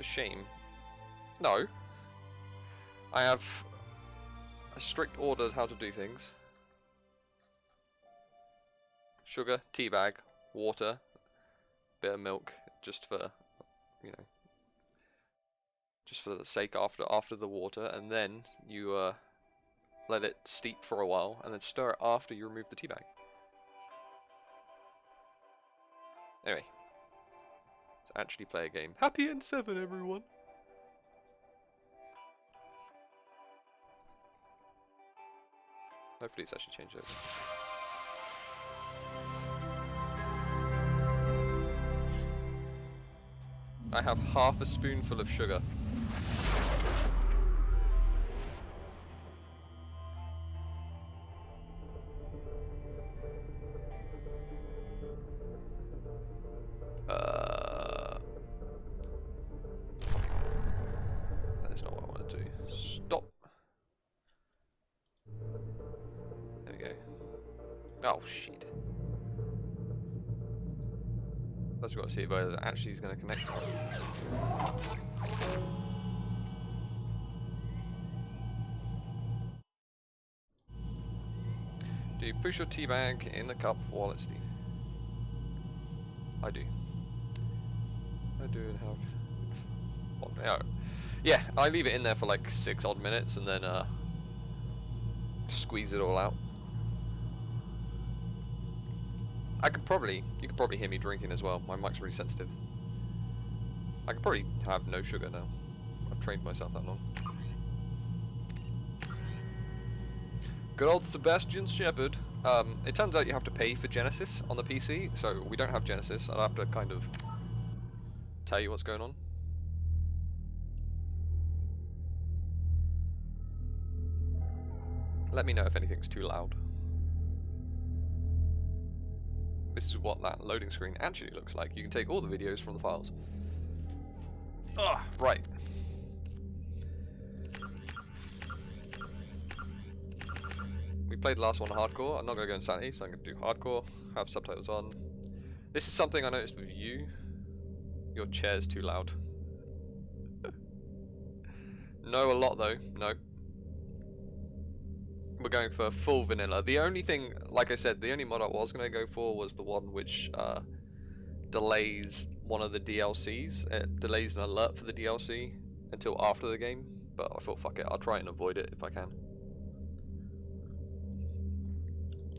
a shame. No. I have a strict orders how to do things. Sugar, tea bag, water, bit of milk, just for, you know, just for the sake after the water, and then you let it steep for a while, and then stir it after you remove the tea bag. Anyway, let's actually play a game. Happy N7, everyone! Hopefully it's actually changed over. I have half a spoonful of sugar. That is not what I want to do. Stop! There we go. Oh, shit. That's got to see if it actually is going to connect. Do you push your tea bag in the cup while it's steaming? I do. I do and have. Yeah, I leave it in there for like 6 odd minutes and then squeeze it all out. You can probably hear me drinking as well. My mic's really sensitive. I could probably have no sugar now. I've trained myself that long. Good old Sebastian Shepherd. It turns out you have to pay for Genesis on the PC, so we don't have Genesis. I'll have to kind of tell you what's going on. Let me know if anything's too loud. This is what that loading screen actually looks like. You can take all the videos from the files. Right. We played the last one hardcore. I'm not going to go insanity, so I'm going to do hardcore. Have subtitles on. This is something I noticed with you. Your chair's too loud. No, a lot though. No. We're going for full vanilla. The only thing, like I said, the only mod I was going to go for was the one which delays one of the DLCs. It delays an alert for the DLC until after the game, but I thought, fuck it, I'll try and avoid it if I can.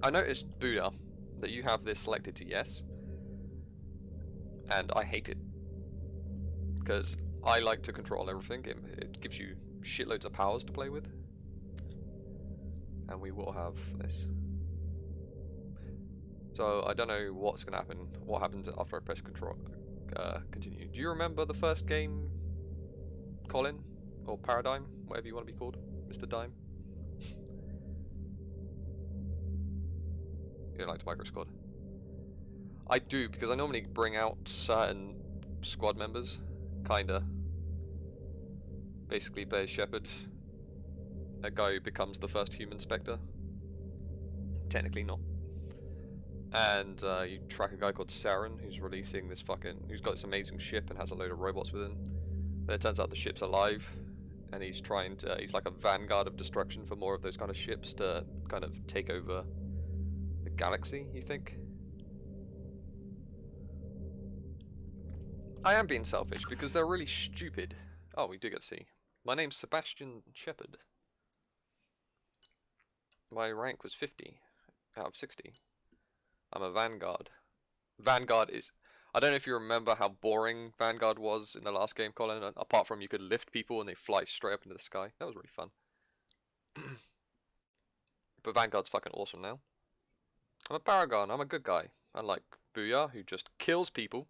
I noticed, Buddha, that you have this selected to yes, and I hate it. Because I like to control everything. It gives you shitloads of powers to play with. And we will have this. So I don't know what's going to happen. What happens after I press control? Continue. Do you remember the first game, Colin? Or Paradigm? Whatever you want to be called. Mr. Dime? You don't like to micro squad? I do, because I normally bring out certain squad members. Kinda. Basically play as Shepherd. A guy who becomes the first human Spectre. Technically not. And you track a guy called Saren who's releasing this who's got this amazing ship and has a load of robots with him. But it turns out the ship's alive, and he's trying to, he's like a vanguard of destruction for more of those kind of ships to kind of take over the galaxy, you think? I am being selfish because they're really stupid. Oh, we do get to see. My name's Sebastian Shepherd. My rank was 50 out of 60. I'm a Vanguard. Vanguard is... I don't know if you remember how boring Vanguard was in the last game, Colin. Apart from you could lift people and they fly straight up into the sky. That was really fun. But Vanguard's fucking awesome now. I'm a Paragon. I'm a good guy. Unlike Booyah, who just kills people.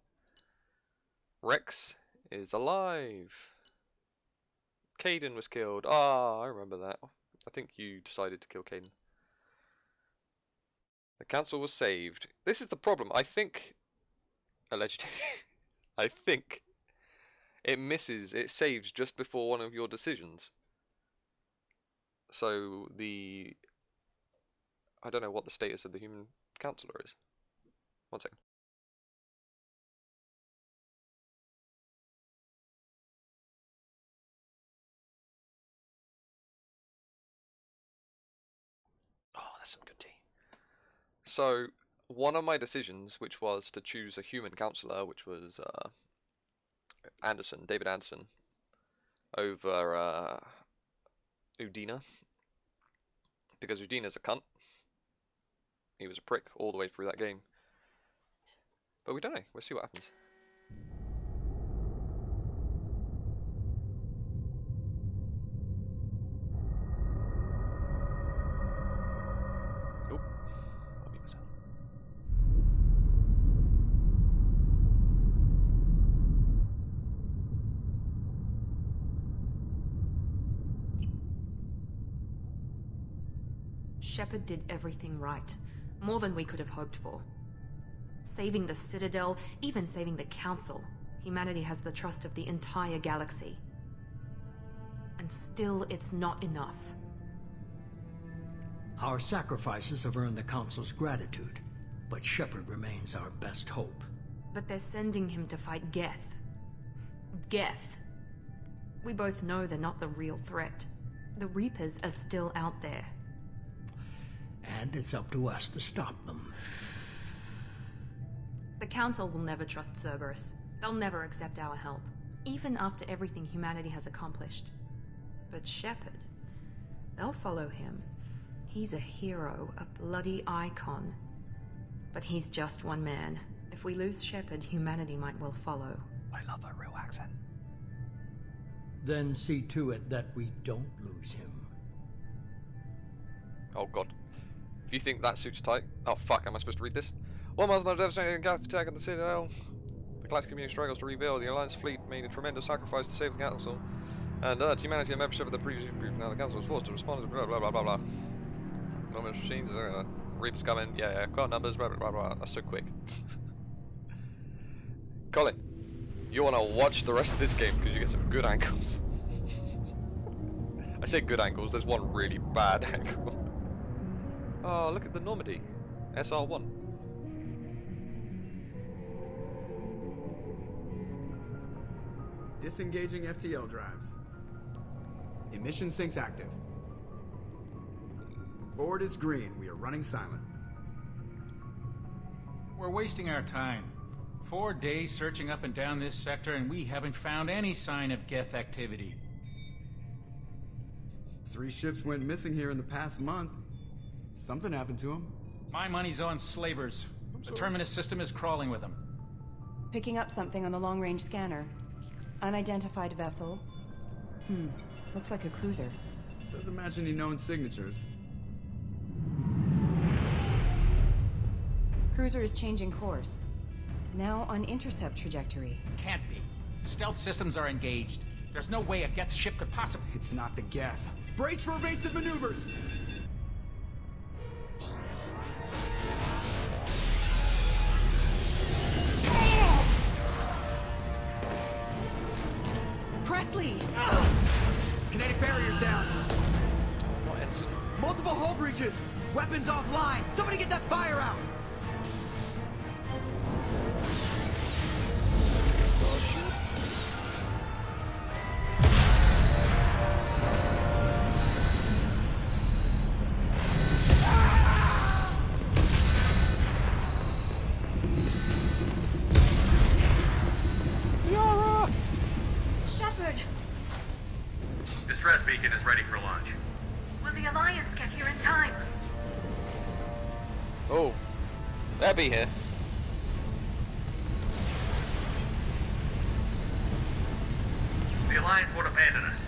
Rex is alive. Caden was killed. Ah, I remember that. I think you decided to kill Caden. The council was saved. This is the problem. I think... Allegedly. I think... It misses. It saves just before one of your decisions. So the... I don't know what the status of the human councillor is. One second. that's some good tea. So, one of my decisions, which was to choose a human counselor, which was David Anderson, over Udina, because Udina's a cunt. He was a prick all the way through that game. But we don't know. We'll see what happens. Shepard did everything right. More than we could have hoped for. Saving the Citadel, even saving the Council. Humanity has the trust of the entire galaxy. And still, it's not enough. Our sacrifices have earned the Council's gratitude, but Shepard remains our best hope. But they're sending him to fight Geth. Geth. We both know they're not the real threat. The Reapers are still out there. And it's up to us to stop them. The Council will never trust Cerberus. They'll never accept our help, even after everything humanity has accomplished. But Shepard, they'll follow him. He's a hero, a bloody icon. But he's just one man. If we lose Shepard, humanity might well follow. I love her real accent. Then see to it that we don't lose him. Oh god. If you think that suit's tight... Oh fuck, am I supposed to read this? 1 month of devastating galactic attack on the Citadel. The galactic community struggles to rebuild. The Alliance fleet made a tremendous sacrifice to save the Council. And humanity and membership of the previous group. Now the Council was forced to respond to blah blah blah blah blah. Moment machines, Reapers coming. Yeah, got numbers, blah blah blah blah. That's so quick. Colin, you want to watch the rest of this game because you get some good angles. I say good angles, there's one really bad angle. Oh, look at the Normandy. SR1. Disengaging FTL drives. Emission sinks active. Board is green. We are running silent. We're wasting our time. 4 days searching up and down this sector, and we haven't found any sign of Geth activity. 3 ships went missing here in the past month. Something happened to them. My money's on slavers. The Terminus system is crawling with them. Picking up something on the long-range scanner. Unidentified vessel. Looks like a cruiser. Doesn't match any known signatures. Cruiser is changing course. Now on intercept trajectory. Can't be. Stealth systems are engaged. There's no way a Geth ship could possibly... It's not the Geth. Brace for evasive maneuvers! Presley! Kinetic barriers down. Not ensign. Multiple hull breaches. Weapons offline. Somebody get that fire out. Shepard! Distress beacon is ready for launch. Will the Alliance get here in time? Oh, they'll be here. The Alliance won't abandon us.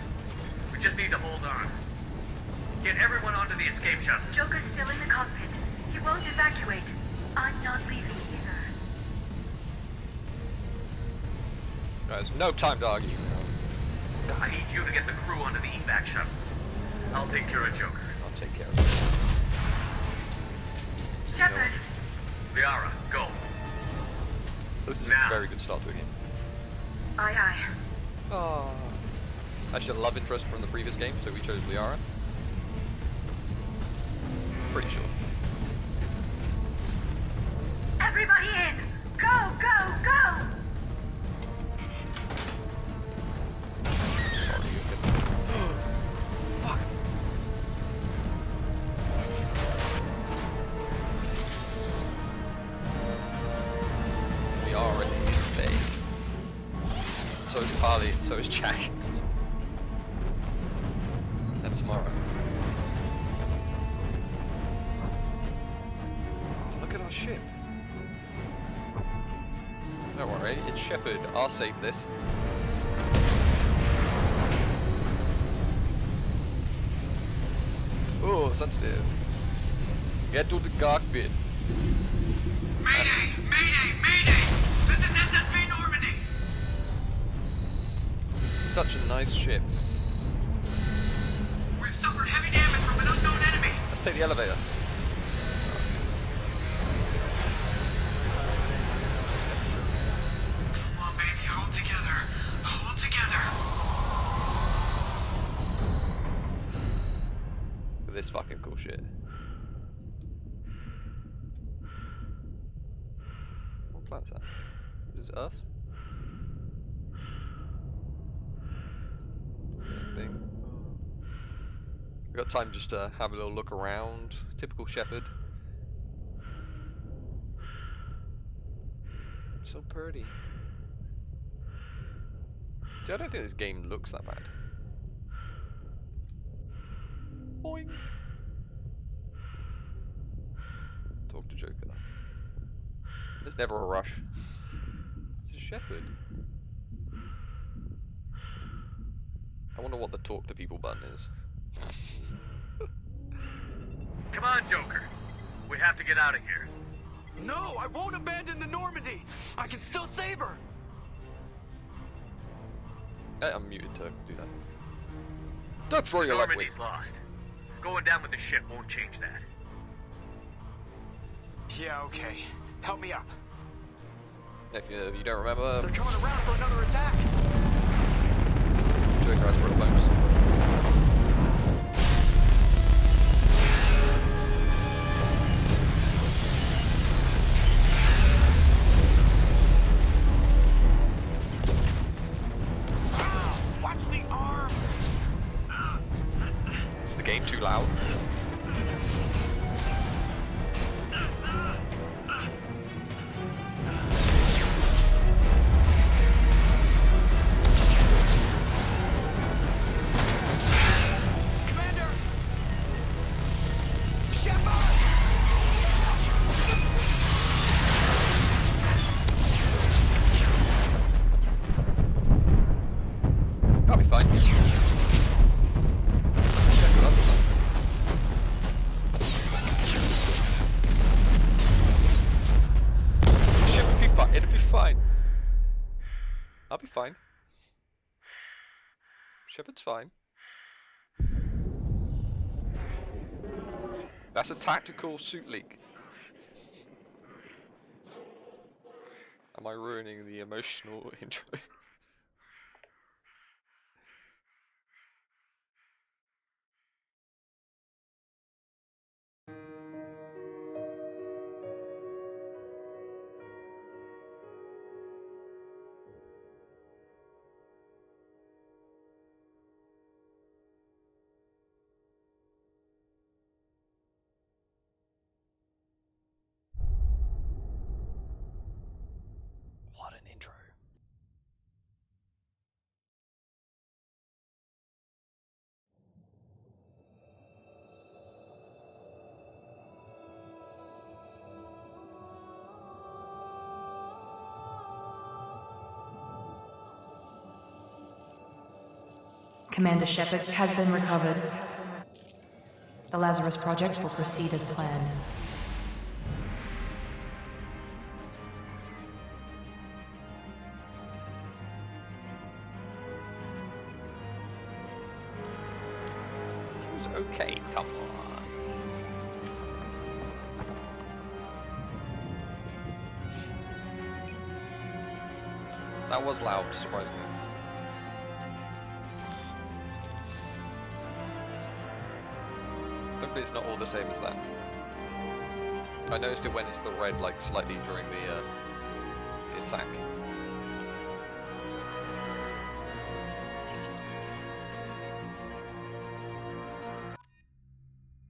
We just need to hold on. Get everyone onto the escape shuttle. Joker's still in the cockpit. He won't evacuate. I'm not leaving either. There's no time to argue. I need you to get the crew onto the evac shuttle. I'll take care of Joker. I'll take care of it. Shepard! Liara, go. This is Now. a very good start to a game. Aye aye. Oh. Actually, a love interest from the previous game, so we chose Liara. Pretty sure. Everybody in! Go, go, go! Sorry, you Fuck. so is Harley, and so is Jack. And Samara. Look at our ship. Don't worry, it's Shepard. I'll save this. Oh, sensitive. Get to the cockpit. Mayday! Mayday! Mayday! This is SSV Normandy! It's such a nice ship. We've suffered heavy damage from an unknown enemy. Let's take the elevator. Come on, baby, hold together. Hold together. Look at this fucking cool shit. What planet's that? Is it Earth? Thing. We got time just to have a little look around. Typical Shepard. So pretty. See, I don't think this game looks that bad. Boing. Talk to Joker. There's never a rush. It's a Shepard. I wonder what the talk to people button is. Come on, Joker. We have to get out of here. No, I won't abandon the Normandy. I can still save her. I'm muted to do that. Don't throw your life away. Normandy's lost. Going down with the ship won't change that. Yeah, okay. Help me up. If you don't remember, They're coming around for another attack. Joker has brittle bones. Watch the arm. Is the game too loud? Commander. Shepard. I'll be fine. Check it out. Shit would be fine. It'll be fine. I'll be fine. Shepard's fine. That's a tactical suit leak. Am I ruining the emotional intro? What an intro. Commander Shepard has been recovered. The Lazarus Project will proceed as planned. It was okay, come on. That was loud, surprisingly. Hopefully it's not all the same as that. I noticed it when it's the red, like, slightly during the attack.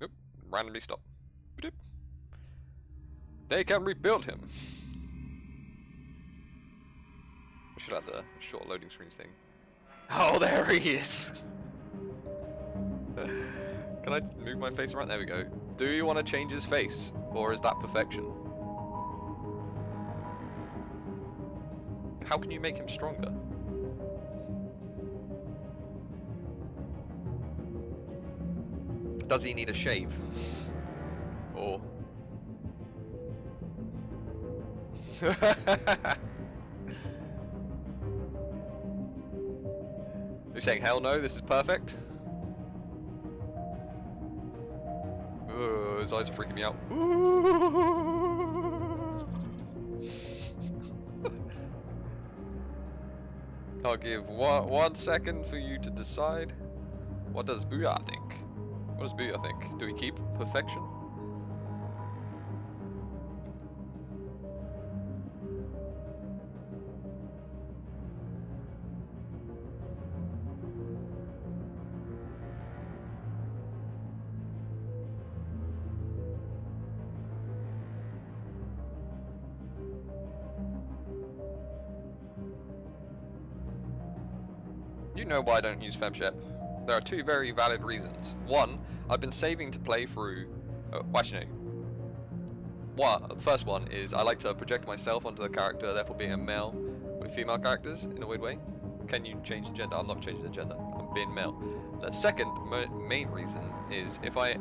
Oop, randomly stop. Boop. They can rebuild him. should have the short loading screens thing. Oh, there he is! Can I move my face around? There we go. Do you want to change his face? Or is that perfection? How can you make him stronger? Does he need a shave? Or... You're saying hell no, this is perfect? His eyes are freaking me out. I'll give 1 second for you to decide. What does Booyah think? What does Booyah think? Do we keep perfection? You know why I don't use FemShep. There are 2 very valid reasons. 1, I've been saving to play through... actually, no. The first one is I like to project myself onto the character, therefore being a male with female characters in a weird way. Can you change the gender? I'm not changing the gender. I'm being male. The second main reason is if I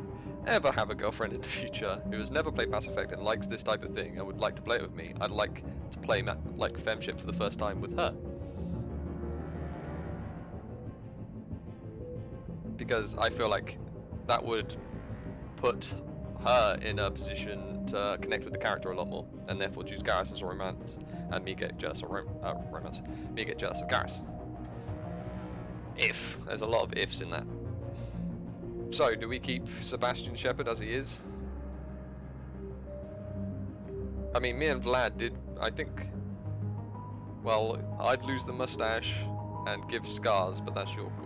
ever have a girlfriend in the future who has never played Mass Effect and likes this type of thing and would like to play it with me, I'd like to play like FemShip for the first time with her. Because I feel like that would put her in a position to connect with the character a lot more, and therefore choose Garrus as a romance, and me get jealous of romance. Me get jealous of Garrus. If there's a lot of ifs in that. So, do we keep Sebastian Shepard as he is? I mean, me and Vlad did. I think. Well, I'd lose the mustache and give scars, but that's your call.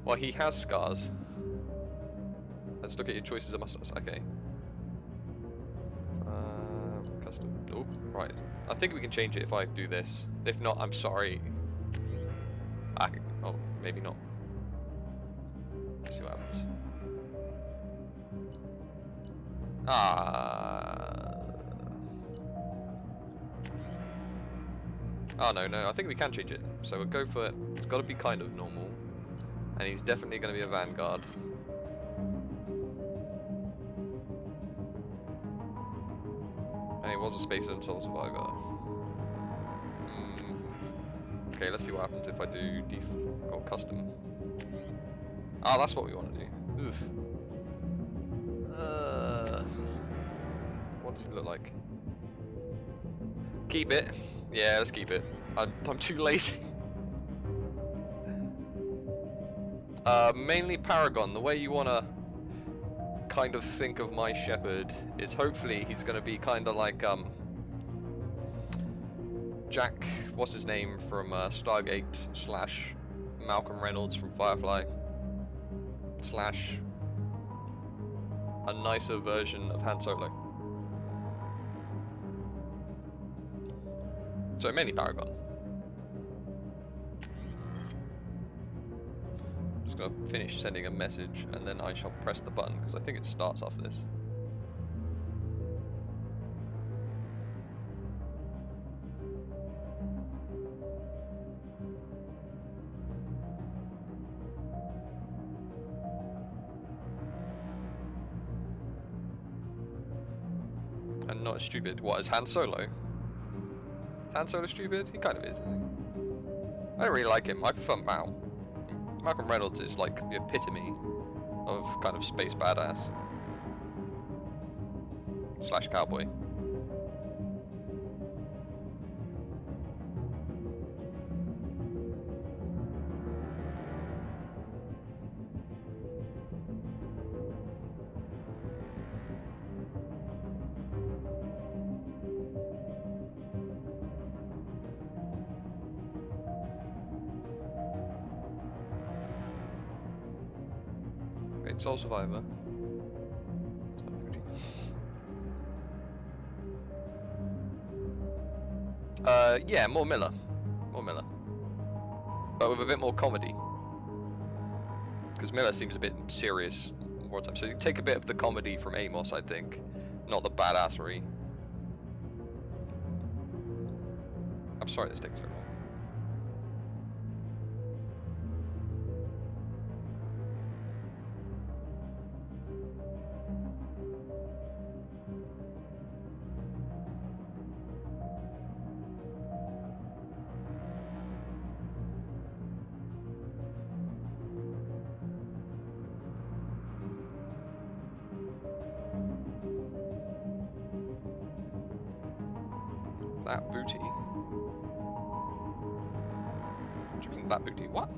Well, he has scars. Let's look at your choices of mustache. Okay. Custom. Oh, right. I think we can change it if I do this. If not, I'm sorry. Oh, maybe not. Let's see what happens. Oh, no. I think we can change it. So we'll go for it. It's got to be kind of normal. And he's definitely going to be a Vanguard. And he was a Space and Soul Survivor. Okay, let's see what happens if I do custom. Ah, that's what we want to do. Oof. What does it look like? Keep it. Yeah, let's keep it. I'm too lazy. Mainly Paragon. The way you want to kind of think of my Shepherd is hopefully he's going to be kind of like Jack, what's his name from Stargate / Malcolm Reynolds from Firefly / a nicer version of Han Solo. So mainly Paragon. Going to finish sending a message and then I shall press the button because I think it starts after this. And not stupid. What, is Han Solo? Is Han Solo stupid? He kind of is, isn't he? I don't really like him. I prefer Mal. Malcolm Reynolds is like the epitome of kind of space badass / cowboy. Soul Survivor. Yeah, more Miller. More Miller. But with a bit more comedy. Because Miller seems a bit serious more time. So you take a bit of the comedy from Amos, I think. Not the badassery. I'm sorry this takes so long. That booty. What do you mean, that booty? What?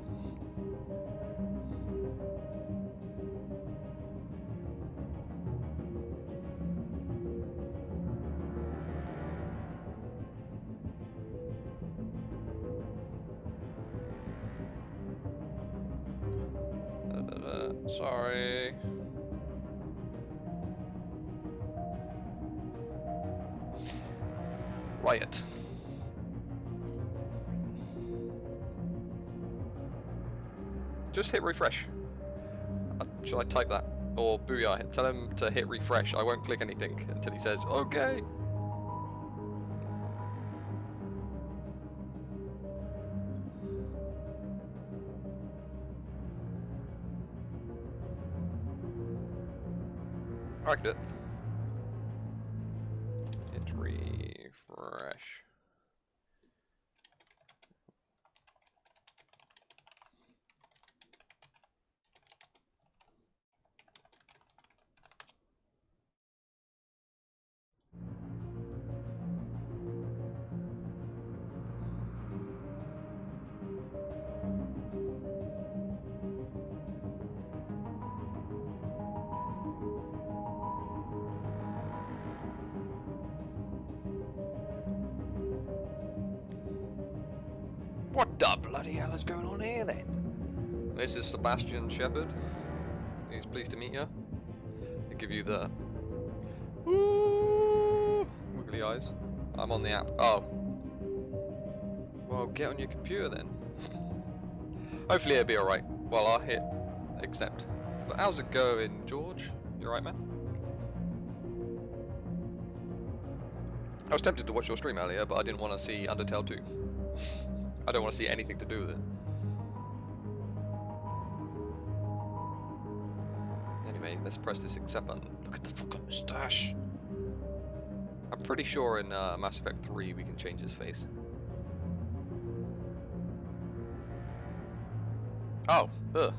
Sorry. Riot. Just hit refresh. Shall I type that? Or Booyah, tell him to hit refresh. I won't click anything until he says, okay. I can do it. Hit refresh. What the bloody hell is going on here then? This is Sebastian Shepard. He's pleased to meet you. They give you the ooh, wiggly eyes. I'm on the app. Oh. Well, get on your computer then. Hopefully it'll be alright. Well, I'll hit accept. But how's it going, George? You alright, man? I was tempted to watch your stream earlier, but I didn't want to see Undertale 2. I don't want to see anything to do with it. Anyway, let's press this accept button. Look at the fucking moustache. I'm pretty sure in Mass Effect 3 we can change his face. Oh, ugh.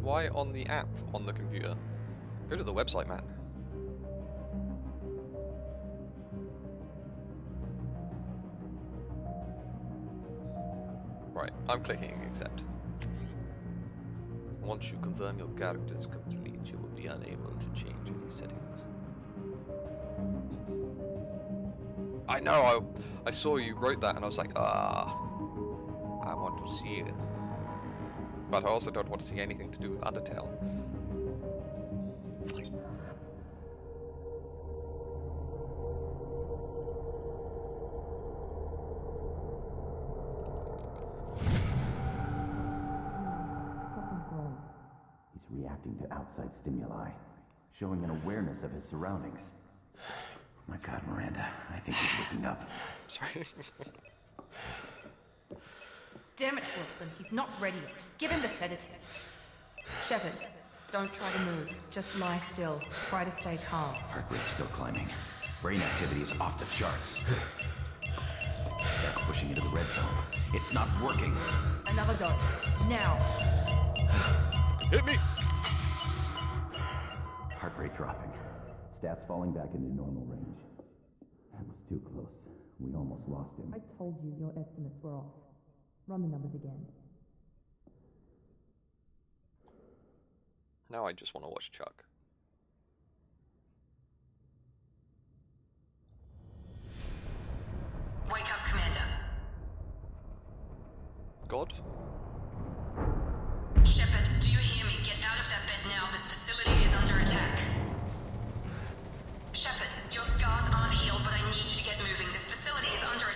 Why on the app on the computer? Go to the website, man. Right, I'm clicking accept. Once you confirm your character is complete, you will be unable to change any settings. I know, I saw you wrote that and I was like, I want to see it. But I also don't want to see anything to do with Undertale. Reacting to outside stimuli, showing an awareness of his surroundings. My God, Miranda, I think he's waking up. Sorry. Damn it, Wilson. He's not ready yet. Give him the sedative. Shepard, don't try to move. Just lie still. Try to stay calm. Heart rate's still climbing. Brain activity is off the charts. Stats pushing into the red zone. It's not working. Another dose. Now. Hit me! Heart rate dropping. Stats falling back into normal range. That was too close. We almost lost him. I told you your estimates were off. Run the numbers again. Now I just want to watch Chuck. Wake up, Commander. God? Shepard, do you hear me? Get out of that bed now. This facility is under attack. Shepard, your scars aren't healed, but I need you to get moving. This facility is under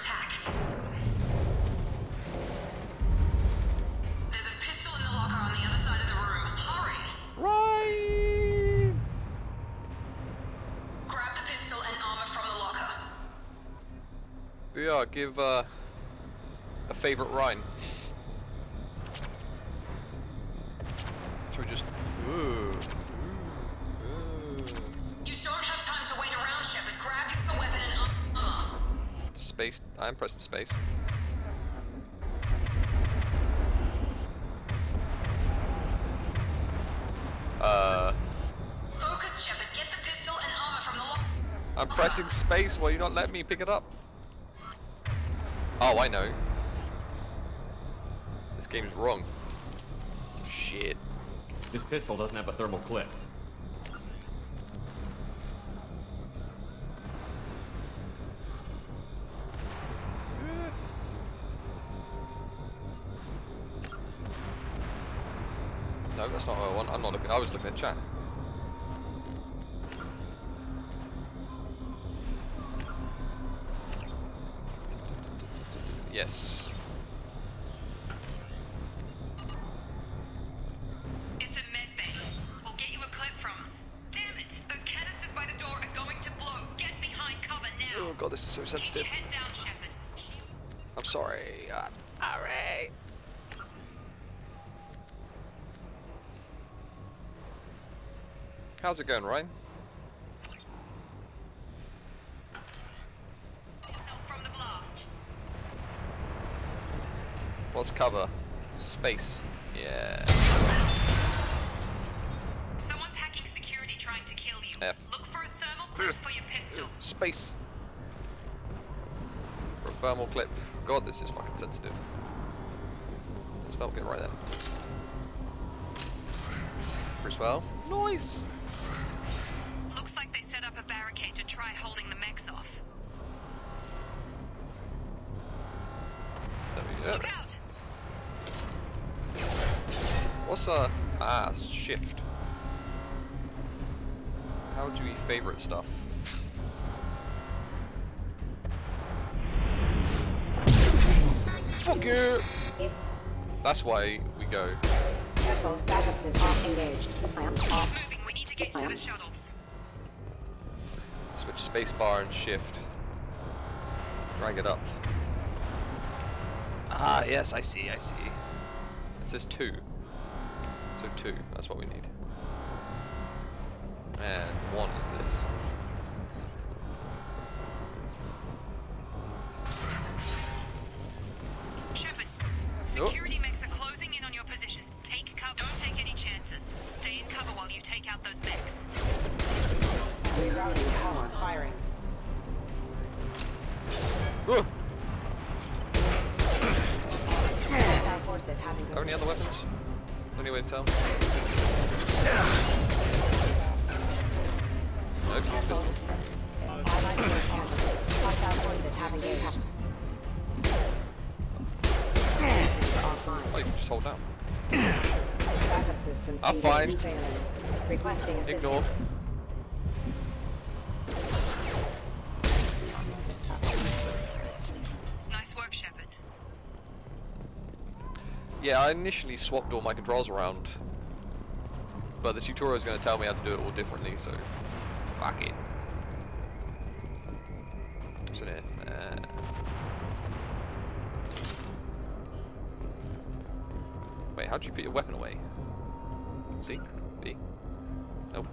But yeah, give a favorite rhyme. Should we just? You don't have time to wait around, Shepard. Grab your weapon and armor. Space. I'm pressing space. Focus, Shepard. Get the pistol and armor from the lock. I'm pressing space while you're not letting me pick it up. Oh, I know. This game's wrong. Shit. This pistol doesn't have a thermal clip. No, that's not what I want. I'm not looking. I was looking at chat. Yes. It's a med bay. We'll get you a clip from. Damn it! Those canisters by the door are going to blow. Get behind cover now. Oh god, this is so sensitive. Keep your head down, Shepard. I'm sorry. I'm sorry. How's it going, Ryan? Yourself from the blast. What's cover? Space. Yeah. Someone's hacking security trying to kill you. F. Look for a thermal clip for your pistol. Space. For a thermal clip. God, this is fucking sensitive. This felt good right there. Pretty well. Nice. Looks like they set up a barricade to try holding the mechs off. There we go. Look out! What's shift? How do we favorite stuff? Fuck you! That's why we go. Careful, backup system engaged. I am off. Moving, we need to get to the shuttles. Switch spacebar and shift. Drag it up. Ah, yes, I see, I see. It says 2. So 2, that's what we need. And 1 is this. Shepard, security mechs are closing in on your position. Take cover. Don't take any chances. Stay in cover while you take out those mechs. Rerouting power firing. Hostile forces having Have any other weapons? Any way to tell? Nope, pistol. Allied force cancelled. Hostile forces have engaged. Offline. Oh, you can just hold down. Backup systems I'm fine. engaged failing. Requesting assistance. Ignore. Nice work, Shepard. Yeah, I initially swapped all my controls around, but the tutorial is going to tell me how to do it all differently, so fuck it. What's in it? Wait, how do you put your weapon away? C? B? Nope.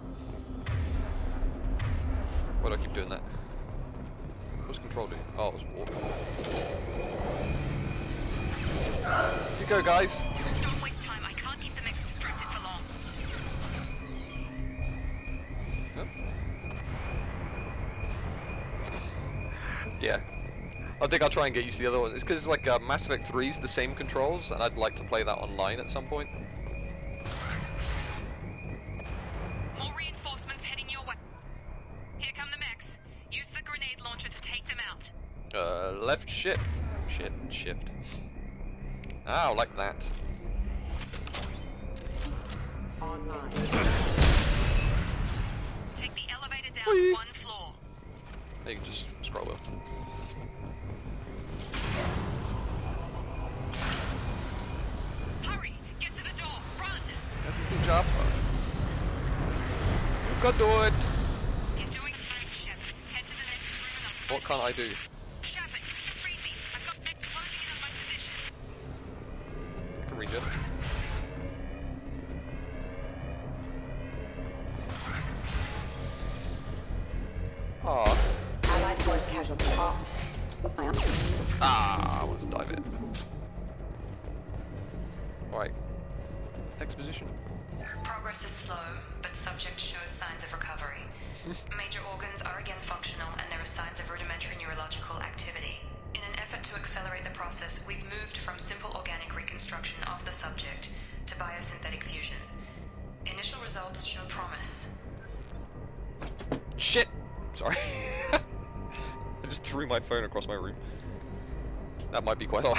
Why do I keep doing that? What's control do? Oh, it's walk. You go, guys. Don't waste time. I can't keep the mechs distracted for long. Nope. Yeah. I think I'll try and get used to the other ones. It's because like Mass Effect 3 is the same controls, and I'd like to play that online at some point. More reinforcements heading your way. Here come the mechs. Use the grenade launcher to take them out. Left shift. Shift. Oh, like that. Online. Take the elevator down Whee! 1 floor. You can just scroll up. Hurry! Get to the door! Run! Good job. You can do it. You're doing great, Shepard. Head to the next room. What can't I do? Shepard, shit. Aw. Allied force casualty off. Ah, I wanted to dive in. Alright. Exposition. Progress is slow, but subject shows signs of recovery. Major organs are again functional, and there are signs of rudimentary neurological activity. In an effort to accelerate the process, we've moved from simple organic reconstruction of the subject to biosynthetic fusion. Initial results show promise. Shit! Sorry. I just threw my phone across my room. That might be quite loud.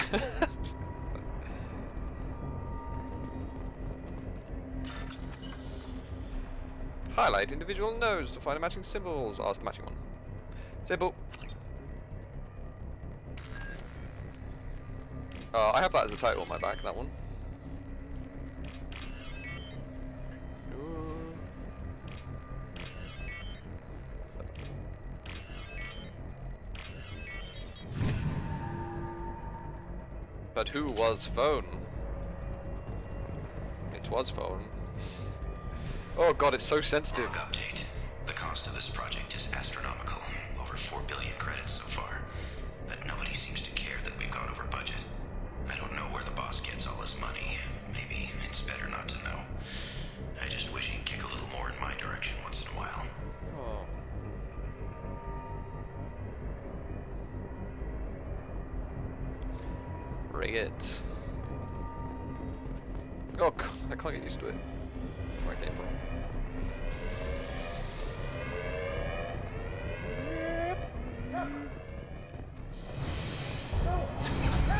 Highlight individual nodes to find the matching symbols. Ask the matching one. Symbol. I have that as a title on my back, that one. But who was phone? It was phone. Oh god, it's so sensitive. Log update. The cost of this project is astronomical. Over 4 billion credits so far. But nobody seems to care that we've gone over budget. I don't know where the boss gets all his money. Maybe it's better not to know. I just wish he'd kick a little more in my direction once in a while. Oh. Rig it. Oh god, I can't get used to it. Where I came from.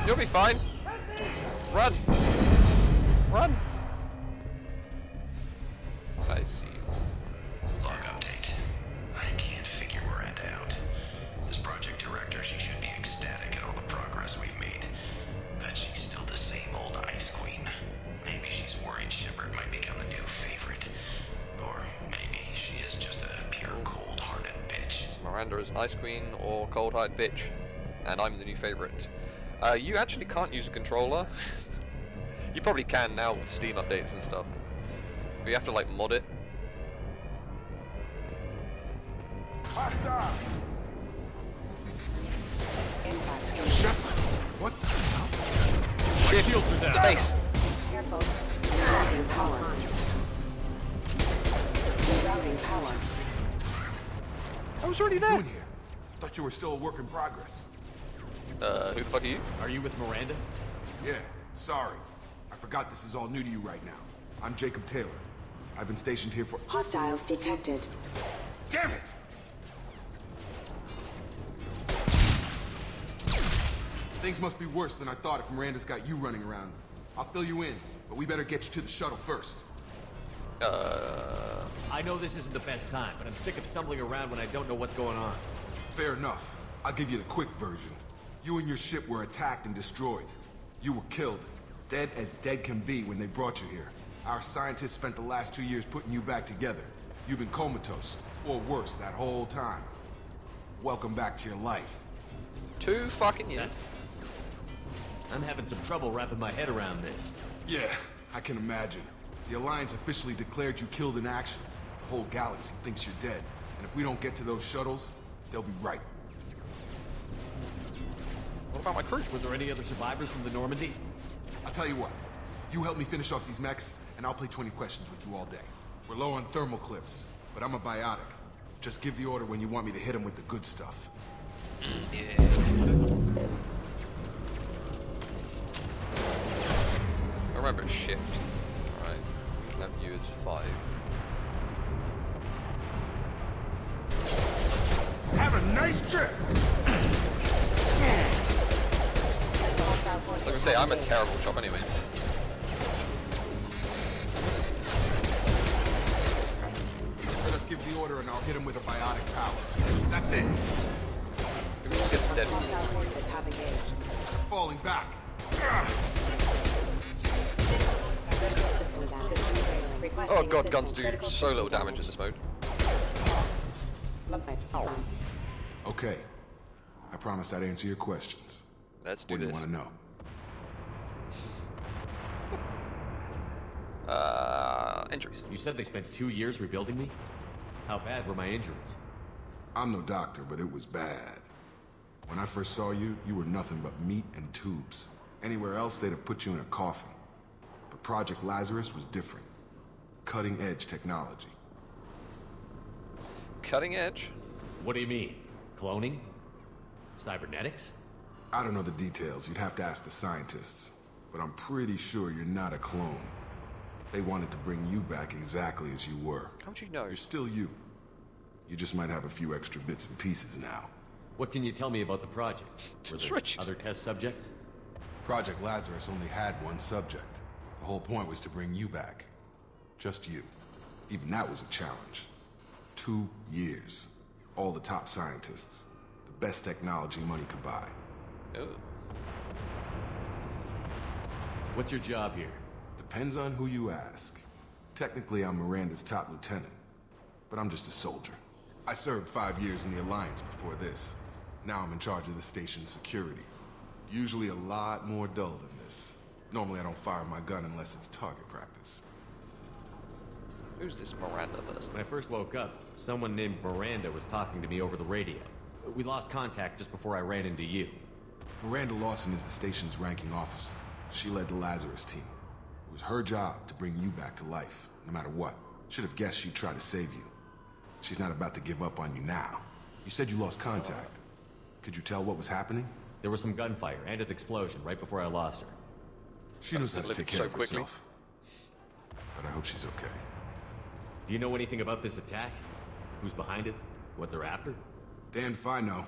You'll be fine. Run. Run. I see. Log update. I can't figure Miranda out. This project director, she should be ecstatic at all the progress we've made. But she's still the same old Ice Queen. Maybe she's worried Shepard might become the new favorite. Or maybe she is just a pure cold-hearted bitch. So Miranda is an Ice Queen or cold-hearted bitch. And I'm the new favorite. You actually can't use a controller. You probably can now with Steam updates and stuff. But you have to like mod it. What the hell? Shit. Shields are down. Space! Careful. Routing power. Routing power. I was already What are there. you doing here? Thought you were still a work in progress. Who the fuck are you? Are you with Miranda? Yeah, sorry. I forgot this is all new to you right now. I'm Jacob Taylor. I've been stationed here for— Hostiles detected. Damn it! Things must be worse than I thought if Miranda's got you running around. I'll fill you in, but we better get you to the shuttle first. I know this isn't the best time, but I'm sick of stumbling around when I don't know what's going on. Fair enough. I'll give you the quick version. You and your ship were attacked and destroyed. You were killed. Dead as dead can be when they brought you here. Our scientists spent the last 2 years putting you back together. You've been comatose, or worse, that whole time. Welcome back to your life. 2 fucking years. I'm having some trouble wrapping my head around this. Yeah, I can imagine. The Alliance officially declared you killed in action. The whole galaxy thinks you're dead. And if we don't get to those shuttles, they'll be right. What about my crew? Were there any other survivors from the Normandy? I'll tell you what. You help me finish off these mechs, and I'll play 20 questions with you all day. We're low on thermal clips, but I'm a biotic. Just give the order when you want me to hit them with the good stuff. Yeah. Remember, it's shift. Alright. We can have you as 5. Have a nice trip! Like I say, I'm a terrible shot anyway. Just give the order and I'll hit him with a biotic power. That's it. We can just get the dead. Hostile forces have engaged. They're falling back. Oh god, guns do so little damage in this mode. Okay. I promised I'd answer your questions. Let's do What do you this. want to know? Injuries. You said they spent 2 years rebuilding me? How bad were my injuries? I'm no doctor, but it was bad. When I first saw you, you were nothing but meat and tubes. Anywhere else, they'd have put you in a coffin. But Project Lazarus was different. Cutting-edge technology. Cutting edge? What do you mean? Cloning? Cybernetics? I don't know the details. You'd have to ask the scientists. But I'm pretty sure you're not a clone. They wanted to bring you back exactly as you were. How'd you know? You're still you. You just might have a few extra bits and pieces now. What can you tell me about the project? Were there other test subjects? Project Lazarus only had one subject. The whole point was to bring you back. Just you. Even that was a challenge. 2 years. All the top scientists. The best technology money could buy. Ooh. What's your job here? Depends on who you ask. Technically, I'm Miranda's top lieutenant. But I'm just a soldier. I served 5 years in the Alliance before this. Now I'm in charge of the station's security. Usually a lot more dull than this. Normally I don't fire my gun unless it's target practice. Who's this Miranda person? When I first woke up, someone named Miranda was talking to me over the radio. We lost contact just before I ran into you. Miranda Lawson is the station's ranking officer. She led the Lazarus team. It was her job to bring you back to life, no matter what. Should have guessed she'd try to save you. She's not about to give up on you now. You said you lost contact. Could you tell what was happening? There was some gunfire and an explosion right before I lost her. She knows how to take care of herself. But I hope she's okay. Do you know anything about this attack? Who's behind it? What they're after? Damned if I know.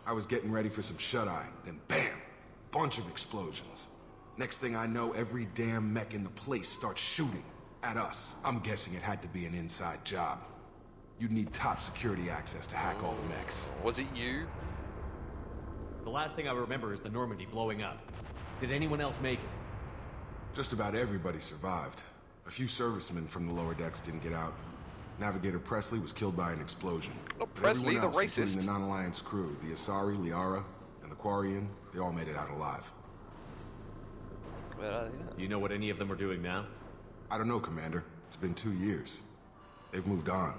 I was getting ready for some shut-eye, then bam! Bunch of explosions. Next thing I know, every damn mech in the place starts shooting at us. I'm guessing it had to be an inside job. You'd need top security access to hack all the mechs. Was it you? The last thing I remember is the Normandy blowing up. Did anyone else make it? Just about everybody survived. A few servicemen from the lower decks didn't get out. Navigator Presley was killed by an explosion. Not Presley, the racist. Including the non-Alliance crew, the Asari, Liara, and the Quarian, they all made it out alive. Do you know what any of them are doing now? I don't know, Commander. It's been 2 years. They've moved on.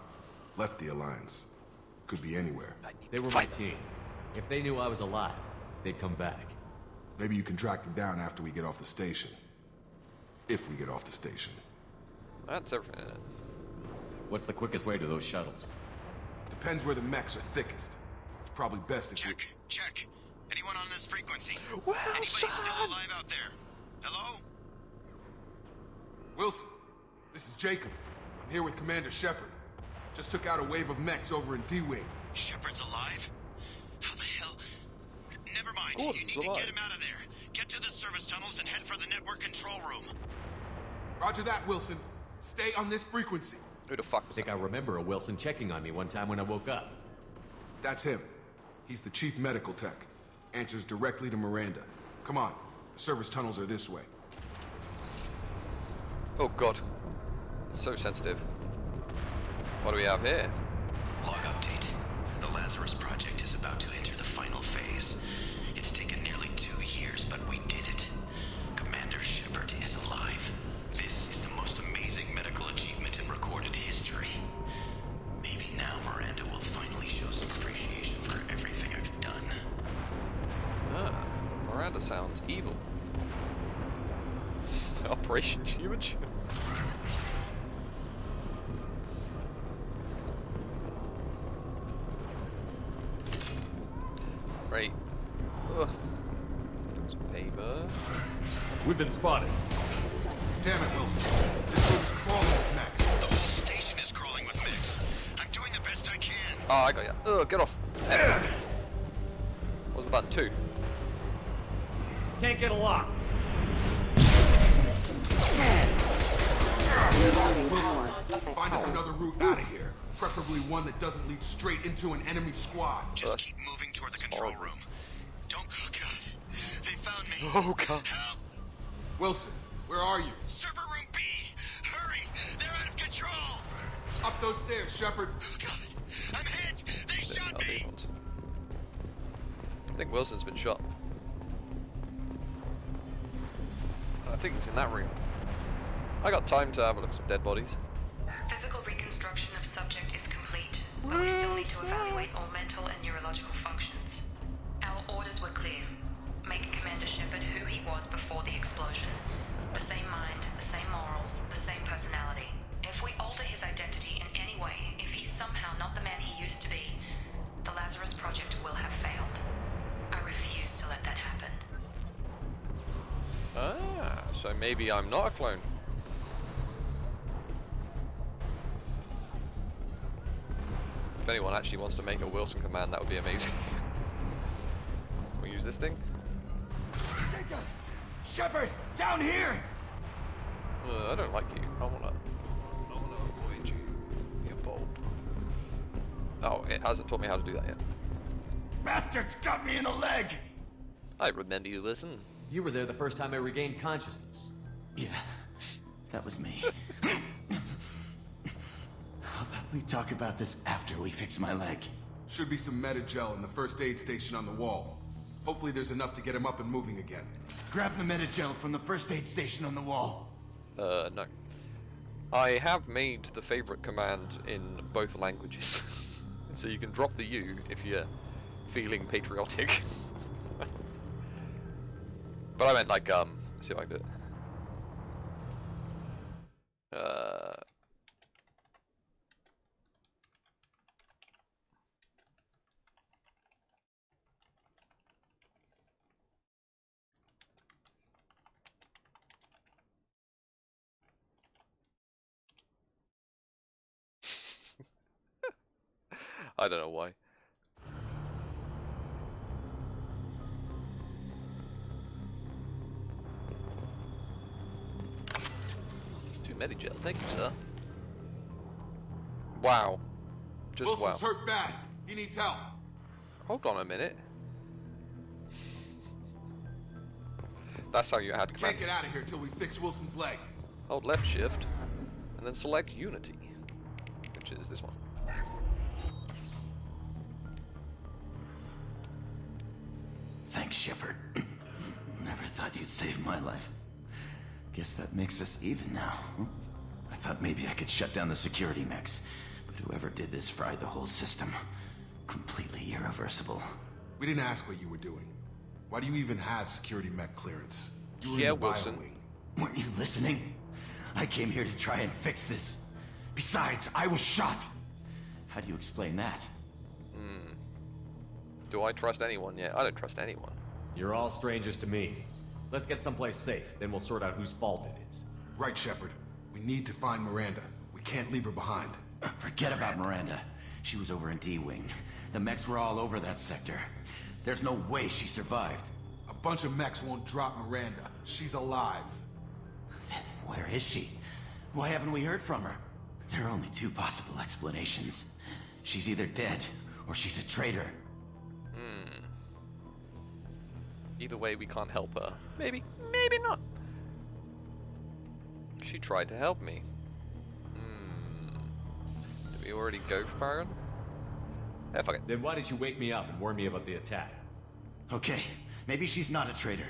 Left the Alliance. Could be anywhere. They were my team. If they knew I was alive, they'd come back. Maybe you can track them down after we get off the station. If we get off the station. That's everything. What's the quickest way to those shuttles? Depends where the mechs are thickest. It's probably best if Check. Anyone on this frequency? Wilson! Anybody still alive out there? Hello? Wilson, this is Jacob. I'm here with Commander Shepard. Just took out a wave of mechs over in D-Wing. Shepard's alive? How the hell? Never mind. Gordon's You need to alive. get him out of there. Get to the service tunnels and head for the network control room. Roger that, Wilson. Stay on this frequency. Who the fuck was I think I remember a Wilson checking on me one time when I woke up. That's him. He's the chief medical tech. Answers directly to Miranda. Come on. The service tunnels are this way. Oh god. So sensitive. What do we have here? Log update. The Lazarus project is about to enter the final phase. It's taken nearly 2 years, but we did it. Commander Shepard is alive. This is the most amazing medical achievement in recorded history. Maybe now Miranda will finally show some appreciation for everything I've done. Ah, Miranda sounds evil. Operation Huge. Right. Ugh. Some paper. We've been spotted. Damn it, Wilson. This room is crawling with mechs. The whole station is crawling with mechs. I'm doing the best I can. Oh, I got you. Ugh, get off. What was the button? 2. Can't get a lock. Wilson, find us another route out of here. Preferably one that doesn't lead straight into an enemy squad. Just keep moving toward the control room. Don't. Oh god. They found me. Oh god. Help. Wilson, where are you? Server room B. Hurry. They're out of control. Up those stairs, Shepard. Oh god. I'm hit. They shot me. I think Wilson's been shot. I think he's in that room. I got time to have a look at some dead bodies. Physical reconstruction of subject is complete, but we still need to evaluate all mental and neurological functions. Our orders were clear. Make Commander Shepard who he was before the explosion. The same mind, the same morals, the same personality. If we alter his identity in any way, if he's somehow not the man he used to be, the Lazarus Project will have failed. I refuse to let that happen. Ah, so maybe I'm not a clone. If anyone actually wants to make a Wilson command, that would be amazing. We'll use this thing. Shepard, down here! I don't like you. I wanna avoid you. You're bold. Oh, it hasn't taught me how to do that yet. Bastards got me in the leg! I remember you, listen. You were there the first time I regained consciousness. Yeah, that was me. How about we talk about this after we fix my leg? Should be some Metagel in the first aid station on the wall. Hopefully there's enough to get him up and moving again. Grab the Metagel from the first aid station on the wall. No. I have made the favorite command in both languages. So you can drop the U if you're feeling patriotic. But I meant like, let's see if I can do it. I don't know why. Two Medigel, thank you, sir. Wow. Just Wilson's wow. hurt bad. He needs help. Hold on a minute. That's how you add commands. Can't get out of here till we fix Wilson's leg. Hold left shift, and then select Unity, which is this one. Thanks, Shepard. Never thought you'd save my life. Guess that makes us even now. Huh? I thought maybe I could shut down the security mechs, but whoever did this fried the whole system. Completely irreversible. We didn't ask what you were doing. Why do you even have security mech clearance? You were Yeah, in the Wilson. Biowing. Weren't you listening? I came here to try and fix this. Besides, I was shot. How do you explain that? Do I trust anyone yet? I don't trust anyone. You're all strangers to me. Let's get someplace safe, then we'll sort out whose fault it is. Right, Shepard. We need to find Miranda. We can't leave her behind. Forget about Miranda. She was over in D-Wing. The mechs were all over that sector. There's no way she survived. A bunch of mechs won't drop Miranda. She's alive. Then where is she? Why haven't we heard from her? There are only two possible explanations. She's either dead, or she's a traitor. Either way, we can't help her. Maybe, maybe not. She tried to help me. Did we already go for Baron? Yeah, fuck it. Then why did you wake me up and warn me about the attack? Okay, maybe she's not a traitor,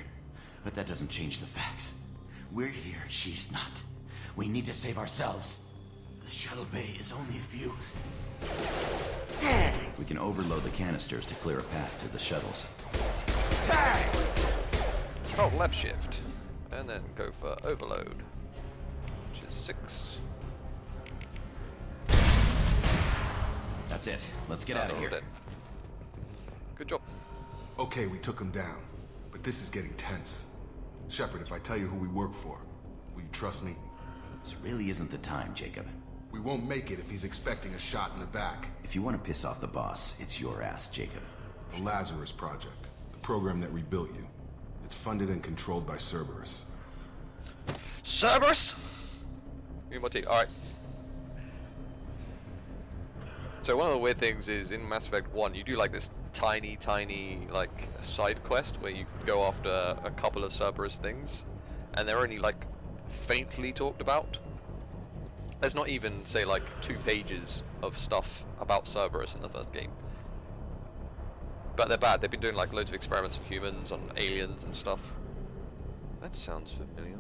but that doesn't change the facts. We're here, she's not. We need to save ourselves. The shuttle bay is only a few... We can overload the canisters to clear a path to the shuttles. Oh, left shift. And then go for overload. Which is 6. That's it. Let's get out of here. Dead. Good job. Okay, we took him down. But this is getting tense. Shepard, if I tell you who we work for, will you trust me? This really isn't the time, Jacob. We won't make it if he's expecting a shot in the back. If you want to piss off the boss, it's your ass, Jacob. The Lazarus Project. The program that rebuilt you. It's funded and controlled by Cerberus. Cerberus? Alright. So one of the weird things is in Mass Effect 1 you do like this tiny like side quest where you go after a couple of Cerberus things and they're only like faintly talked about. There's not even say like 2 pages of stuff about Cerberus in the first game. But they're bad. They've been doing like loads of experiments on humans, on aliens and stuff. That sounds familiar.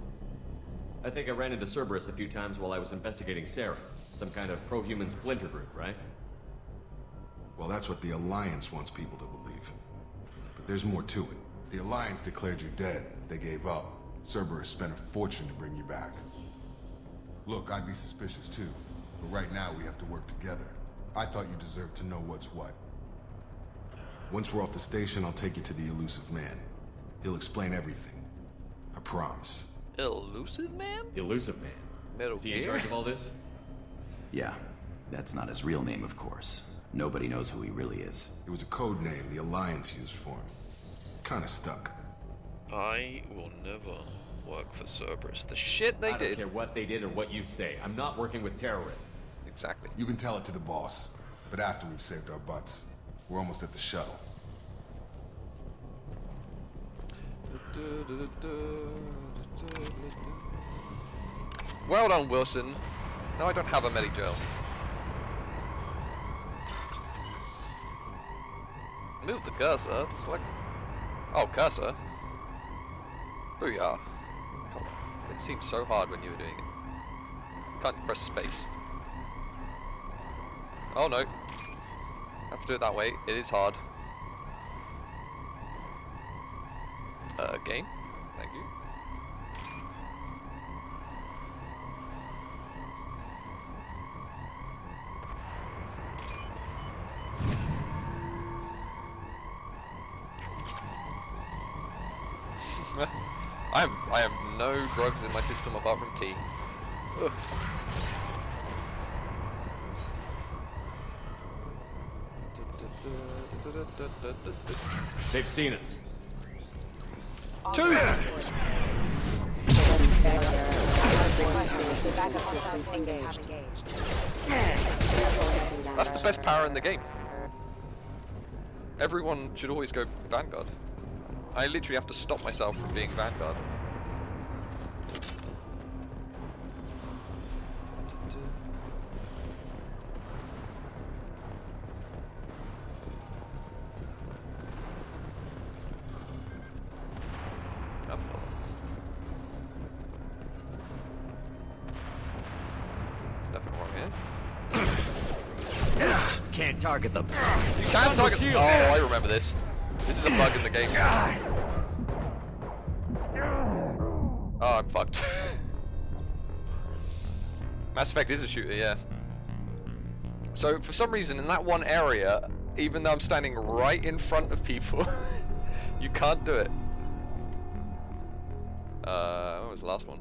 I think I ran into Cerberus a few times while I was investigating Sarah. Some kind of pro-human splinter group, right? Well, that's what the Alliance wants people to believe. But there's more to it. The Alliance declared you dead. They gave up. Cerberus spent a fortune to bring you back. Look, I'd be suspicious too. But right now we have to work together. I thought you deserved to know what's what. Once we're off the station, I'll take you to the Elusive Man. He'll explain everything. I promise. Elusive Man? Elusive Man. Metal Is he in Gear? charge of all this? Yeah, that's not his real name, of course. Nobody knows who he really is. It was a code name the Alliance used for him. Kinda stuck. I will never work for Cerberus. The shit they I did. don't care what they did or what you say. I'm not working with terrorists. Exactly. You can tell it to the boss. But after we've saved our butts. We're almost at the shuttle. Well done, Wilson. No, I don't have a medi-gel. Move the cursor to select... Oh, cursor. Booyah. Come on. It seemed so hard when you were doing it. Can't press space. Oh no. I have to do it that way. It is hard. Game. Thank you. I have no drugs in my system apart from tea. Ugh. They've seen us. Two! That's the best power in the game. Everyone should always go Vanguard. I literally have to stop myself from being Vanguard. There's nothing wrong here. Can't target them. You can target them. Oh, I remember this. This is a bug in the game. Oh, I'm fucked. Mass Effect is a shooter, yeah. So, for some reason, in that one area, even though I'm standing right in front of people, you can't do it. What was the last one?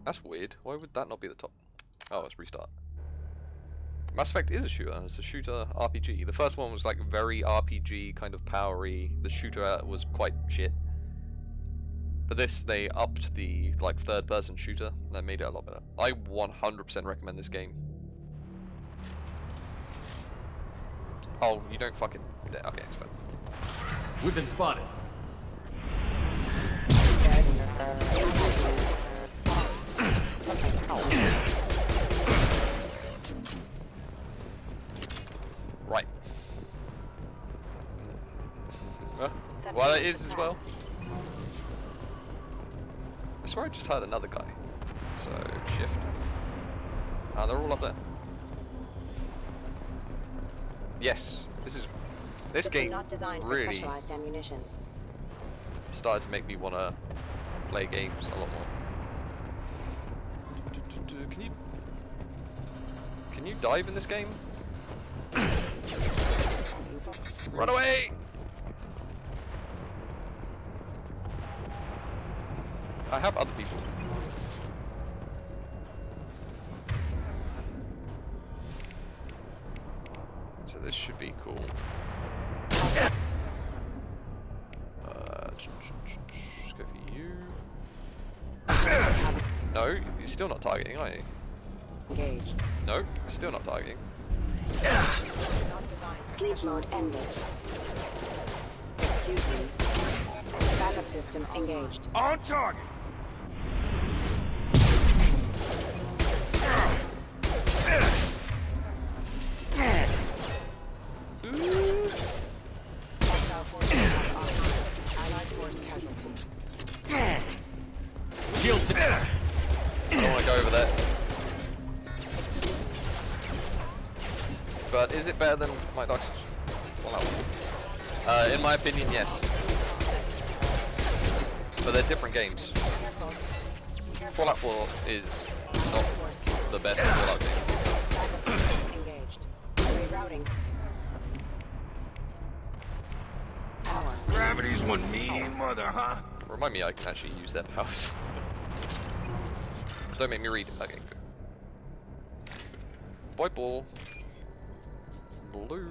That's weird. Why would that not be the top? Oh, it's restart. Mass Effect is a shooter. It's a shooter RPG. The first one was like very RPG, kind of powery. The shooter was quite shit. But this, they upped the like third-person shooter. That made it a lot better. I 100% recommend this game. Oh, you don't fucking... Okay, it's fine. We've been spotted. Right. Well, it is as well. I swear I just heard another guy. So, shift. Ah, they're all up there. Yes, this game really started to make me want to play games a lot more. Can you dive in this game? Run away! I have other people. So this should be cool. Just go for you. No, you're still not targeting, are you? Engaged. No, still not targeting. Sleep mode ended. Excuse me. Backup systems engaged. On target! better than my Dark Souls? Fallout 4? In my opinion, yes. But they're different games. Fallout 4 is not the best Fallout game. Engaged. Rerouting. Gravity's one mean mother, huh? Remind me I can actually use their powers. Don't make me read. Okay, good. White ball. Blue.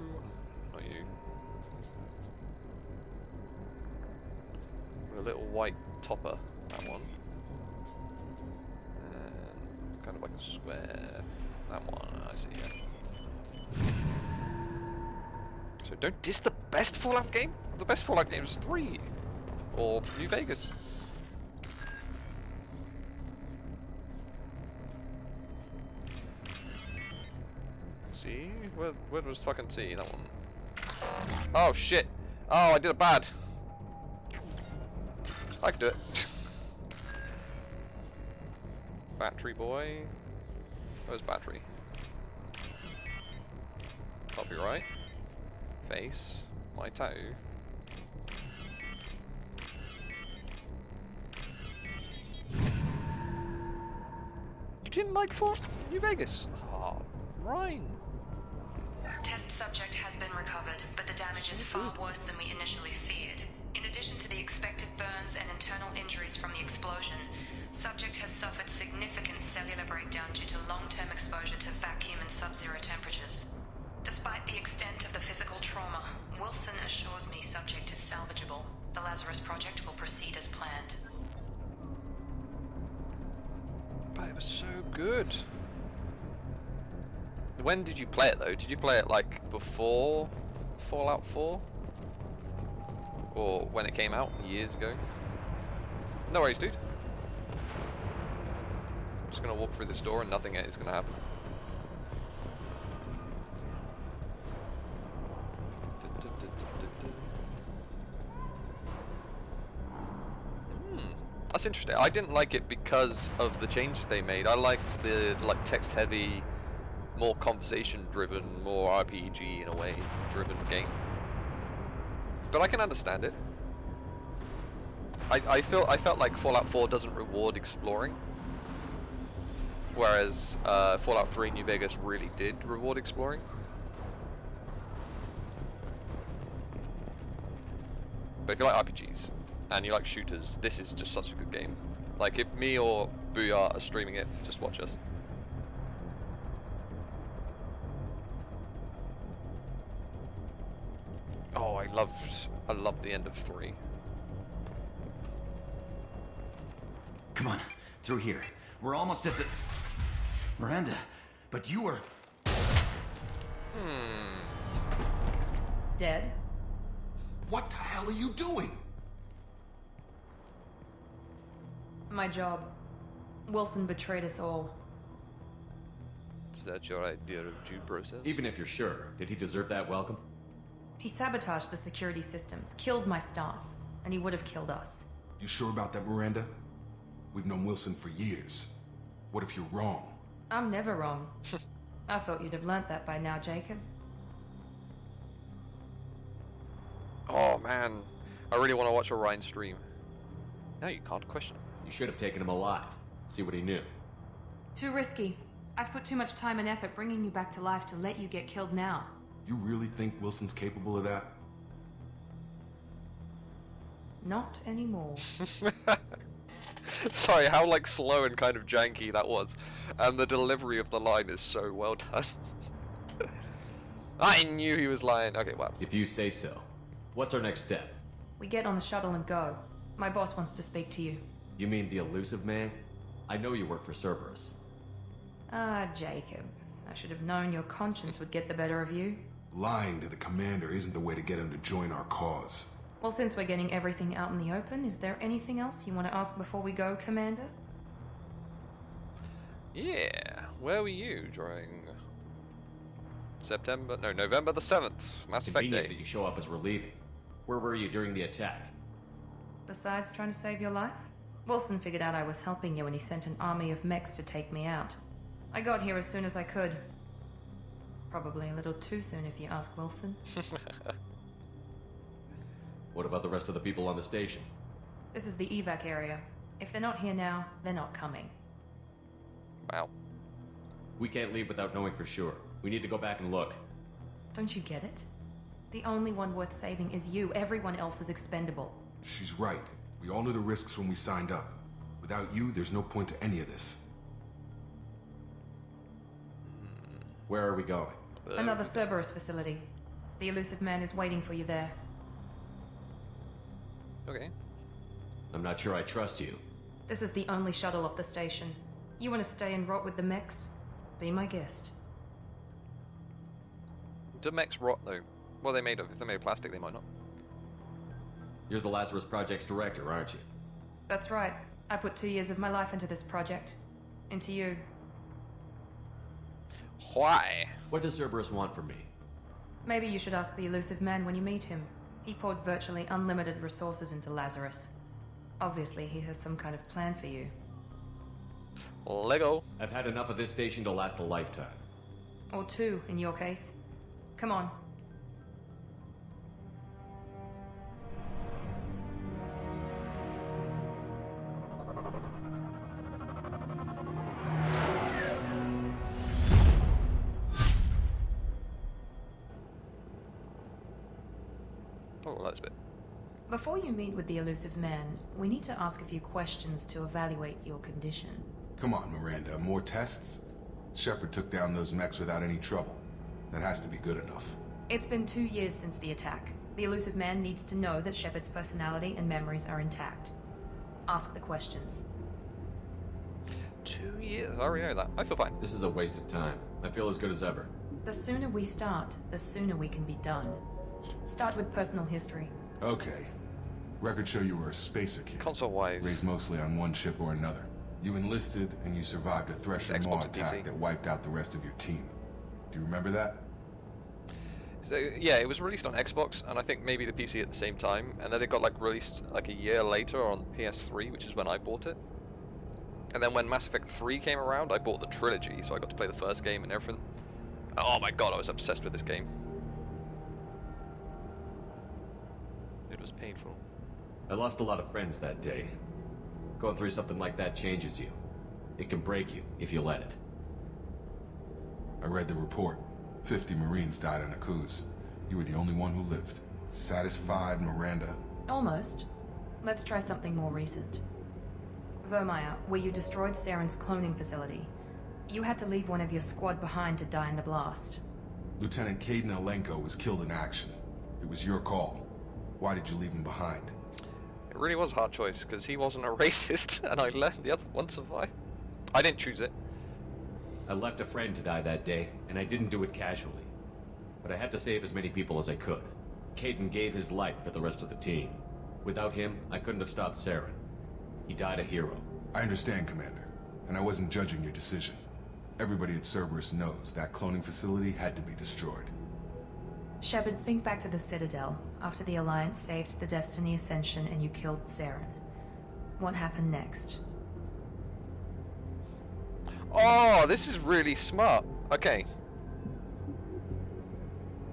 Not you. A little white topper. That one. And kind of like a square. That one. I see. Yeah. So don't diss the best Fallout game. The best Fallout game is 3 or New Vegas. C? Where was fucking C? That one. Oh shit! Oh, I did it bad. I can do it. Battery boy. Where's battery? Copyright. Face. My tattoo. You didn't like New Vegas? Oh, Ryan. Test subject has been recovered, but the damage is far worse than we initially feared. In addition to the expected burns and internal injuries from the explosion, subject has suffered significant cellular breakdown due to long-term exposure to vacuum and sub-zero temperatures. Despite the extent of the physical trauma, Wilson assures me subject is salvageable. The Lazarus Project will proceed as planned. But it was so good. When did you play it though? Did you play it like before Fallout 4? Or when it came out years ago? No worries, dude. I'm just gonna walk through this door and nothing is gonna happen. That's interesting. I didn't like it because of the changes they made. I liked the text-heavy, more conversation-driven, more RPG in a way driven game. But I can understand it. I felt like Fallout 4 doesn't reward exploring, whereas Fallout 3 New Vegas really did reward exploring. But if you like RPGs and you like shooters, this is just such a good game. Like, if me or Booyah are streaming it, just watch us. Oh, I loved the end of 3. Come on, through here. We're almost at the... Miranda, but you were... Dead? What the hell are you doing? My job. Wilson betrayed us all. Is that your idea of due process? Even if you're sure, did he deserve that welcome? He sabotaged the security systems, killed my staff, and he would have killed us. You sure about that, Miranda? We've known Wilson for years. What if you're wrong? I'm never wrong. I thought you'd have learnt that by now, Jacob. Oh man, I really want to watch Orion stream. No, you can't question it. You should have taken him alive. See what he knew. Too risky. I've put too much time and effort bringing you back to life to let you get killed now. You really think Wilson's capable of that? Not anymore. Sorry, how like slow and kind of janky that was. And the delivery of the line is so well done. I knew he was lying. Okay, well. If you say so. What's our next step? We get on the shuttle and go. My boss wants to speak to you. You mean the elusive man? I know you work for Cerberus. Ah, Jacob. I should have known your conscience would get the better of you. Lying to the commander isn't the way to get him to join our cause. Well, since we're getting everything out in the open, is there anything else you want to ask before we go, Commander? Yeah, where were you during November the 7th, Mass Effect Convenient Day? that you show up as we're leaving. Where were you during the attack? Besides trying to save your life? Wilson figured out I was helping you and he sent an army of mechs to take me out. I got here as soon as I could. Probably a little too soon if you ask Wilson. What about the rest of the people on the station? This is the evac area. If they're not here now, they're not coming. Wow. We can't leave without knowing for sure. We need to go back and look. Don't you get it? The only one worth saving is you. Everyone else is expendable. She's right. We all knew the risks when we signed up. Without you, there's no point to any of this. Where are we going? Another Cerberus facility. The elusive man is waiting for you there. Okay. I'm not sure I trust you. This is the only shuttle off the station. You want to stay and rot with the mechs? Be my guest. Do mechs rot though? What are they made of? If they're made of plastic, they might not. You're the Lazarus Project's director, aren't you? That's right. I put 2 years of my life into this project. Into you. Why? What does Cerberus want from me? Maybe you should ask the elusive man when you meet him. He poured virtually unlimited resources into Lazarus. Obviously, he has some kind of plan for you. Lego. I've had enough of this station to last a lifetime. Or 2, in your case. Come on. Oh, that's a bit. Before you meet with the elusive man, we need to ask a few questions to evaluate your condition. Come on, Miranda, more tests? Shepard took down those mechs without any trouble. That has to be good enough. It's been 2 years since the attack. The elusive man needs to know that Shepard's personality and memories are intact. Ask the questions. 2 years? I already know that. I feel fine. This is a waste of time. I feel as good as ever. The sooner we start, the sooner we can be done. Start with personal history. Okay. Records show you were a spacer kid. Console-wise. Raised mostly on one ship or another. You enlisted, and you survived a Thresher Xbox Maw and attack PC. that wiped out the rest of your team. Do you remember that? So yeah, it was released on Xbox and I think maybe the PC at the same time, and then it got like released like a year later on PS3, which is when I bought it. And then when Mass Effect 3 came around, I bought the trilogy, so I got to play the first game and everything. Oh my god, I was obsessed with this game. It was painful. I lost a lot of friends that day. Going through something like that changes you. It can break you if you let it. I read the report. 50 Marines died on Akuz. You were the only one who lived. Satisfied, Miranda? Almost. Let's try something more recent. Vermeer, where you destroyed Saren's cloning facility. You had to leave one of your squad behind to die in the blast. Lieutenant Caden Alenko was killed in action. It was your call. Why did you leave him behind? It really was a hard choice, because he wasn't a racist, and I let the other one survive. I didn't choose it. I left a friend to die that day, and I didn't do it casually. But I had to save as many people as I could. Caden gave his life for the rest of the team. Without him, I couldn't have stopped Saren. He died a hero. I understand, Commander, and I wasn't judging your decision. Everybody at Cerberus knows that cloning facility had to be destroyed. Shepard, think back to the Citadel, after the Alliance saved the Destiny Ascension and you killed Saren. What happened next? Oh, this is really smart. Okay.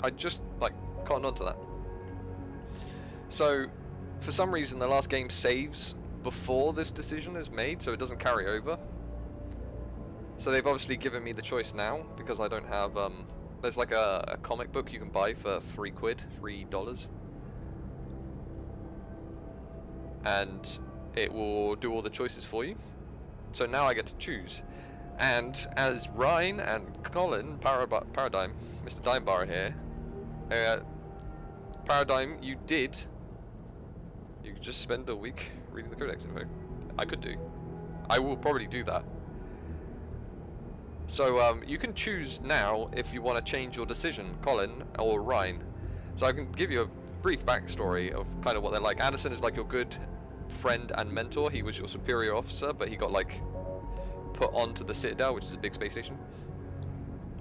I just, like, cottoned onto that. So, for some reason, the last game saves before this decision is made, so it doesn't carry over. So they've obviously given me the choice now, because I don't have, there's like a comic book you can buy for $3. And it will do all the choices for you. So now I get to choose. And as Ryan and Colin, Paradigm, Mr. Dimebar here, Paradigm, you could just spend a week reading the Codex info. I could do. I will probably do that. So you can choose now if you want to change your decision, Colin or Ryan. So I can give you a brief backstory of kind of what they're like. Anderson is like your good friend and mentor. He was your superior officer, but he got like put onto the Citadel, which is a big space station,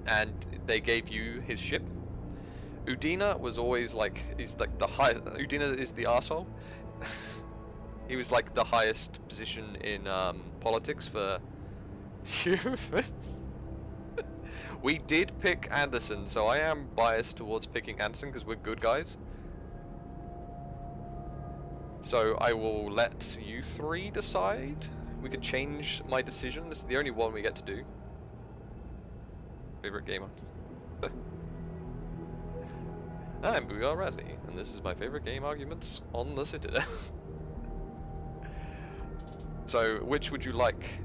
and they gave you his ship. Udina was always like, he's like the high. Udina is the arsehole. He was like the highest position in politics for humans. We did pick Anderson, so I am biased towards picking Anderson because we're good guys. So I will let you three decide. We could change my decision. This is the only one we get to do. Favorite gamer. I'm Booyah Razzie, and this is my favorite game arguments on the Citadel. So, which would you like?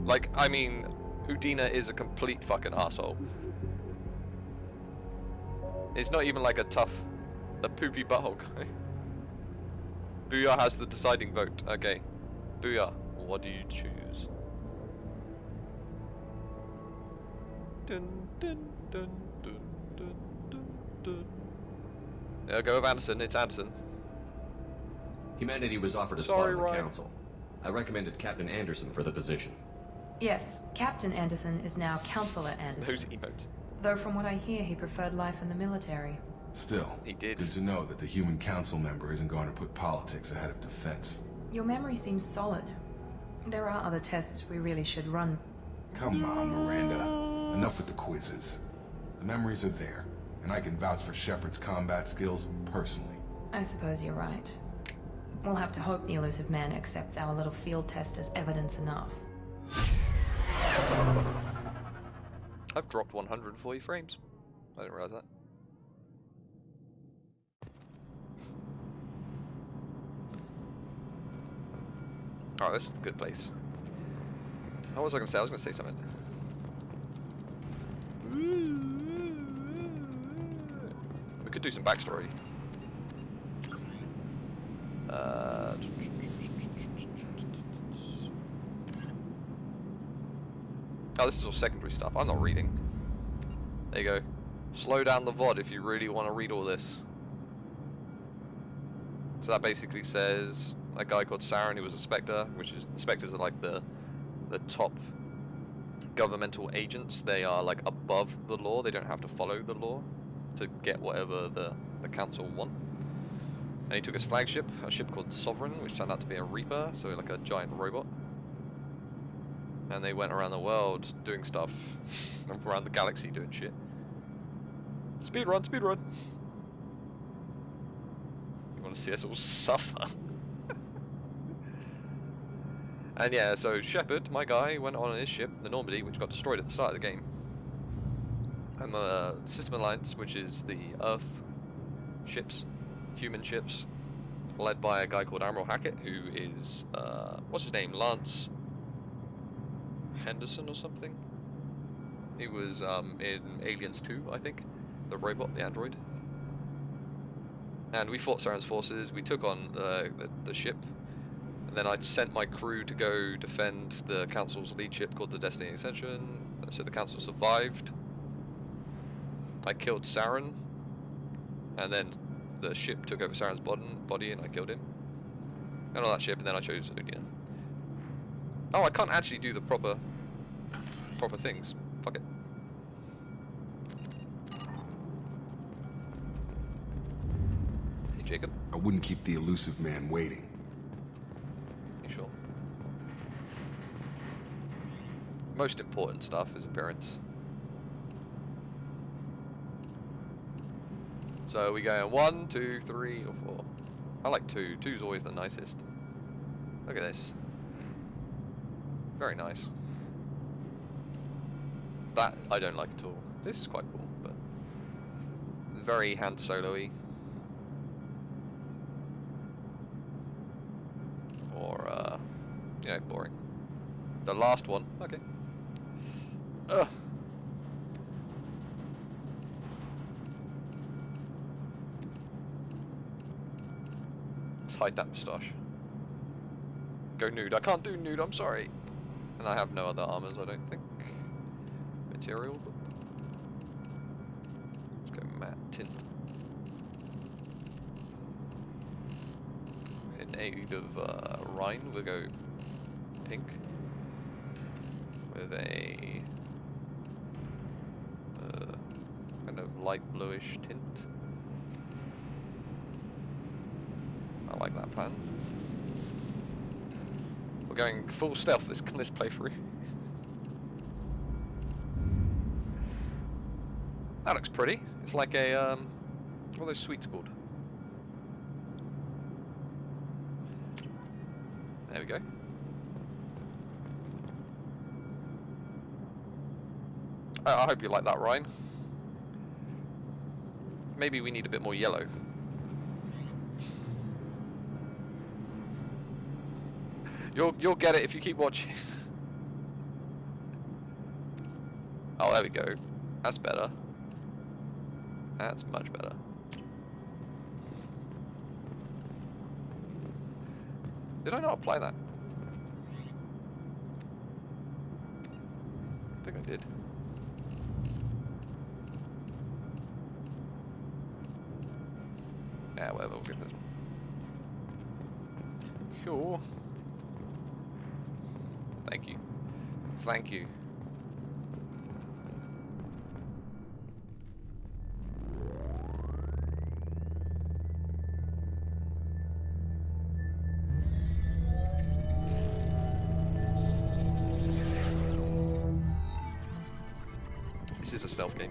Like, I mean, Udina is a complete fucking asshole. It's not even like a tough, the poopy butthole guy. Booyah has the deciding vote. Okay. Booyah, what do you choose? Dun, dun, dun, dun, dun, dun, dun. Yeah, go with Anderson. It's Anderson. Humanity was offered a spot on the council. I recommended Captain Anderson for the position. Yes, Captain Anderson is now Councillor Anderson. Those emotes. Though from what I hear, he preferred life in the military. Still, he did. Good to know that the human council member isn't going to put politics ahead of defense. Your memory seems solid. There are other tests we really should run. Come on, Miranda. Enough with the quizzes. The memories are there, and I can vouch for Shepard's combat skills personally. I suppose you're right. We'll have to hope the elusive man accepts our little field test as evidence enough. I've dropped 140 frames. I didn't realize that. Oh, this is a good place. What was I going to say? I was going to say something. We could do some backstory. Oh, this is all secondary stuff. I'm not reading. There you go. Slow down the VOD if you really want to read all this. So that basically says a guy called Saren, who was a Spectre, which is, the Spectres are like the top governmental agents. They are like above the law. They don't have to follow the law to get whatever the council want. And he took his flagship, a ship called Sovereign, which turned out to be a Reaper, so like a giant robot. And they went around the world doing stuff, around the galaxy doing shit. Speedrun, speedrun! You want to see us all suffer? And yeah, so Shepard, my guy, went on his ship, the Normandy, which got destroyed at the start of the game. And the System Alliance, which is the Earth ships, human ships, led by a guy called Admiral Hackett, who is, what's his name, Lance Henderson or something? He was in Aliens 2, I think, the robot, the android. And we fought Saren's forces, we took on the ship, and then I sent my crew to go defend the Council's lead ship called the Destiny Ascension, so the Council survived. I killed Saren, and then the ship took over Saren's body and I killed him. And all that ship, and then I chose Udina. Oh, I can't actually do the proper things. Fuck it. Hey, Jacob. I wouldn't keep the elusive man waiting. You sure? Most important stuff is appearance. So we go 1, 2, 3, or 4. I like 2. 2's always the nicest. Look at this. Very nice. That I don't like at all. This is quite cool, but very Han Solo-y. Or you know, boring. The last one, okay. Ugh. Let's hide that moustache. Go nude. I can't do nude, I'm sorry. And I have no other armors, I don't think. Material. Let's go matte tint. In aid of Rhine, we'll go pink. With a kind of light bluish tint. I like that plan. We're going full stealth this playthrough. That looks pretty. It's like a, what are those sweets called? There we go. I hope you like that, Ryan. Maybe we need a bit more yellow. You'll get it if you keep watching. Oh, there we go. That's better. That's much better. Did I not apply that? I think I did. Yeah, whatever, we'll get this one. Cool. Thank you. Thank you. This is a stealth game.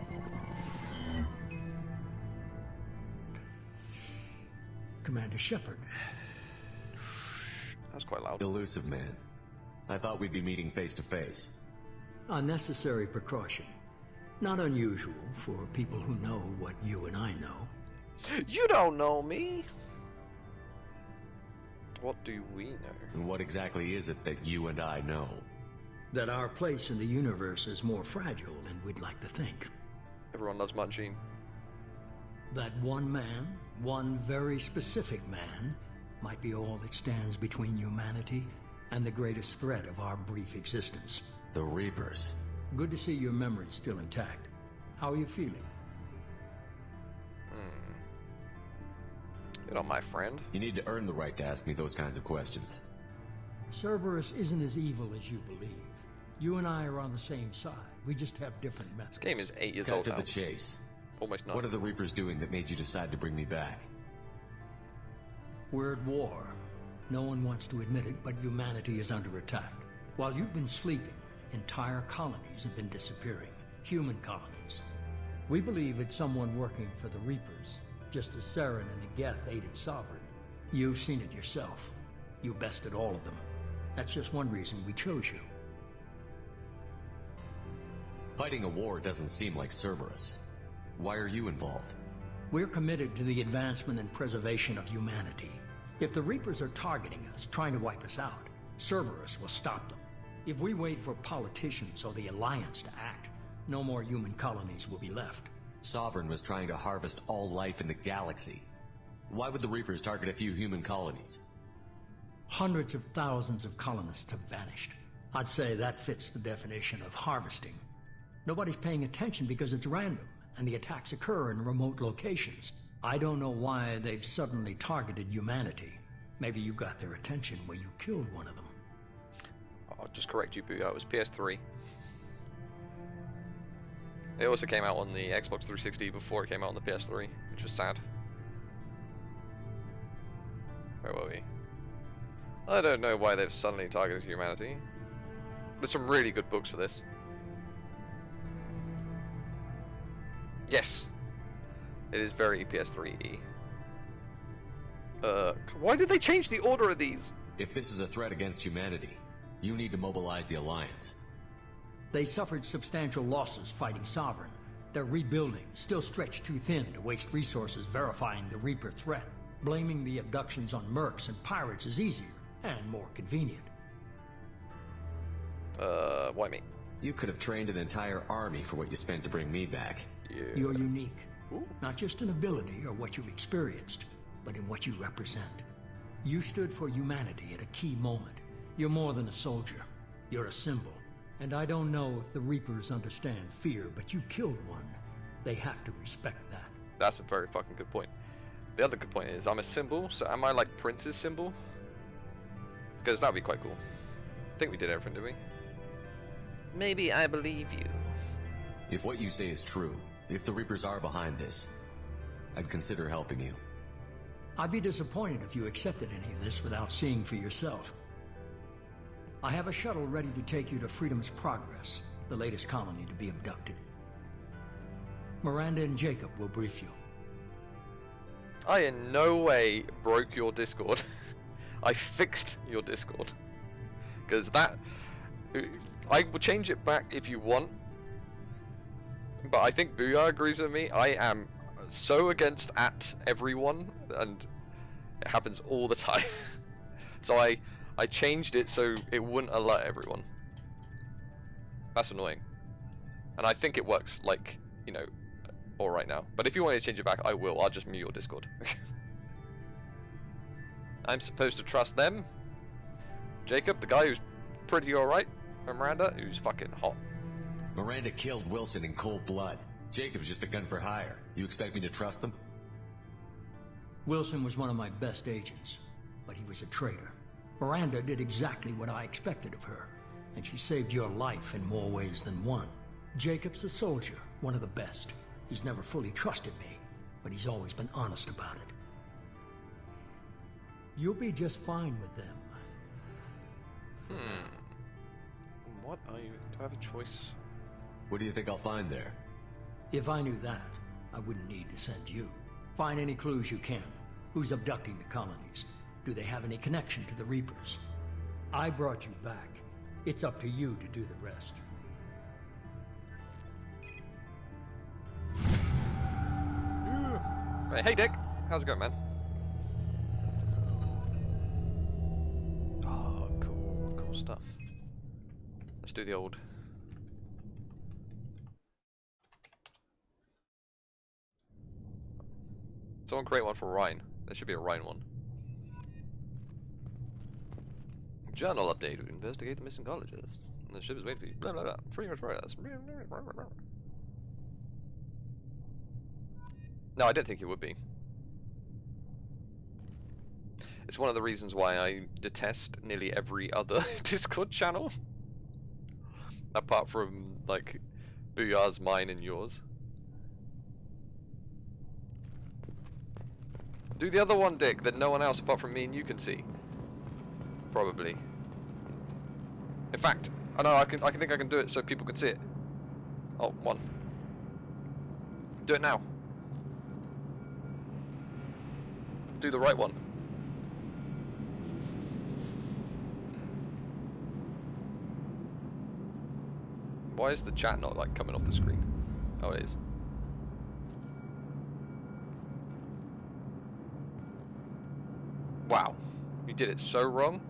Commander Shepard. That was quite loud. Elusive man. I thought we'd be meeting face to face. Unnecessary precaution. Not unusual for people who know what you and I know. You don't know me! What do we know? And what exactly is it that you and I know? That our place in the universe is more fragile than we'd like to think. Everyone loves Munchine. That one man, one very specific man, might be all that stands between humanity and the greatest threat of our brief existence. The Reapers. Good to see your memory's still intact. How are you feeling? You're not my friend. You need to earn the right to ask me those kinds of questions. Cerberus isn't as evil as you believe. You and I are on the same side. We just have different methods. This game is 8 years Cut old to now. the chase. Almost not. What are the Reapers doing that made you decide to bring me back? We're at war. No one wants to admit it, but humanity is under attack. While you've been sleeping, entire colonies have been disappearing. Human colonies. We believe it's someone working for the Reapers, just as Saren and the Geth aided Sovereign. You've seen it yourself. You bested all of them. That's just one reason we chose you. Fighting a war doesn't seem like Cerberus. Why are you involved? We're committed to the advancement and preservation of humanity. If the Reapers are targeting us, trying to wipe us out, Cerberus will stop them. If we wait for politicians or the Alliance to act, no more human colonies will be left. Sovereign was trying to harvest all life in the galaxy. Why would the Reapers target a few human colonies? Hundreds of thousands of colonists have vanished. I'd say that fits the definition of harvesting. Nobody's paying attention because it's random, and the attacks occur in remote locations. I don't know why they've suddenly targeted humanity. Maybe you got their attention when you killed one of them. I'll just correct you, Boo. It was PS3. It also came out on the Xbox 360 before it came out on the PS3, which was sad. Where were we? I don't know why they've suddenly targeted humanity. There's some really good books for this. Yes! It is very PS3-y. Why did they change the order of these? If this is a threat against humanity, you need to mobilize the Alliance. They suffered substantial losses fighting Sovereign. They're rebuilding, still stretched too thin to waste resources verifying the Reaper threat. Blaming the abductions on mercs and pirates is easier and more convenient. Why me? You could have trained an entire army for what you spent to bring me back. Yeah. You're unique. Ooh. Not just in ability or what you've experienced, but in what you represent. You stood for humanity at a key moment. You're more than a soldier. You're a symbol. And I don't know if the Reapers understand fear, but you killed one. They have to respect that. That's a very fucking good point. The other good point is I'm a symbol, so am I like Prince's symbol? Because that would be quite cool. I think we did everything, did we? Maybe I believe you. If what you say is true, if the Reapers are behind this, I'd consider helping you. I'd be disappointed if you accepted any of this without seeing for yourself. I have a shuttle ready to take you to Freedom's Progress, the latest colony to be abducted. Miranda and Jacob will brief you. I in no way broke your Discord. I fixed your Discord. Because that... I will change it back if you want. But I think Booyah agrees with me. I am so against everyone, and it happens all the time. So I changed it so it wouldn't alert everyone. That's annoying. And I think it works, like, you know, alright now. But if you want me to change it back, I will. I'll just mute your Discord. I'm supposed to trust them. Jacob, the guy who's pretty alright, and Miranda, who's fucking hot. Miranda killed Wilson in cold blood. Jacob's just a gun for hire. You expect me to trust them? Wilson was one of my best agents, but he was a traitor. Miranda did exactly what I expected of her, and she saved your life in more ways than one. Jacob's a soldier, one of the best. He's never fully trusted me, but he's always been honest about it. You'll be just fine with them. What are you... Do I have a choice? What do you think I'll find there? If I knew that, I wouldn't need to send you. Find any clues you can. Who's abducting the colonies? Do they have any connection to the Reapers? I brought you back. It's up to you to do the rest. Right, hey Dick, how's it going, man? Oh, cool stuff. Let's do the old. Someone create one for Ryan. There should be a Ryan one. Journal update. We investigate the missing colleges. The ship is waiting for you. Blah blah blah. Free progress. No, I didn't think it would be. It's one of the reasons why I detest nearly every other Discord channel. Apart from, like, Booyah's, mine, and yours. Do the other one, Dick, that no one else apart from me and you can see. Probably. In fact, I know I think I can do it so people can see it. Oh, one. Do it now. Do the right one. Why is the chat not, like, coming off the screen? Oh, it is. Wow. You did it so wrong.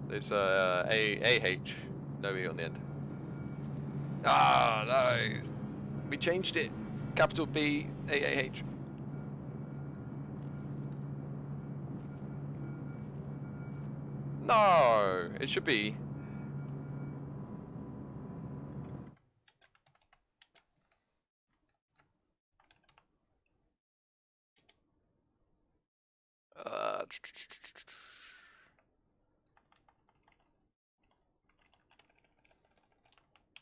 There's A-H. No E on the end. Ah, no. We changed it. Capital B, A-A-H. No, it should be.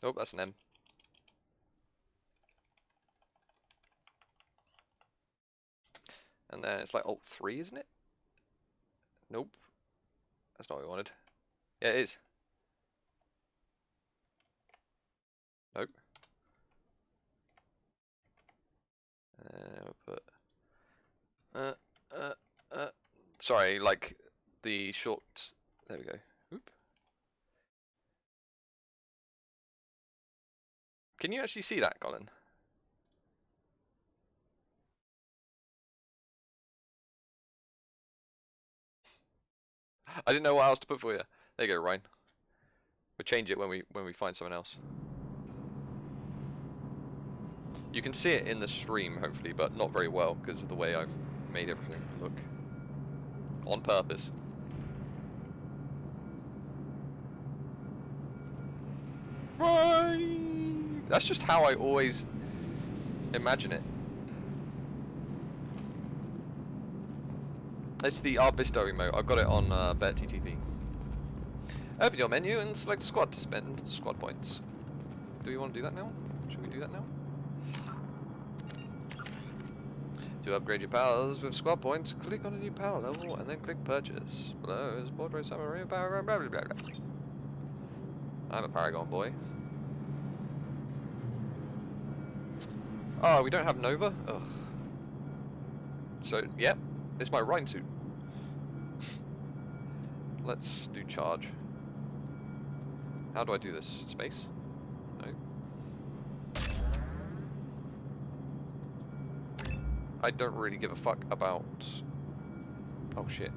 Oh, that's an M. And then it's like Alt 3, isn't it? Nope. That's not what we wanted. Yeah, it is. Nope. We'll put... sorry, like the short... There we go. Oop. Can you actually see that, Colin? I didn't know what else to put for you. There you go, Ryan. We'll change it when we find someone else. You can see it in the stream, hopefully, but not very well because of the way I've made everything look. On purpose. Right. That's just how I always imagine it. It's the Arbisto emote. I've got it on BetTTP. Open your menu and select squad to spend squad points. Do we want to do that now? Should we do that now? To upgrade your powers with squad points, click on a new power level and then click purchase. Below is portrait summary of power, blah blah blah blah. I'm a Paragon boy. Oh, we don't have Nova? Ugh. So, yep, it's my Rhine suit. Let's do charge. How do I do this? Space? No. I don't really give a fuck about... Oh shit.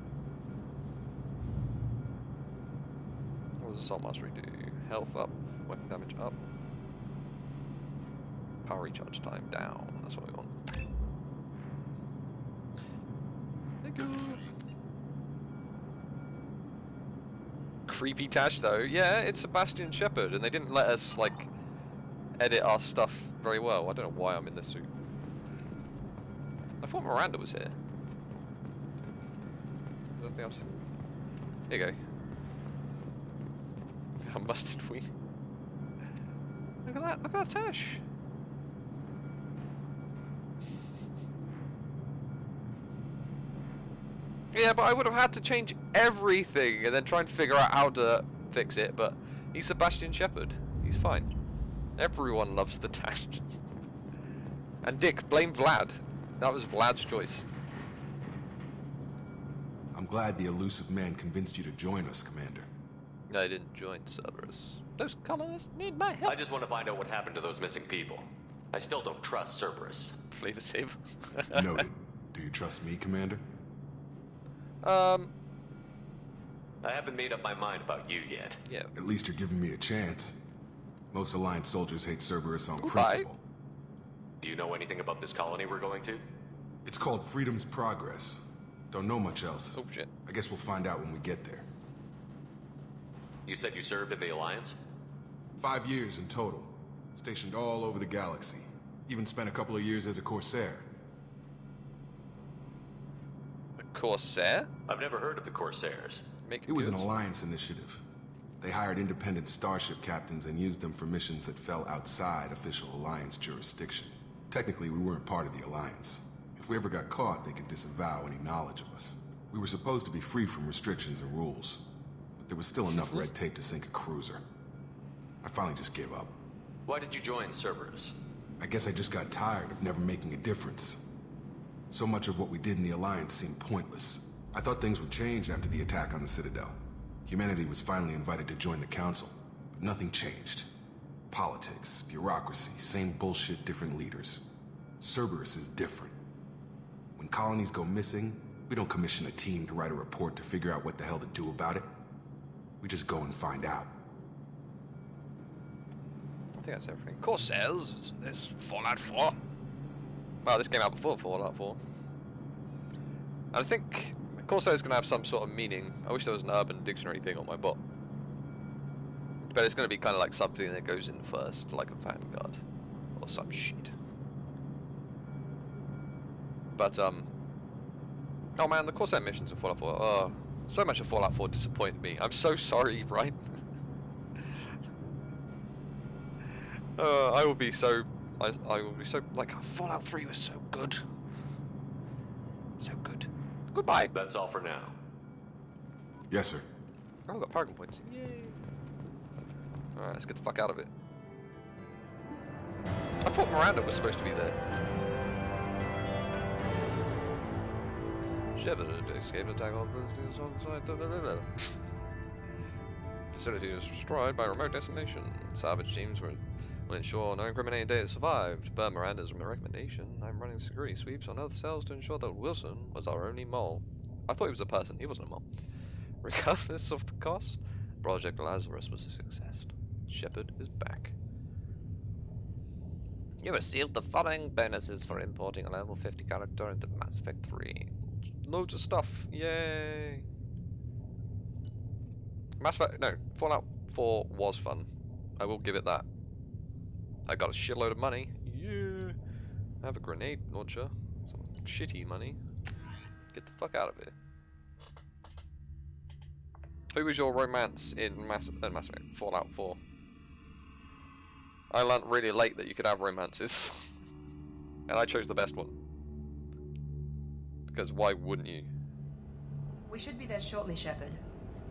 What does Assault Mastery do? Health up, weapon damage up. Power recharge time down. That's what we want. Thank you. Creepy Tash though. Yeah, it's Sebastian Shepard, and they didn't let us like edit our stuff very well. I don't know why I'm in this suit. I thought Miranda was here. Nothing else. Here you go. A mustard wing. Look at that! Look at that Tash. Yeah, but I would have had to change everything and then try and figure out how to fix it, but he's Sebastian Shepard. He's fine. Everyone loves the Tash. And Dick, blame Vlad. That was Vlad's choice. I'm glad the elusive man convinced you to join us, Commander. I didn't join Cerberus. Those colonists need my help. I just want to find out what happened to those missing people. I still don't trust Cerberus. Flavor save. Noted. Do you trust me, Commander? I haven't made up my mind about you yet. Yeah. At least you're giving me a chance. Most Alliance soldiers hate Cerberus on principle. Do you know anything about this colony we're going to? It's called Freedom's Progress. Don't know much else. Oh shit. I guess we'll find out when we get there. You said you served in the Alliance? 5 years in total. Stationed all over the galaxy. Even spent a couple of years as a Corsair. Corsair? I've never heard of the Corsairs. It was an Alliance initiative. They hired independent starship captains and used them for missions that fell outside official Alliance jurisdiction. Technically, we weren't part of the Alliance. If we ever got caught, they could disavow any knowledge of us. We were supposed to be free from restrictions and rules, but there was still enough red tape to sink a cruiser. I finally just gave up. Why did you join Cerberus? I guess I just got tired of never making a difference. So much of what we did in the Alliance seemed pointless. I thought things would change after the attack on the Citadel. Humanity was finally invited to join the Council, but nothing changed. Politics, bureaucracy, same bullshit, different leaders. Cerberus is different. When colonies go missing, we don't commission a team to write a report to figure out what the hell to do about it. We just go and find out. I think that's everything. Corsairs, there's Fallout 4. Well, this came out before Fallout 4. And I think Corsairs going to have some sort of meaning. I wish there was an Urban Dictionary thing on my bot. But it's going to be kind of like something that goes in first, like a Vanguard. Or some shit. But, oh man, the Corsair missions in Fallout 4. Oh, so much of Fallout 4 disappointed me. I'm so sorry, right? I will be so... I will be so... Like, Fallout 3 was so good. So good. Goodbye. That's all for now. Yes, sir. Oh, I've got Paragon points. Yay. Alright, let's get the fuck out of it. I thought Miranda was supposed to be there. Shepard escaped attack on the facility was destroyed by remote detonation. Salvage teams will ensure no incriminating data survived. Per Miranda's recommendation, I'm running security sweeps on other cells to ensure that Wilson was our only mole. I thought he was a person, he wasn't a mole. Regardless of the cost, Project Lazarus was a success. Shepard is back. You received the following bonuses for importing a level 50 character into Mass Effect 3. Loads of stuff, yay! Fallout 4 was fun. I will give it that. I got a shitload of money. Yeah. I have a grenade launcher. Some shitty money. Get the fuck out of here. Who was your romance in Fallout 4? I learnt really late that you could have romances. And I chose the best one. because why wouldn't you? We should be there shortly, Shepard.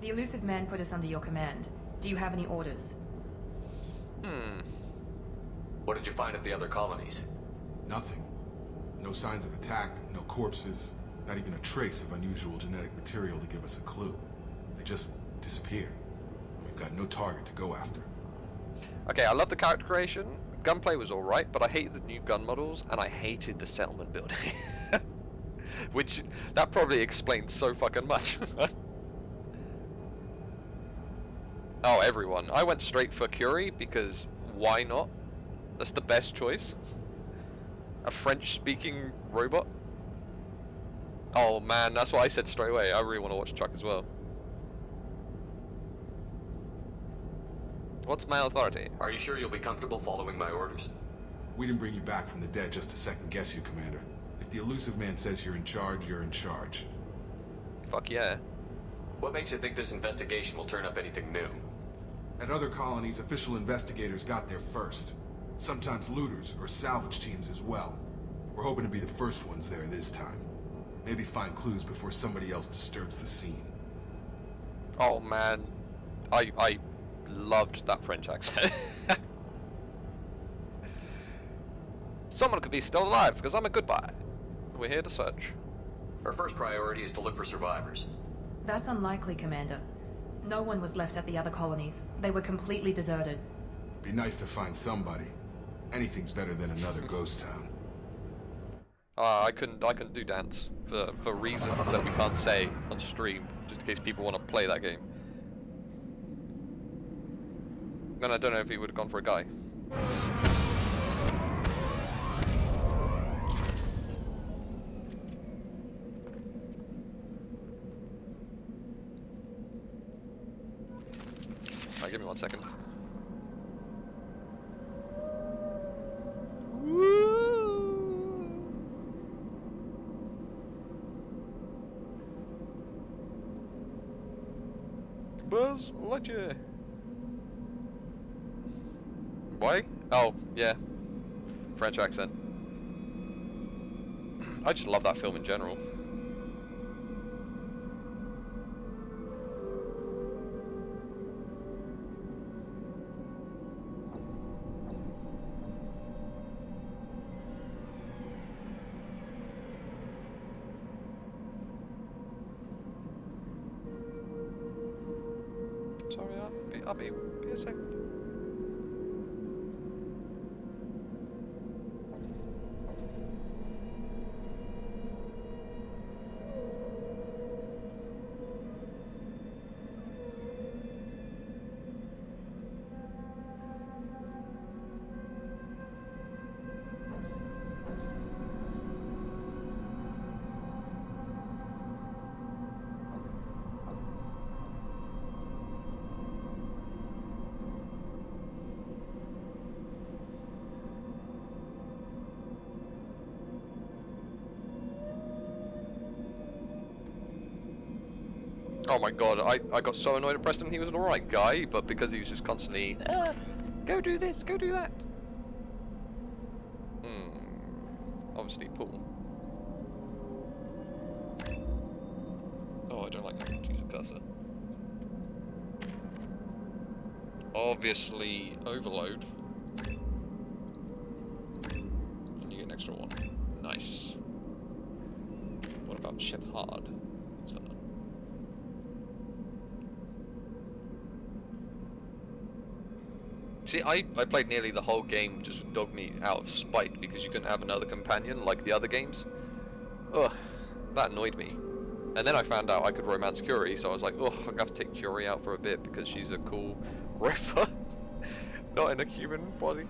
The elusive man put us under your command. Do you have any orders? What did you find at the other colonies? Nothing. No signs of attack, no corpses, not even a trace of unusual genetic material to give us a clue. They just disappeared. We've got no target to go after. Okay, I love the character creation. Gunplay was alright, but I hated the new gun models, and I hated the settlement building. Which, that probably explains so fucking much. Oh, everyone. I went straight for Curie, because why not? That's the best choice. A French-speaking robot. Oh man, that's what I said straight away. I really want to watch Chuck as well. What's my authority? Are you sure you'll be comfortable following my orders? We didn't bring you back from the dead just to second guess you, Commander. If the elusive man says you're in charge, you're in charge. Fuck yeah. What makes you think this investigation will turn up anything new? At other colonies, official investigators got there first. Sometimes looters or salvage teams as well. We're hoping to be the first ones there this time. Maybe find clues before somebody else disturbs the scene. Oh man, I loved that French accent. Someone could be still alive because I'm a good guy. We're here to search. Our first priority is to look for survivors. That's unlikely, Commander. No one was left at the other colonies. They were completely deserted. Be nice to find somebody. Anything's better than another ghost town. I couldn't do dance for reasons that we can't say on stream, just in case people want to play that game. And I don't know if he would have gone for a guy. Alright, give me 1 second. Buzz Lightyear. Why? Oh, yeah. French accent. I just love that film in general. Sorry, I'll be a second. Oh my god, I got so annoyed at Preston. He was an alright guy, but because he was just constantly, go do this, go do that. Obviously, Paul. Oh, I don't like having to use a cursor. Obviously, overload. And you get an extra one. Nice. What about Shep Hard? What's going on? See, I played nearly the whole game just with Dogmeat out of spite because you couldn't have another companion like the other games. Ugh, that annoyed me. And then I found out I could romance Curie, so I was like, ugh, I'm gonna have to take Curie out for a bit because she's a cool ripper. Not in a human body.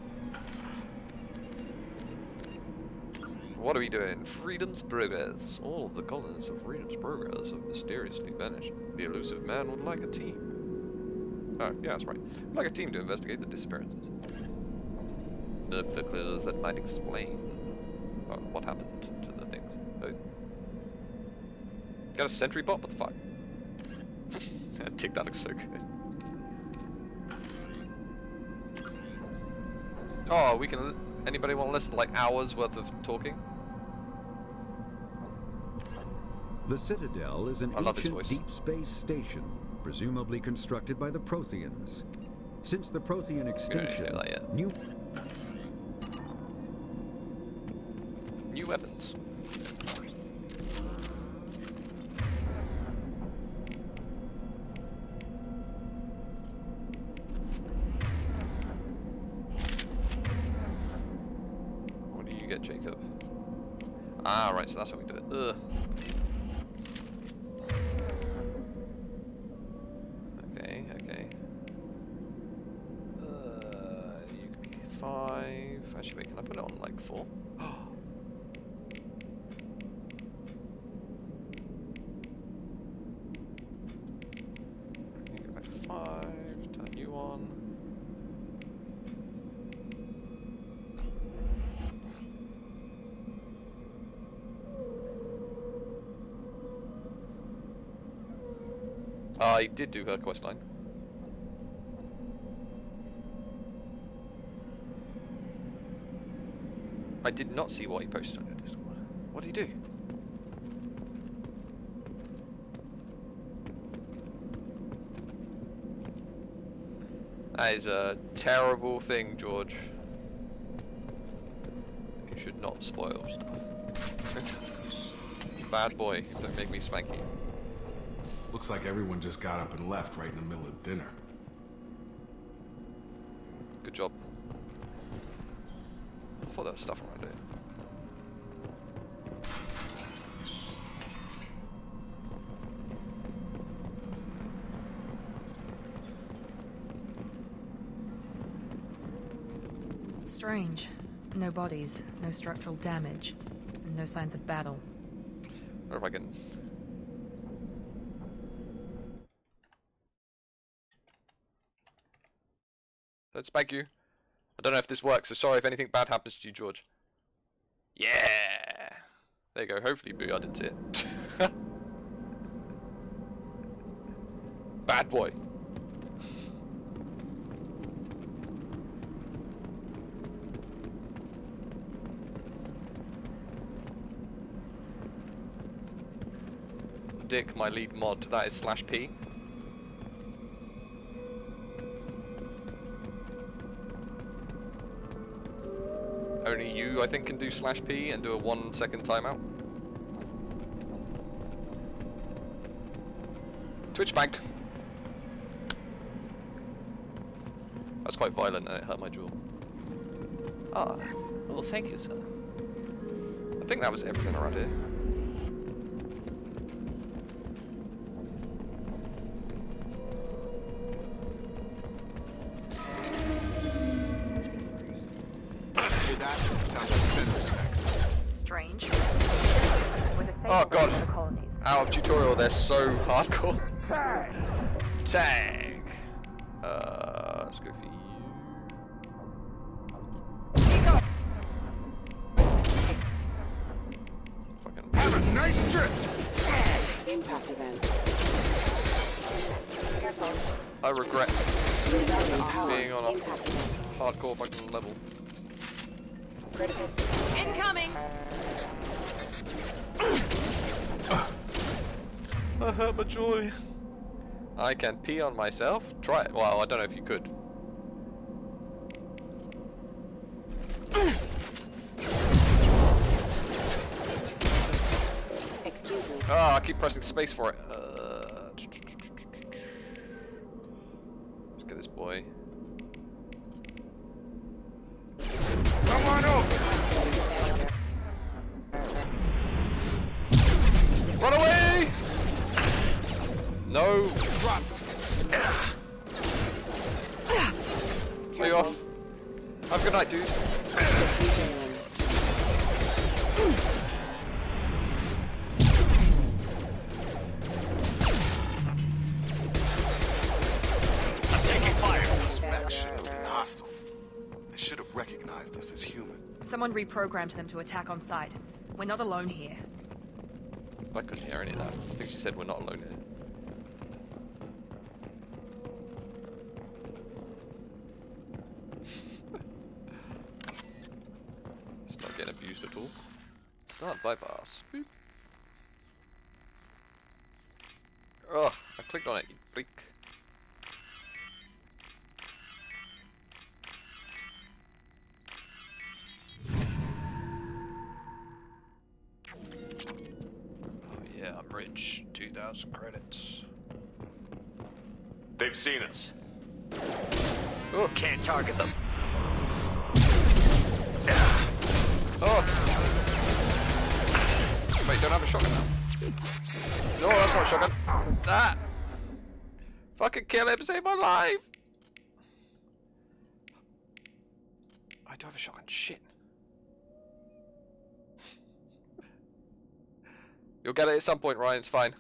What are we doing? Freedom's Progress. All of the colonists of Freedom's Progress have mysteriously vanished. The elusive man would like a team. Oh, yeah, that's right. I'd like a team to investigate the disappearances. Look for clues that might explain what happened to the things. Oh. Got a sentry bot? What the fuck? Tick, that looks so good. Oh, we can... Anybody want to listen to like hours worth of talking? The Citadel is an ancient deep space station, presumably constructed by the Protheans. Since the Prothean extinction, new weapons. What do you get, Jacob? Ah, right, so that's how we do it. Ugh. Okay, okay. You 5. Actually, wait, can I put it on like 4? Go back to 5. Turn you on. I did do her questline. I did not see what he posted on your Discord. What did he do? That is a terrible thing, George. You should not spoil stuff. Bad boy, don't make me spank you. Looks like everyone just got up and left right in the middle of dinner. Good job. I thought there was stuff around it. Strange. No bodies, no structural damage, and no signs of battle. I wonder if I can... Don't spank you. I don't know if this works, so sorry if anything bad happens to you, George. Yeah! There you go, hopefully Boo, I didn't see it. Bad boy. Dick, my lead mod, that is /P. Only you, I think, can do /P and do a 1 second timeout. Twitch banked. That's quite violent and it hurt my jaw. Ah, well, thank you, sir. I think that was everything around here. Strange. Oh god. Out of tutorial, they're so hardcore. Tag. Let's go for you. Fucking have a nice trip. Impact event. I regret being on a hardcore fucking level. Incoming! I hurt my joy. I can pee on myself? Try it. Well, I don't know if you could. Excuse me. Oh, I keep pressing space for it. Let's get this boy. Come on over. Run away! No. Drop. Play off. Have a good night, dude. Taking fire. Those mechs should have been hostile. They should have recognized us as human. Someone reprogrammed them to attack on sight. We're not alone here. I couldn't hear any of that. I think she said we're not alone here. It's not getting abused at all. Start bypass. Boop. Oh, I clicked on it, you freak. Oh yeah, I'm rich. 2,000 credits. They've seen us. Oh, can't target them. Oh! Wait, don't have a shotgun now. No, that's not a shotgun. Ah! Fucking kill him, save my life! I do have a shotgun, shit. You'll get it at some point, Ryan, it's fine.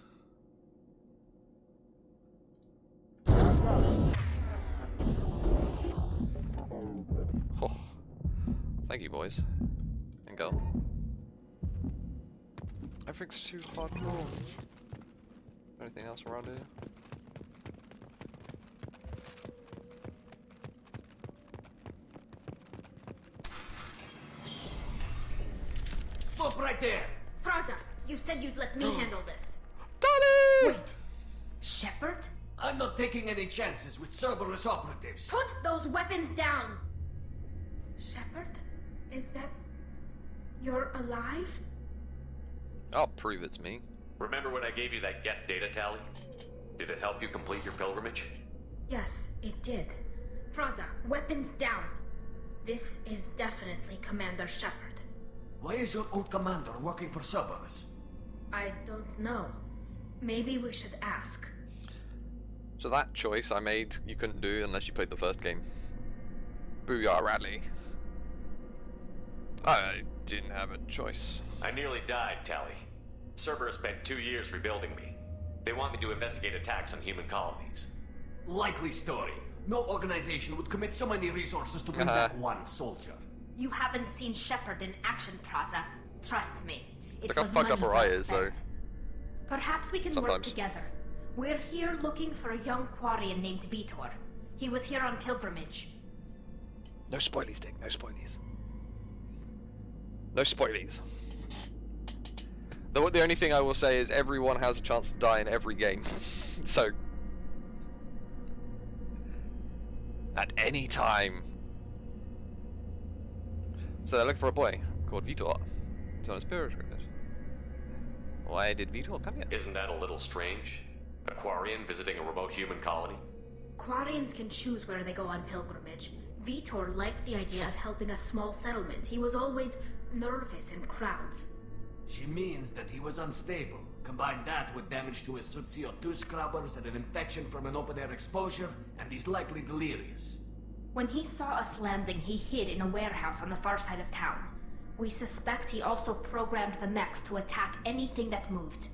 Oh. Thank you, boys. And girl. Everything's too hardcore. Anything else around here? Stop right there! Praza, you said you'd let me handle this. Daddy! Wait. Shepard? I'm not taking any chances with Cerberus operatives. Put those weapons down! Shepard? Is that... You're alive? I'll prove it's me. Remember when I gave you that Geth data tally? Did it help you complete your pilgrimage? Yes, it did. Praza, weapons down. This is definitely Commander Shepard. Why is your old commander working for Cerberus? I don't know. Maybe we should ask. So that choice I made, you couldn't do unless you played the first game. Booyah, Radley. I didn't have a choice. I nearly died, Tally. Cerberus spent 2 years rebuilding me. They want me to investigate attacks on human colonies. Likely story. No organization would commit so many resources to bring back one soldier. You haven't seen Shepard in action, Praza. Trust me. Look how fucked up her eye is, though. Perhaps we can work together. We're here looking for a young Quarian named Vitor. He was here on pilgrimage. No spoilies, Dick. No spoilies. No spoilies. The only thing I will say is everyone has a chance to die in every game. So... at any time. So they're looking for a boy called Vitor. He's on a spirit route. Why did Vitor come here? Isn't that a little strange? A Quarian visiting a remote human colony? Quarians can choose where they go on pilgrimage. Vitor liked the idea of helping a small settlement. He was always nervous in crowds. She means that he was unstable. Combine that with damage to his CO2 scrubbers and an infection from an open-air exposure, and he's likely delirious. When he saw us landing, he hid in a warehouse on the far side of town. We suspect he also programmed the mechs to attack anything that moved.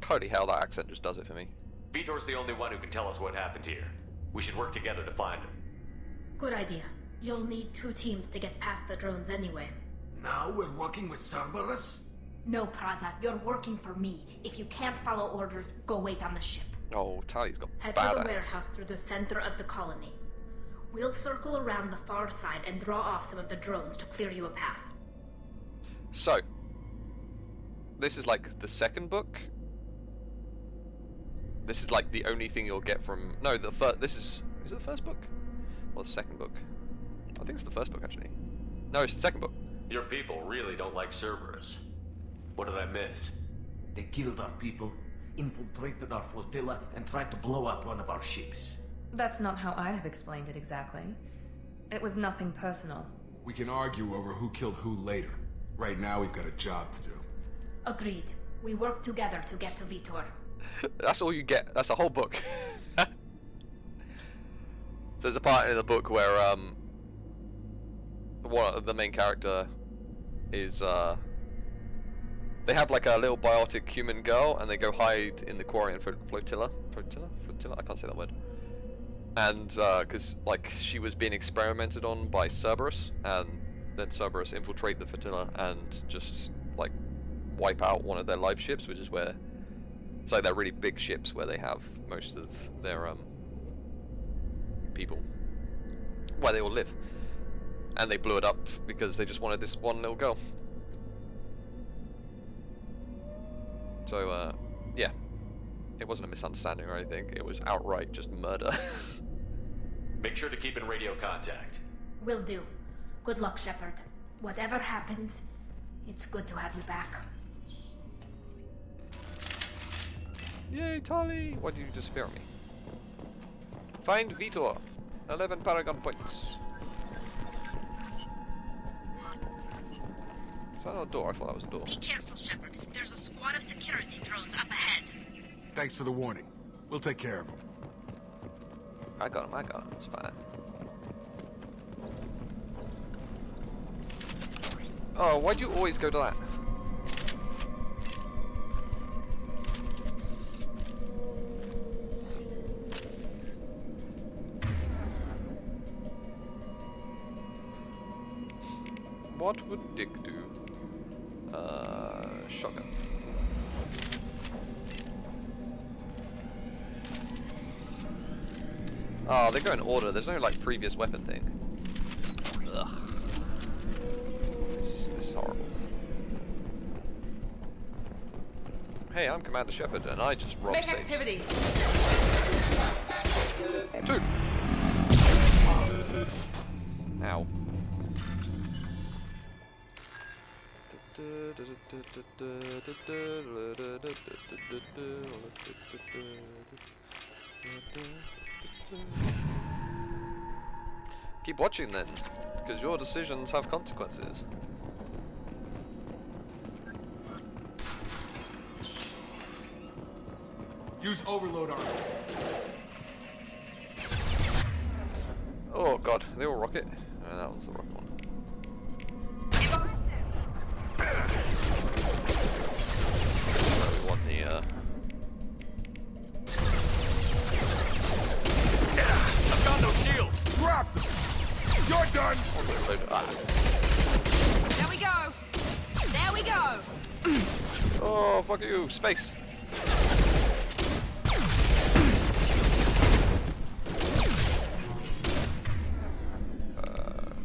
Holy hell, that accent just does it for me. Vitor's the only one who can tell us what happened here. We should work together to find him. Good idea. You'll need 2 teams to get past the drones anyway. Now we're working with Cerberus? No, Praza, you're working for me. If you can't follow orders, go wait on the ship. Oh, Tally's got Head badass. to the warehouse through the center of the colony. We'll circle around the far side and draw off some of the drones to clear you a path. So, this is like the second book. This is like the only thing you'll get from... No, the first... This is it the first book? Or the second book? I think it's the first book, actually. No, it's the second book. Your people really don't like Cerberus. What did I miss? They killed our people, infiltrated our flotilla, and tried to blow up one of our ships. That's not how I'd have explained it exactly. It was nothing personal. We can argue over who killed who later. Right now, we've got a job to do. Agreed. We work together to get to Vitor. That's all you get. That's a whole book. There's a part in the book where the main character is they have like a little biotic human girl, and they go hide in the Quarian flotilla. I can't say that word. And because like she was being experimented on by Cerberus, and then Cerberus infiltrate the flotilla and just like wipe out one of their live ships, which is where it's like they're really big ships where they have most of their people, where they all live, and they blew it up because they just wanted this one little girl. So yeah, It wasn't a misunderstanding or anything. It was outright just murder. Make sure to keep in radio contact. Will do. Good luck, Shepard. Whatever happens, it's good to have you back. Yay, Tali! Why did you disappear on me? Find Vitor. 11 Paragon points. Is that not a door? I thought that was a door. Be careful, Shepard. There's a squad of security drones up ahead. Thanks for the warning. We'll take care of them. I got him, it's fine. Oh, why'd you always go to that? What would Dick do? Shotgun. Oh, they go in order. There's no like previous weapon thing. Ugh. This is horrible. Hey, I'm Commander Shepard, and I just robbed safes. activity. 2. Ow. Keep watching then, because your decisions have consequences. Use overload armor. Oh god, they all rocket. Oh, that one's the rocket one. We want the I've got no shield. Drop them. You're done. There we go. There we go. Oh, fuck you, space.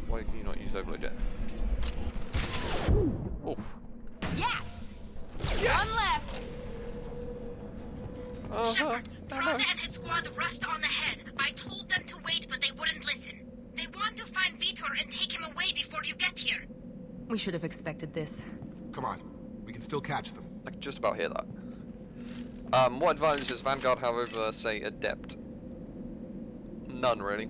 Why can you not use overload yet? Oh. Yes! Yes! One less! Shepard, Braza and his squad rushed on ahead. I told them to wait, but they wouldn't listen. They want to find Vitor and take him away before you get here. We should have expected this. Come on. We can still catch them. I can just about hear that. What advantage does Vanguard have over, say, Adept? None, really.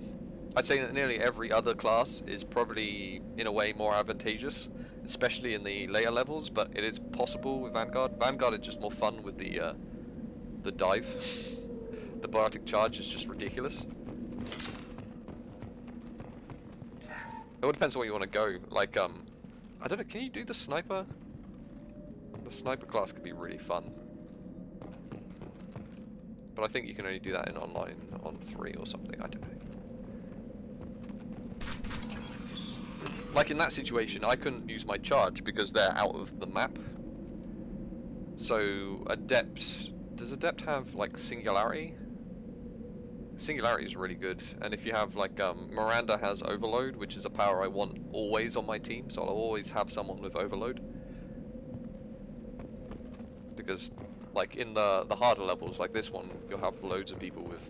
I'd say that nearly every other class is probably, in a way, more advantageous, especially in the later levels, but it is possible with Vanguard. Vanguard is just more fun with the dive. The biotic charge is just ridiculous. It all depends on where you want to go. Like, I don't know, can you do the sniper? The sniper class could be really fun. But I think you can only do that in online on 3 or something, I don't know. Like in that situation, I couldn't use my charge because they're out of the map. So Adept, does Adept have like Singularity? Singularity is really good, and if you have like Miranda has Overload, which is a power I want always on my team, so I'll always have someone with Overload. Because like in the harder levels, like this one, you'll have loads of people with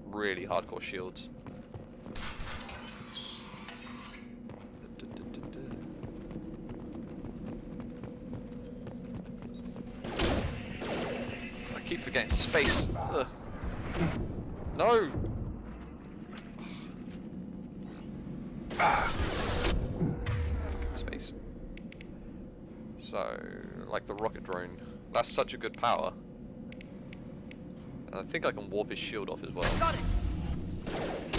really hardcore shields. I keep forgetting space. Ugh. No! Fucking space. So, like the rocket drone. That's such a good power. And I think I can warp his shield off as well. Got it.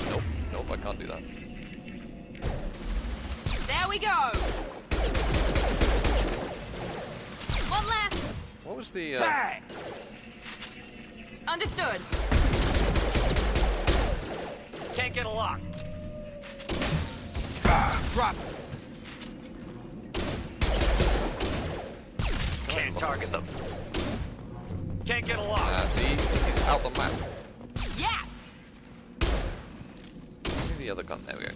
Nope, nope, I can't do that. There we go. One left. What was the Tag. Understood. Can't get a lock. Drop. Can't target them. Can't get a lock. See, he's out the map. Yes. Give me the other gun. There we go.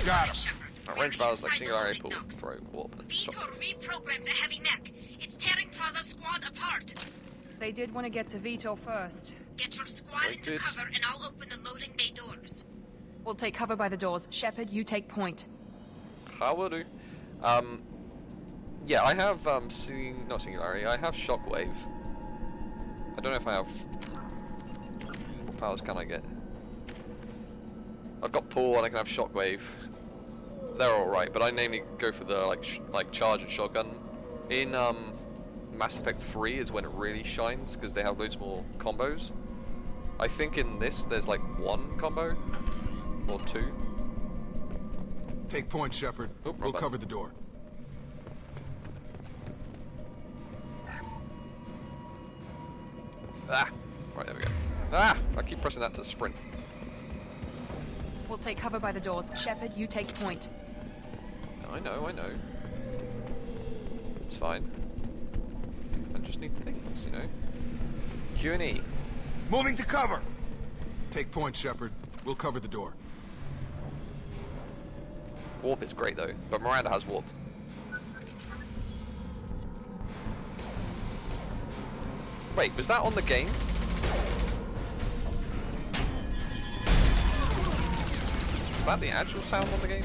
Got him. We Range battles like Singularity pull, throw, warp, and Vitor reprogrammed the heavy mech. It's tearing Praza's squad apart. They did want to get to Vitor first. Get your squad into cover and I'll open the loading bay doors. We'll take cover by the doors. Shepard, you take point. How will do? Yeah, I have not Singularity. I have Shockwave. I don't know if I have. What powers can I get? I've got Pull and I can have Shockwave. They're all right, but I mainly go for the like charge and shotgun. In Mass Effect 3 is when it really shines because they have loads more combos. I think in this there's like one combo or two. Take point, Shepard. We'll cover the door. Ah! Right, there we go. Ah! I keep pressing that to sprint. We'll take cover by the doors. Shepard, you take point. I know. It's fine. I just need things, you know? Q and E. Moving to cover! Take point, Shepard. We'll cover the door. Warp is great though, but Miranda has warp. Wait, was that on the game? Was that the actual sound on the game?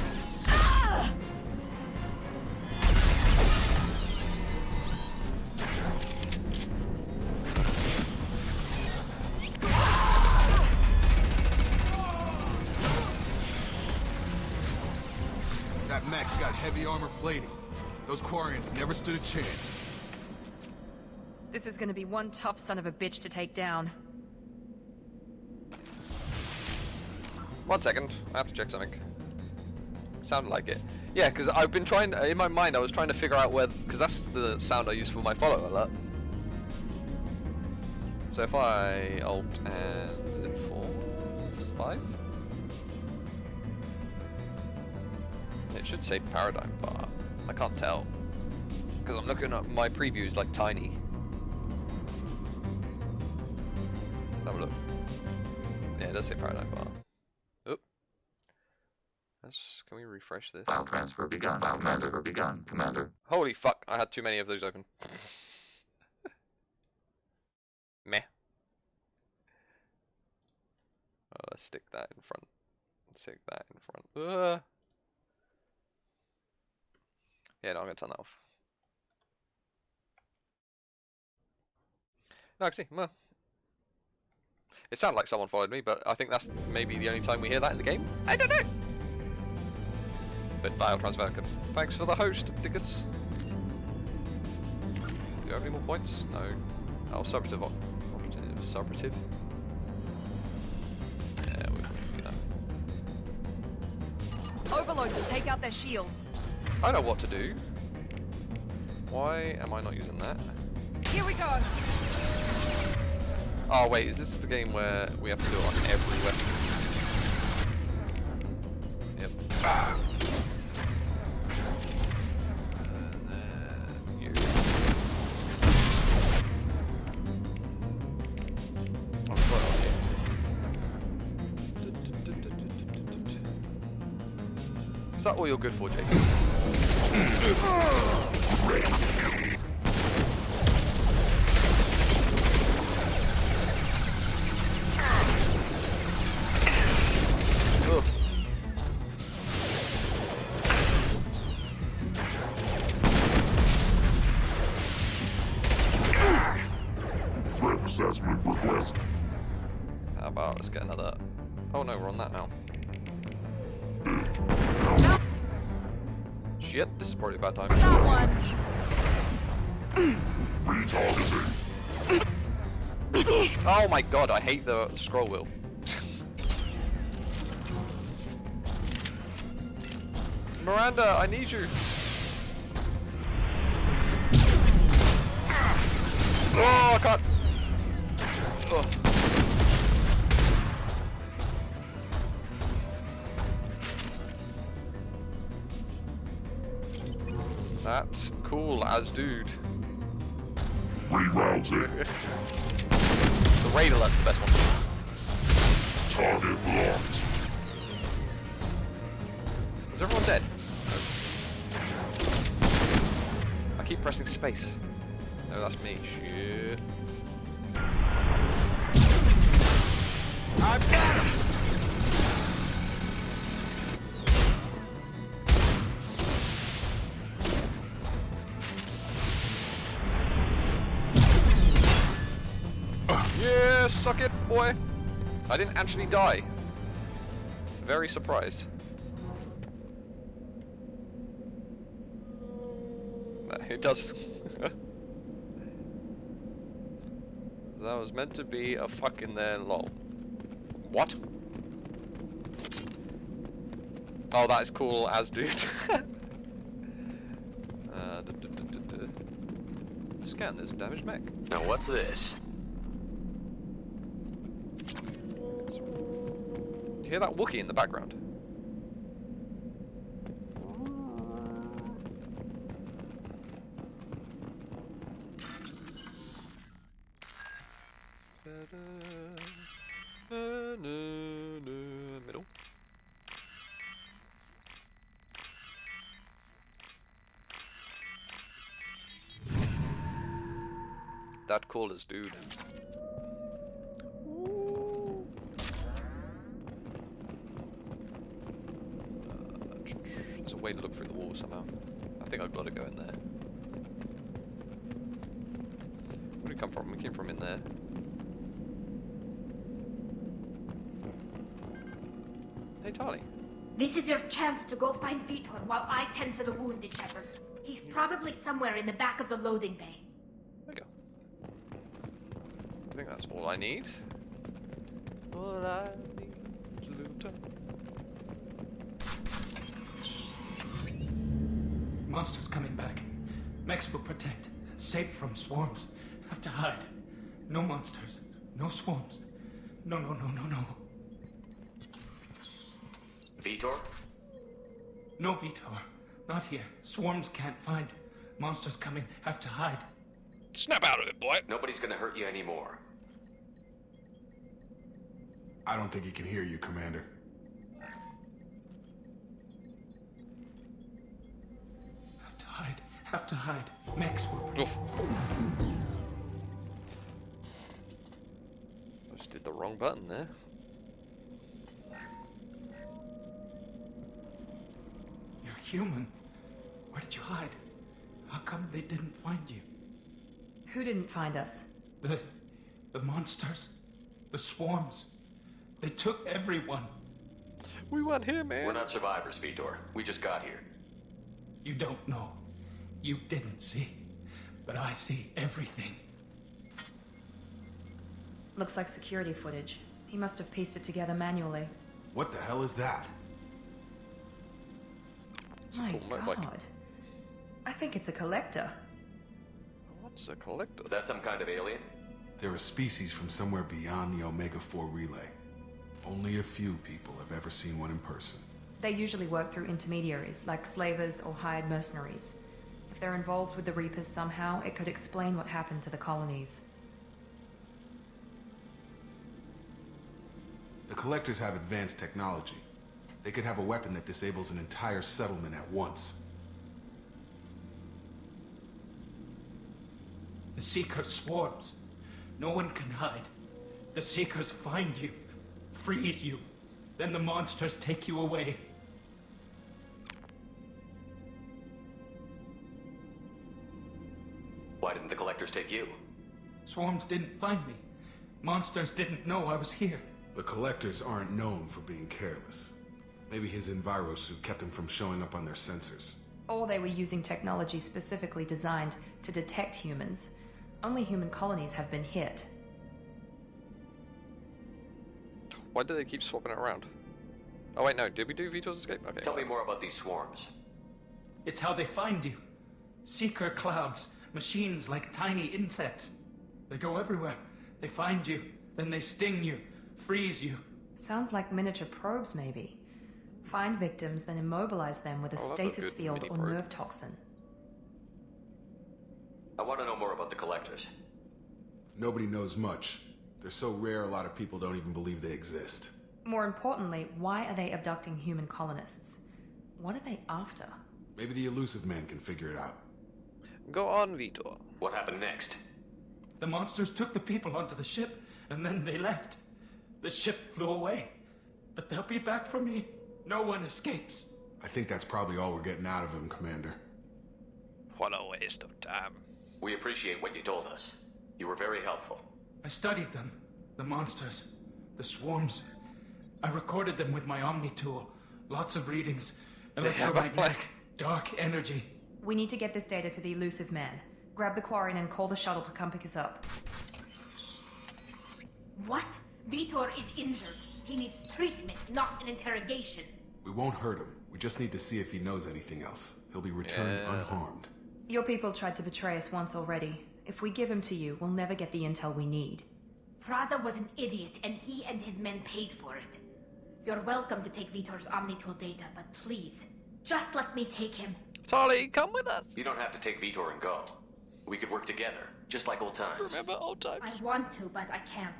That mech's got heavy armor plating. Those Quarians never stood a chance. This is gonna be one tough son of a bitch to take down. 1 second, I have to check something. Sounded like it. Yeah, because I've been trying, in my mind I was trying to figure out where, because that's the sound I use for my follow alert. So if I alt and, is it 4? 5? It should say paradigm bar. I can't tell. Because I'm looking at my previews like tiny. Have a look. Yeah, it does say paradigm bar. Oop. Can we refresh this? File transfer begun. File transfer begun, Commander. Holy fuck, I had too many of those open. Meh. Oh, let's stick that in front. Stick that in front. Yeah, no, I'm gonna turn that off. No, actually, well, it sounded like someone followed me, but I think that's maybe the only time we hear that in the game. I don't know. But file transfer. Thanks for the host, Dickus. Do you have any more points? No. Oh, subrogative. Subrogative. Yeah, you know. Overloads will take out their shields. I know what to do. Why am I not using that? Here we go. Oh wait, is this the game where we have to do it on every weapon? Yep. Ah. You. Oh, quite okay. Is that all you're good for, Jake? Assessment request. How about let's get another. Oh no, we're on that now. Shit, this is probably a bad time. That one. Retargeting. Oh my god, I hate the scroll wheel. Miranda, I need you. Oh, I can't. Oh. That's cool as dude. Rerouting. The raid alert's the best one. Target locked. Is everyone dead? pressing space. No, that's me. Shit. I've got him! Yeah, suck it, boy. I didn't actually die. Very surprised. It does. That was meant to be a fucking there, lol. What? Oh, that is cool as dude. Scan this damaged mech. Now what's this? You hear that Wookiee in the background? Middle. That cool as dude. There's a way to look through the wall somehow. I think I've got to go in there. Where did we come from? We came from in there. Hey, Tali. This is your chance to go find Vitor while I tend to the wounded, Shepard. He's probably somewhere in the back of the loading bay. There you go. I think that's all I need. All I need is a little time. Monsters coming back. Mechs will protect. Safe from swarms. Have to hide. No monsters. No swarms. No. Vitor? No Vitor. Not here. Swarms can't find. Monsters coming. Have to hide. Snap out of it, boy. Nobody's gonna hurt you anymore. I don't think he can hear you, Commander. Have to hide. Mechs will protect. I just did the wrong button there. You're human. Where did you hide? How come they didn't find you? Who didn't find us? The monsters. The swarms. They took everyone. We weren't here, man. We're not survivors, Vitor. We just got here. You don't know. You didn't see. But I see everything. Looks like security footage. He must have pieced it together manually. What the hell is that? My God. I think it's a collector. What's a collector? Is that some kind of alien? They're a species from somewhere beyond the Omega-4 relay. Only a few people have ever seen one in person. They usually work through intermediaries, like slavers or hired mercenaries. If they're involved with the Reapers somehow, it could explain what happened to the colonies. The Collectors have advanced technology. They could have a weapon that disables an entire settlement at once. The Seeker swarms. No one can hide. The Seekers find you, freeze you, then the monsters take you away. Why didn't the Collectors take you? Swarms didn't find me. Monsters didn't know I was here. The Collectors aren't known for being careless. Maybe his envirosuit kept him from showing up on their sensors. Or they were using technology specifically designed to detect humans. Only human colonies have been hit. Why do they keep swapping it around? Oh wait, no. Did we do Vitor's escape? Okay. Tell me more about these swarms. It's how they find you. Seeker clouds. Machines like tiny insects. They go everywhere. They find you. Then they sting you. Freeze you. Sounds like miniature probes, maybe. Find victims, then immobilize them with a stasis field or nerve toxin. I want to know more about the Collectors. Nobody knows much. They're so rare a lot of people don't even believe they exist. More importantly, why are they abducting human colonists? What are they after? Maybe the Elusive Man can figure it out. Go on, Vitor. What happened next? The monsters took the people onto the ship, and then they left. The ship flew away. But they'll be back for me. No one escapes. I think that's probably all we're getting out of him, Commander. What a waste of time. We appreciate what you told us. You were very helpful. I studied them. The monsters. The swarms. I recorded them with my Omni tool. Lots of readings. Electromagnetic. Dark energy. We need to get this data to the elusive man. Grab the Quarian and call the shuttle to come pick us up. What? Vitor is injured. He needs treatment, not an interrogation. We won't hurt him. We just need to see if he knows anything else. He'll be returned unharmed. Your people tried to betray us once already. If we give him to you, we'll never get the intel we need. Praza was an idiot, and he and his men paid for it. You're welcome to take Vitor's Omnitool data, but please, just let me take him. Tali, come with us. You don't have to take Vitor and go. We could work together, just like old times. Remember old times? I want to, but I can't.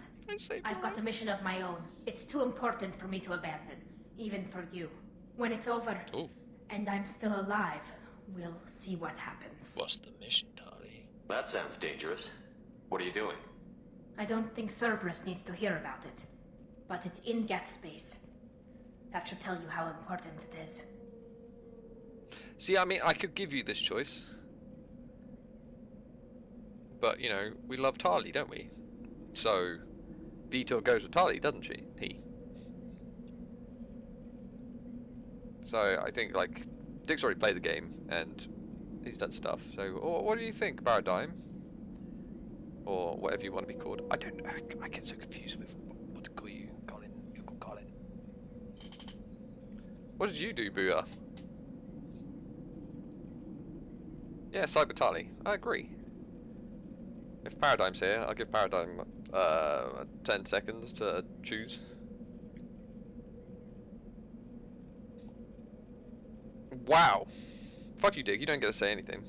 I've got a mission of my own. It's too important for me to abandon, even for you. When it's over, and I'm still alive, we'll see what happens. What's the mission, Tali? That sounds dangerous. What are you doing? I don't think Cerberus needs to hear about it, but it's in Geth space. That should tell you how important it is. See, I mean, I could give you this choice. But, you know, we love Tali, don't we? So, Vitor goes with Tali, doesn't she? So, I think, like, Dick's already played the game, and he's done stuff. So, what do you think, Paradigm? Or whatever you want to be called. I get so confused with what to call you. Colin. You call Colin. What did you do, Booyah? Yeah, Cyber Tali. I agree. If Paradigm's here, I'll give Paradigm 10 seconds to choose. Wow. Fuck you, Dick. You don't get to say anything.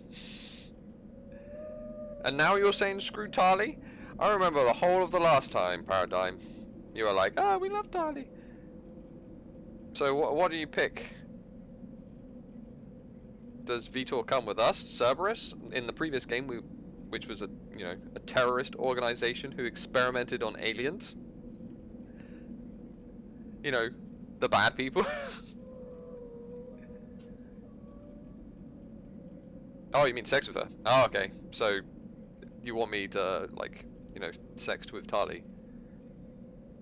And now you're saying screw Tali? I remember the whole of the last time, Paradigm. You were like, oh, we love Tali. So what do you pick? Does Vitor come with us, Cerberus? In the previous game, which was a terrorist organization who experimented on aliens. You know, the bad people. Oh, you mean sex with her? Oh, okay. So, you want me to, like, you know, sext with Tali?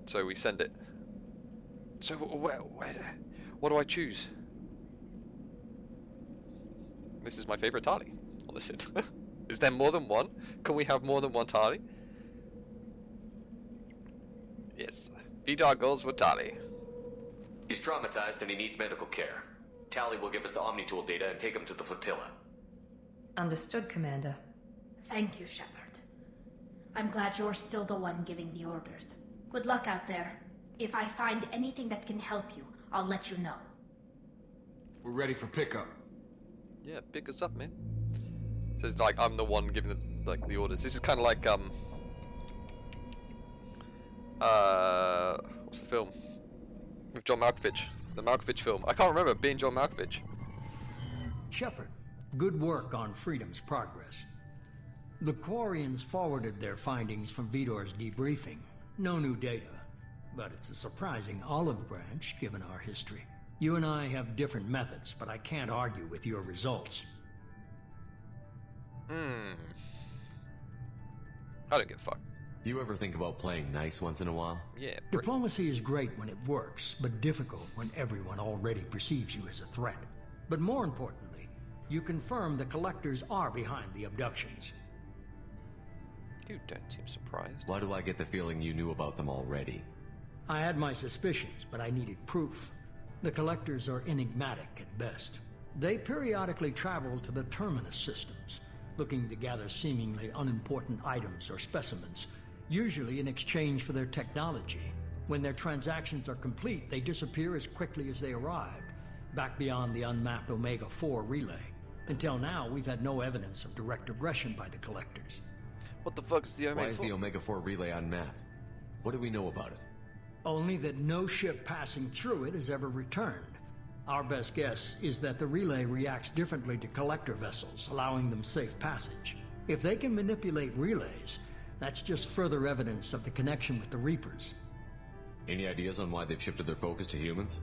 So we send it. So, what do I choose? This is my favorite Tali on the Sid. Is there more than one? Can we have more than one Tali? Yes. Vidar goes with Tali. He's traumatized and he needs medical care. Tali will give us the Omnitool data and take him to the flotilla. Understood, Commander. Thank you, Shepard. I'm glad you're still the one giving the orders. Good luck out there. If I find anything that can help you, I'll let you know. We're ready for pickup. Yeah, pick us up, man. Says like I'm the one giving the orders. This is kind of like what's the film with John Malkovich? The Malkovich film. I can't remember it being John Malkovich. Shepard, good work on Freedom's progress. The Quarians forwarded their findings from Vitor's debriefing. No new data, but it's a surprising olive branch given our history. You and I have different methods, but I can't argue with your results. I don't give a fuck. You ever think about playing nice once in a while? Yeah. Diplomacy is great when it works, but difficult when everyone already perceives you as a threat. But more importantly, you confirm the Collectors are behind the abductions. You don't seem surprised. Why do I get the feeling you knew about them already? I had my suspicions, but I needed proof. The Collectors are enigmatic at best. They periodically travel to the Terminus systems, looking to gather seemingly unimportant items or specimens, usually in exchange for their technology. When their transactions are complete, they disappear as quickly as they arrived, back beyond the unmapped Omega-4 relay. Until now, we've had no evidence of direct aggression by the Collectors. What the fuck is the Omega-4? Why is the Omega-4 relay unmapped? What do we know about it? Only that no ship passing through it has ever returned. Our best guess is that the relay reacts differently to collector vessels, allowing them safe passage. If they can manipulate relays, that's just further evidence of the connection with the Reapers. Any ideas on why they've shifted their focus to humans?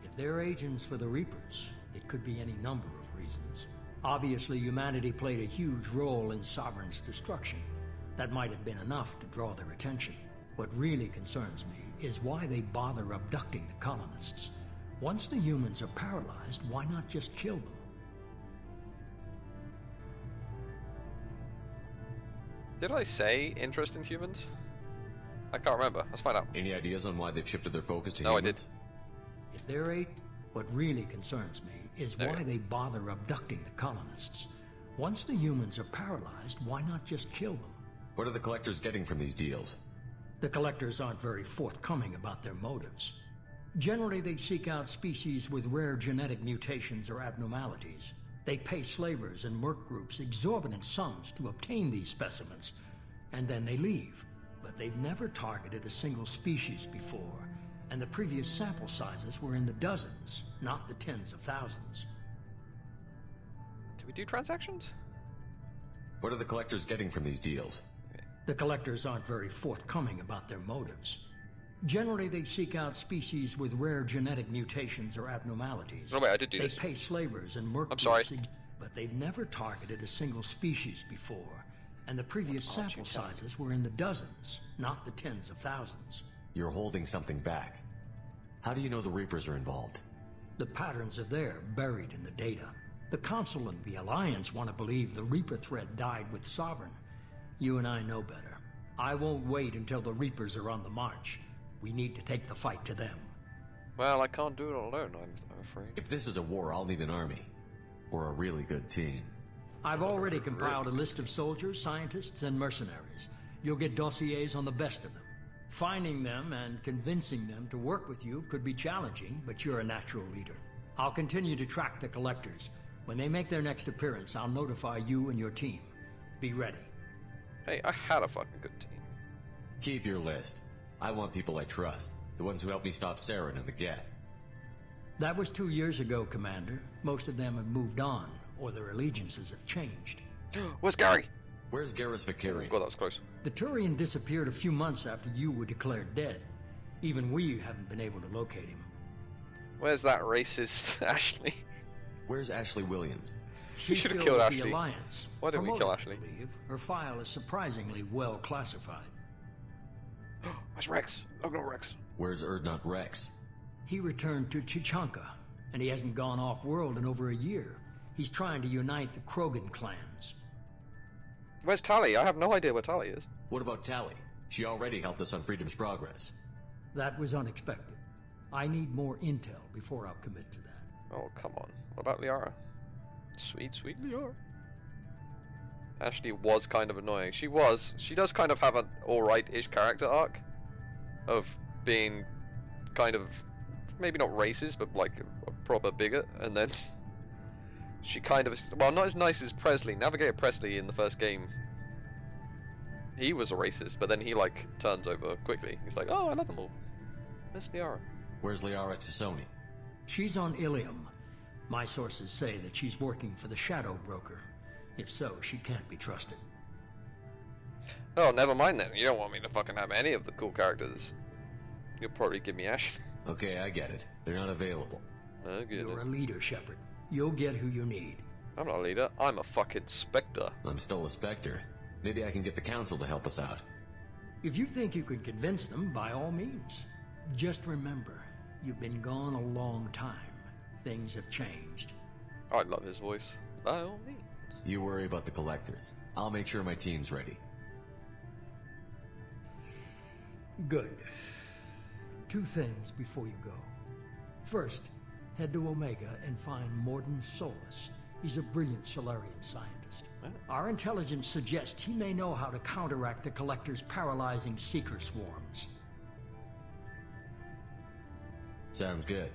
If they're agents for the Reapers, it could be any number of reasons. Obviously, humanity played a huge role in Sovereign's destruction. That might have been enough to draw their attention. What really concerns me is why they bother abducting the colonists. Once the humans are paralyzed, why not just kill them? Did I say interest in humans? I can't remember. Let's find out. Any ideas on why they've shifted their focus to humans? I did. If they're what really concerns me is why they bother abducting the colonists. Once the humans are paralyzed, why not just kill them? What are the collectors getting from these deals? The collectors aren't very forthcoming about their motives. Generally, they seek out species with rare genetic mutations or abnormalities. They pay slavers and merc groups exorbitant sums to obtain these specimens, and then they leave. But they've never targeted a single species before, and the previous sample sizes were in the dozens, not the tens of thousands. Do we do transactions? What are the collectors getting from these deals? The collectors aren't very forthcoming about their motives. Generally, they seek out species with rare genetic mutations or abnormalities. No, wait, I did do this. They pay slavers and merc groups. I'm sorry. But they've never targeted a single species before, and the previous sample sizes were in the dozens, not the tens of thousands. You're holding something back. How do you know the Reapers are involved? The patterns are there, buried in the data. The Council and the Alliance want to believe the Reaper threat died with Sovereign. You and I know better. I won't wait until the Reapers are on the march. We need to take the fight to them. Well, I can't do it alone, I'm afraid. If this is a war, I'll need an army. Or a really good team. I've already compiled a list of soldiers, scientists, and mercenaries. You'll get dossiers on the best of them. Finding them and convincing them to work with you could be challenging, but you're a natural leader. I'll continue to track the collectors. When they make their next appearance, I'll notify you and your team. Be ready. Hey, I had a fucking good team. Keep your list. I want people I trust. The ones who helped me stop Saren and the Geth. That was 2 years ago, Commander. Most of them have moved on, or their allegiances have changed. Where's Gary? Where's Garrus Vakarian? God, that was close. The Turian disappeared a few months after you were declared dead. Even we haven't been able to locate him. Where's that racist Ashley? Where's Ashley Williams? She should have killed killed the Ashley. Alliance. Why didn't we kill Ashley? I believe. Her file is surprisingly well classified. Where's Rex? Oh no, Rex. Where's Erdnot Rex? He returned to Chichanka, and he hasn't gone off-world in over a year. He's trying to unite the Krogan clans. Where's Tali? I have no idea where Tali is. What about Tali? She already helped us on Freedom's Progress. That was unexpected. I need more intel before I'll commit to that. Oh, come on. What about Liara? Sweet, sweet Liara. Ashley was kind of annoying. She does kind of have an alright-ish character arc of being kind of, maybe not racist, but like a proper bigot, and then she kind of, well, not as nice as Presley. Navigator Presley in the first game, he was a racist, but then he like turns over quickly. He's like, oh, I love them all. Miss Liara. Where's Liara Tassoni? She's on Ilium. My sources say that she's working for the Shadow Broker. If so, she can't be trusted. Oh, never mind then. You don't want me to fucking have any of the cool characters. You'll probably give me Ash. Okay, I get it. They're not available. I get You're it. a leader, Shepard. You'll get who you need. I'm not a leader. I'm a fucking Spectre. I'm still a Spectre. Maybe I can get the Council to help us out. If you think you can convince them, by all means. Just remember, you've been gone a long time. Things have changed. I love his voice. By all means. You worry about the collectors. I'll make sure my team's ready. Good. 2 things before you go. First, head to Omega and find Morden Solus. He's a brilliant Solarian scientist. Our intelligence suggests he may know how to counteract the Collector's paralyzing Seeker swarms. Sounds good.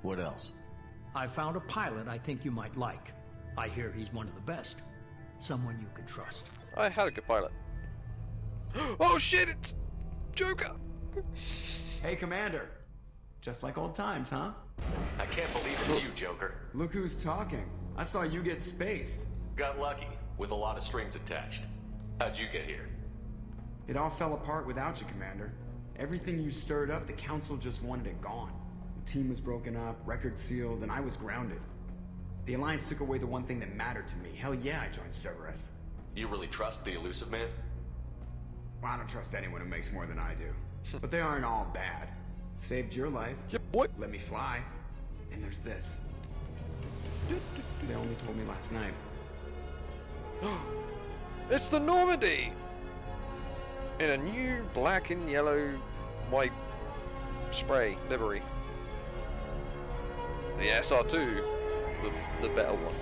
What else? I found a pilot I think you might like. I hear he's one of the best. Someone you can trust. I had a good pilot. Oh shit, it's Joker! Hey, Commander. Just like old times, huh? I can't believe it's you, Joker. Look who's talking. I saw you get spaced. Got lucky, with a lot of strings attached. How'd you get here? It all fell apart without you, Commander. Everything you stirred up, the Council just wanted it gone. The team was broken up, record sealed, and I was grounded. The Alliance took away the one thing that mattered to me. Hell yeah, I joined Cerberus. You really trust the Elusive Man? Well, I don't trust anyone who makes more than I do. But they aren't all bad. Saved your life. Yep, boy. Let me fly. And there's this. They only told me last night. It's the Normandy! In a new black and yellow, white spray livery. The SR2, the better one.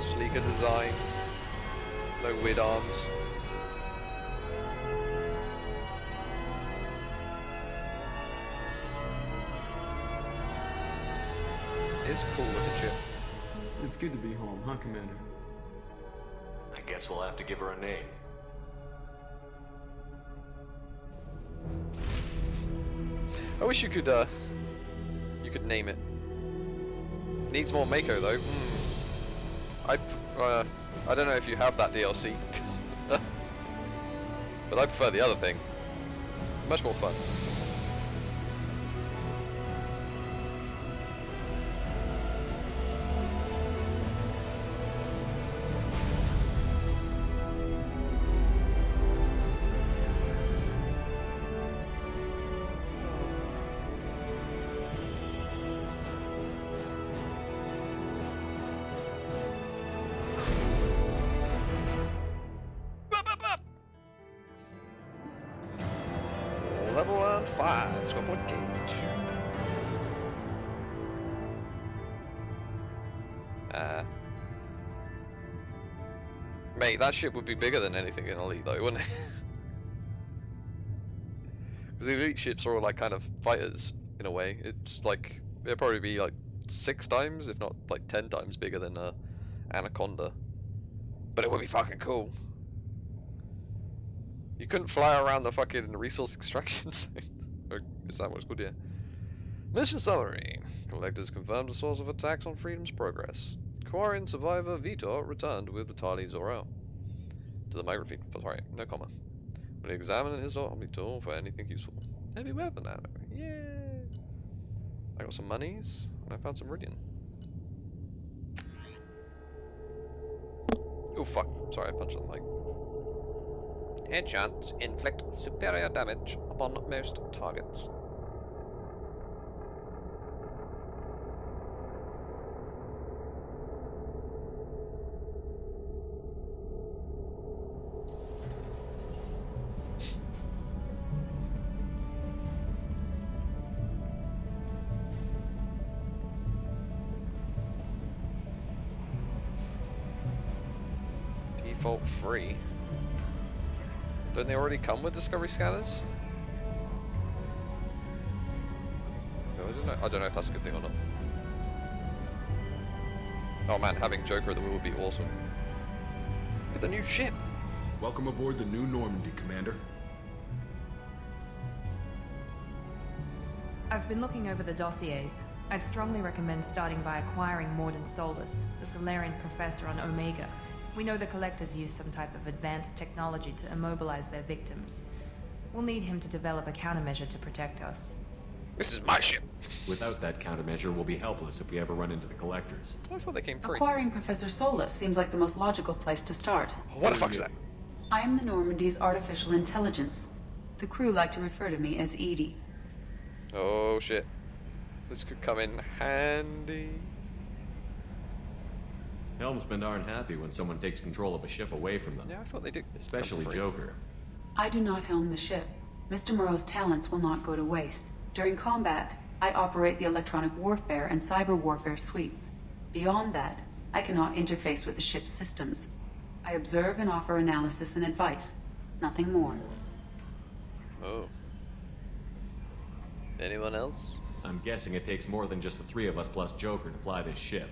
Sleeker design, no weird arms. It's cool looking shit. It's good to be home, huh, Commander? I guess we'll have to give her a name. I wish you could name it. Needs more Mako though. I don't know if you have that DLC, but I prefer the other thing. Much more fun. Level on 5, score point game 2. Mate, that ship would be bigger than anything in Elite though, wouldn't it? Because the Elite ships are all like kind of fighters in a way. It's like, it'd probably be like 6 times, if not like 10 times bigger than Anaconda. But it would be fucking cool. You couldn't fly around the fucking resource extraction site. Or is that what it's called? Yeah. Mission summary. Collectors confirmed the source of attacks on Freedom's progress. Quarian survivor Vitor returned with Tali Zor-El to the microfeed. Sorry, no comma. When he examined his Omni tool for anything useful. Heavy weapon ammo. Yeah. I got some monies and I found some Ridian. Oh fuck. Sorry, I punched on the mic. Headshots inflict superior damage upon most targets. Default free. Don't they already come with Discovery scanners? No, I don't know if that's a good thing or not. Oh man, having Joker at the wheel would be awesome. Look at the new ship! Welcome aboard the new Normandy, Commander. I've been looking over the dossiers. I'd strongly recommend starting by acquiring Mordin Solus, the Solarian professor on Omega. We know the Collectors use some type of advanced technology to immobilize their victims. We'll need him to develop a countermeasure to protect us. This is my ship! Without that countermeasure, we'll be helpless if we ever run into the Collectors. I thought they came free. Acquiring Professor Solus seems like the most logical place to start. What the fuck's that? I am the Normandy's artificial intelligence. The crew like to refer to me as Edie. Oh shit. This could come in handy. Helmsmen aren't happy when someone takes control of a ship away from them. Yeah, I thought they did. Especially Joker. I do not helm the ship. Mr. Moreau's talents will not go to waste. During combat, I operate the electronic warfare and cyber warfare suites. Beyond that, I cannot interface with the ship's systems. I observe and offer analysis and advice. Nothing more. Oh. Anyone else? I'm guessing it takes more than just the 3 of us plus Joker to fly this ship.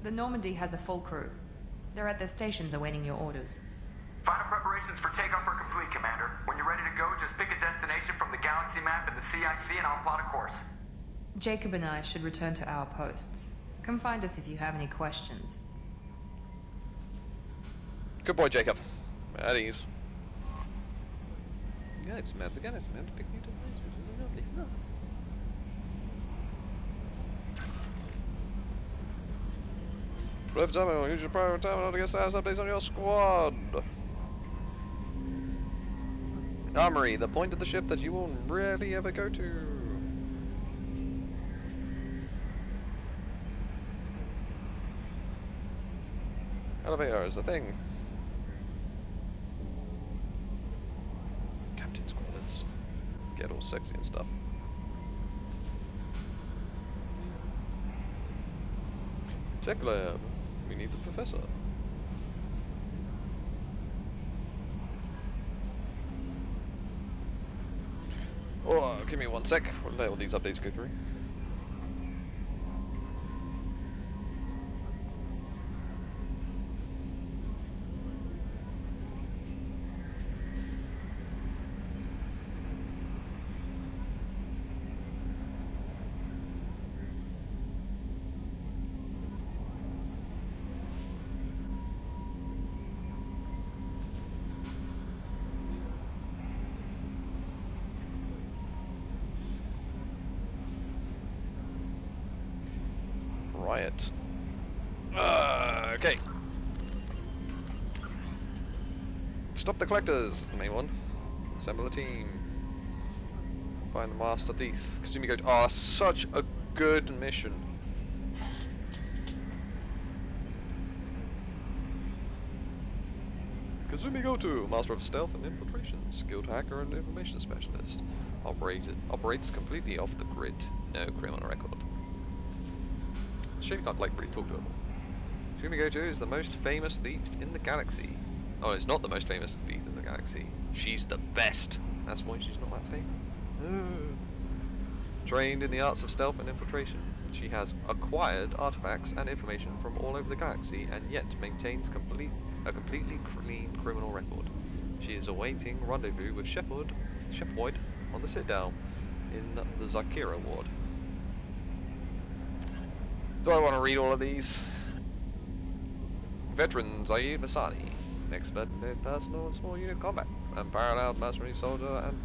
The Normandy has a full crew. They're at their stations awaiting your orders. Final preparations Preparations for takeoff are complete, Commander. When you're ready to go, just pick a destination from the galaxy map in the CIC and I'll plot a course. Jacob and I should return to our posts. Come find us if you have any questions. Good boy, Jacob. At ease. Yeah, it's mad again. It's meant to pick new destinations. Lovely. No. Private time, use your private time to get status updates on your squad. Armory, the point of the ship that you will rarely ever go to. Elevator is the thing. Captain's quarters. Get all sexy and stuff. Tech lab. We need the professor. Oh, give me 1 sec. We'll let all these updates go through. Riot. Okay. Stop the collectors is the main one. Assemble a team. Find the master thief. Kasumi Goto. Oh, such a good mission. Kasumi Goto, master of stealth and infiltration, skilled hacker and information specialist. Operates completely off the grid. No criminal record. Shame you can't like really talk to him. Kasumi Goto is the most famous thief in the galaxy. Oh, it's not the most famous thief in the galaxy. She's the best. That's why she's not that famous. Trained in the arts of stealth and infiltration, she has acquired artifacts and information from all over the galaxy, and yet maintains a completely clean criminal record. She is awaiting rendezvous with Shepard on the Citadel in the Zakira ward. Do I want to read all of these? Veteran Zaid Masani, expert in both personal and small unit combat, unparalleled mercenary soldier and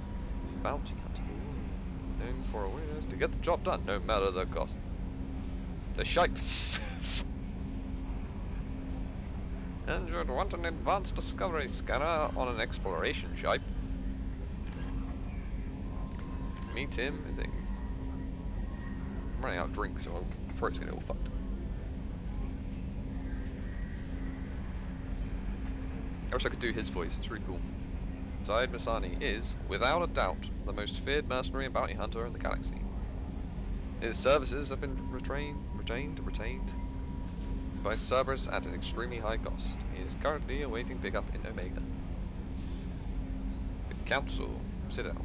bounty hunter. Known for a willingness to get the job done, no matter the cost. The shape. And you'd want an advanced discovery scanner on an exploration ship. Meet him, I think. I'm running out of drinks, so my throat's gonna get all fucked. I wish I could do his voice, it's really cool. Zaid Masani is, without a doubt, the most feared mercenary and bounty hunter in the galaxy. His services have been retained by Cerberus at an extremely high cost. He is currently awaiting pickup in Omega. The Council Citadel.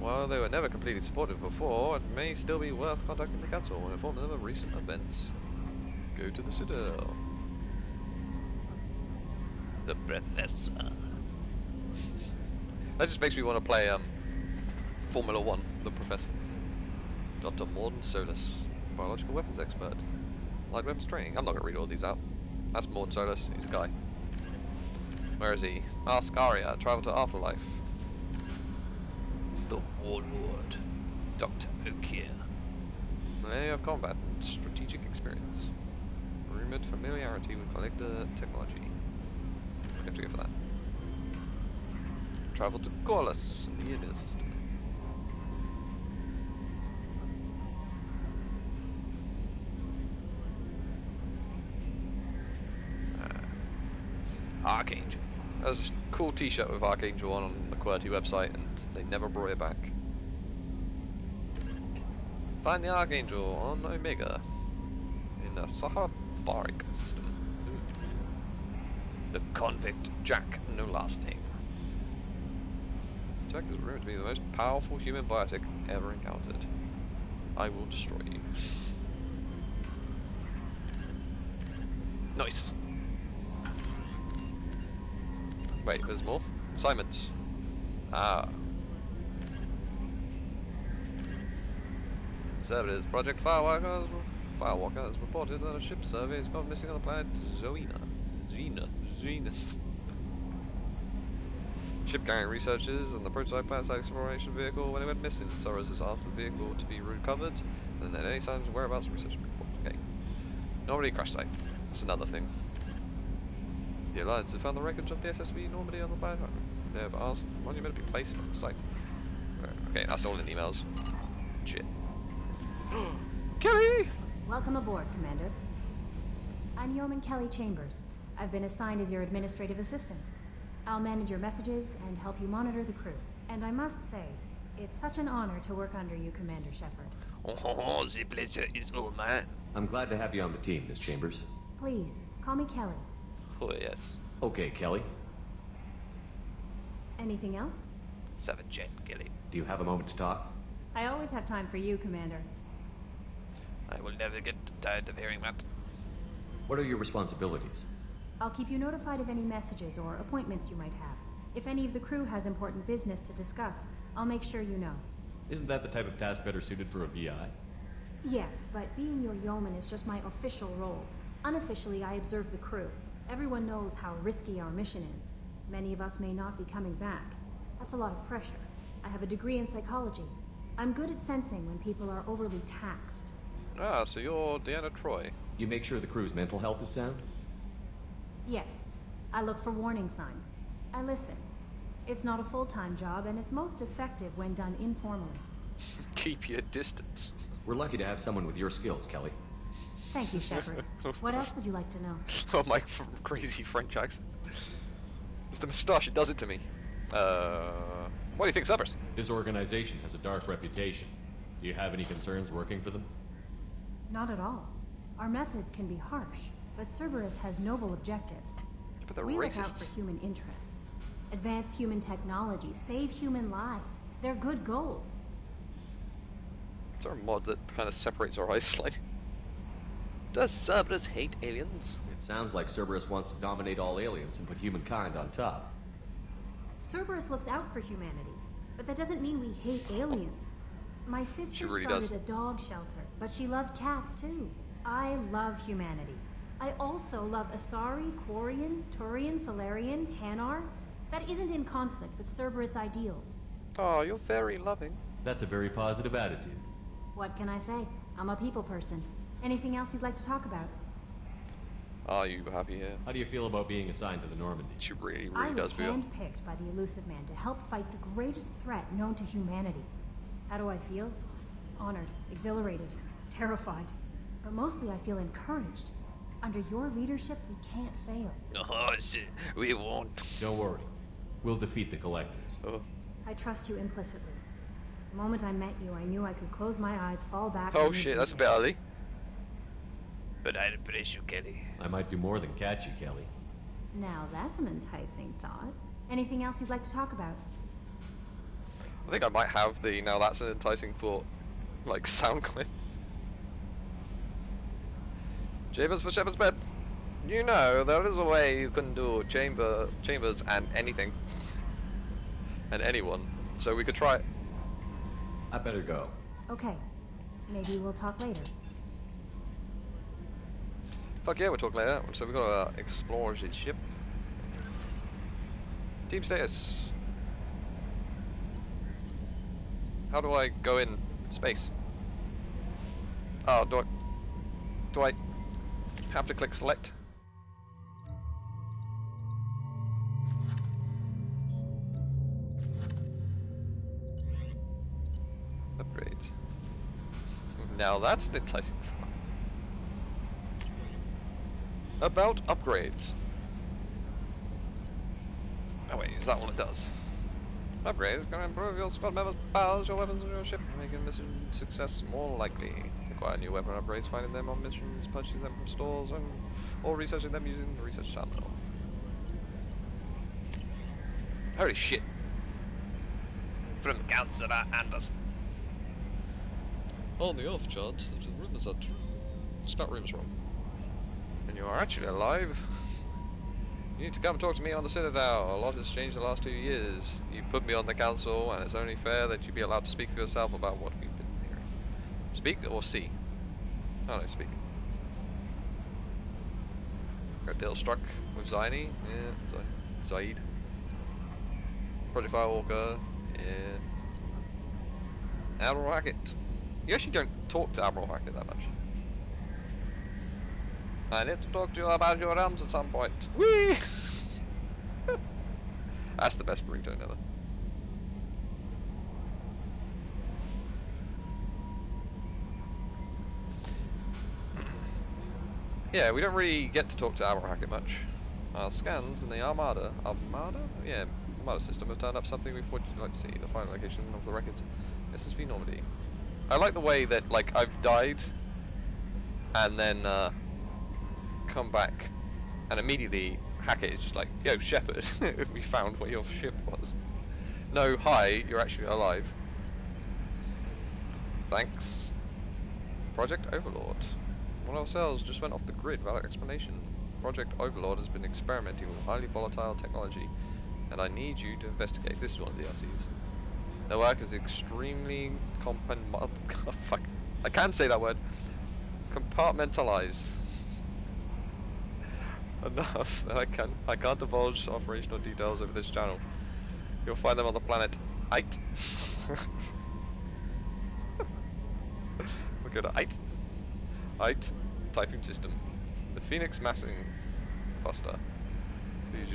While they were never completely supportive before, it may still be worth contacting the Council and inform them of recent events. Go to the Citadel. The Professor. That just makes me want to play Formula 1, The Professor. Dr. Morden Solus, biological weapons expert. Light weapons training. I'm not going to read all these out. That's Morden Solus, he's a guy. Where is he? Ask Arya, travel to Afterlife. The Warlord, Dr. Okier. Millennia of combat and strategic experience. Rumored familiarity with collector technology. We have to go for that. Travel to Gorlas, the Indian system. Archangel. That was a cool t-shirt with Archangel on the QWERTY website, and they never brought it back. Find the Archangel on Omega in the Sahabaric system. The convict Jack, no last name. Jack is rumored to be the most powerful human biotic ever encountered. I will destroy you. Wait, there's more? Assignments. Ah. Service Project Firewalker has reported that a ship survey has gone missing on the planet Zenith. Ship carrying researchers and the prototype planet-side exploration vehicle when it went missing. Soros has asked the vehicle to be recovered, and then any signs of whereabouts research report. Okay. Normandy crash site. That's another thing. The Alliance have found the wreckage of the SSV Normandy on the planet. They have asked the monument to be placed on the site. Okay, that's all in emails. Shit. Kelly! Welcome aboard, Commander. I'm Yeoman Kelly Chambers. I've been assigned as your administrative assistant. I'll manage your messages and help you monitor the crew. And I must say, it's such an honor to work under you, Commander Shepard. Oh, the pleasure is all mine. I'm glad to have you on the team, Miss Chambers. Please, call me Kelly. Oh, yes. Okay, Kelly. Anything else? 7 Gen, Kelly. Do you have a moment to talk? I always have time for you, Commander. I will never get tired of hearing that. What are your responsibilities? I'll keep you notified of any messages or appointments you might have. If any of the crew has important business to discuss, I'll make sure you know. Isn't that the type of task better suited for a VI? Yes, but being your yeoman is just my official role. Unofficially, I observe the crew. Everyone knows how risky our mission is. Many of us may not be coming back. That's a lot of pressure. I have a degree in psychology. I'm good at sensing when people are overly taxed. Ah, so you're Deanna Troy. You make sure the crew's mental health is sound? Yes. I look for warning signs. I listen. It's not a full-time job, and it's most effective when done informally. Keep your distance. We're lucky to have someone with your skills, Kelly. Thank you, Shepard. What else would you like to know? Oh, my crazy French accent. It's the moustache, it does it to me. What do you think, Cerberus? This organization has a dark reputation. Do you have any concerns working for them? Not at all. Our methods can be harsh, but Cerberus has noble objectives. But they're we racist. Look out for human interests. Advance human technology, save human lives. They're good goals. Is there a mod that kind of separates our eyes slightly? Does Cerberus hate aliens? It sounds like Cerberus wants to dominate all aliens and put humankind on top. Cerberus looks out for humanity, but that doesn't mean we hate aliens. My sister started a dog shelter, but she loved cats too. I love humanity. I also love Asari, Quarian, Turian, Solarian, Hanar. That isn't in conflict with Cerberus ideals. Oh, you're very loving. That's a very positive attitude. What can I say? I'm a people person. Anything else you'd like to talk about? Are you happy here? How do you feel about being assigned to the Normandy? She really I was does feel. handpicked by the Elusive Man to help fight the greatest threat known to humanity. How do I feel? Honored, exhilarated, terrified. But mostly I feel encouraged. Under your leadership, we can't fail. Oh, shit. We won't. Don't worry. We'll defeat the Collectors. Oh. I trust you implicitly. The moment I met you, I knew I could close my eyes, fall back... Oh shit, that's a bit early. But I'd embrace you, Kelly. I might do more than catch you, Kelly. Now that's an enticing thought. Anything else you'd like to talk about? I think I might have the now that's an enticing thought, like, sound clip. Chambers for Shepherd's Bed. You know, there is a way you can do chambers and anything. And anyone. So we could try it. I better go. Okay. Maybe we'll talk later. Fuck yeah, we'll talk later. So we've got to explore the ship. Team status. How do I go in space? Oh, do I have to click select? Upgrades. Now that's an enticing thought. About upgrades. Oh wait, is that what it does? Upgrades can improve your squad members' powers, your weapons, and your ship, making mission success more likely. Acquire new weapon upgrades, finding them on missions, purchasing them from stores, or researching them using the research terminal. Holy shit. From Councillor Anderson. On the off chance that the rumors are true. Start rumors wrong. And you are actually alive. You need to come talk to me on the Citadel. A lot has changed the last 2 years. You put me on the council, and it's only fair that you be allowed to speak for yourself about what we've been hearing. Speak or see? Oh no, speak. A deal struck with Zaini. Yeah, Zaid. Project Firewalker. Yeah. Admiral Hackett. You actually don't talk to Admiral Hackett that much. I need to talk to you about your realms at some point. Whee! That's the best ringtone ever. Yeah, we don't really get to talk to Admiral Hackett much. Our scans in the Armada? Yeah, Armada system have turned up something we thought you'd like to see. The final location of the wreckage. SSV Normandy. I like the way that, like, I've died and then come back and immediately Hackett is just like, yo, Shepard, we found where your ship was. No, hi, you're actually alive. Thanks. Project Overlord. One of our cells just went off the grid without explanation. Project Overlord has been experimenting with highly volatile technology, and I need you to investigate. This is one of the DLCs. Their work is extremely fuck. I can't say that word. Compartmentalized. Enough that I can't divulge operational details over this channel. You'll find them on the planet 8. We'll go to 8. 8 typing system. The Phoenix massing cluster. Please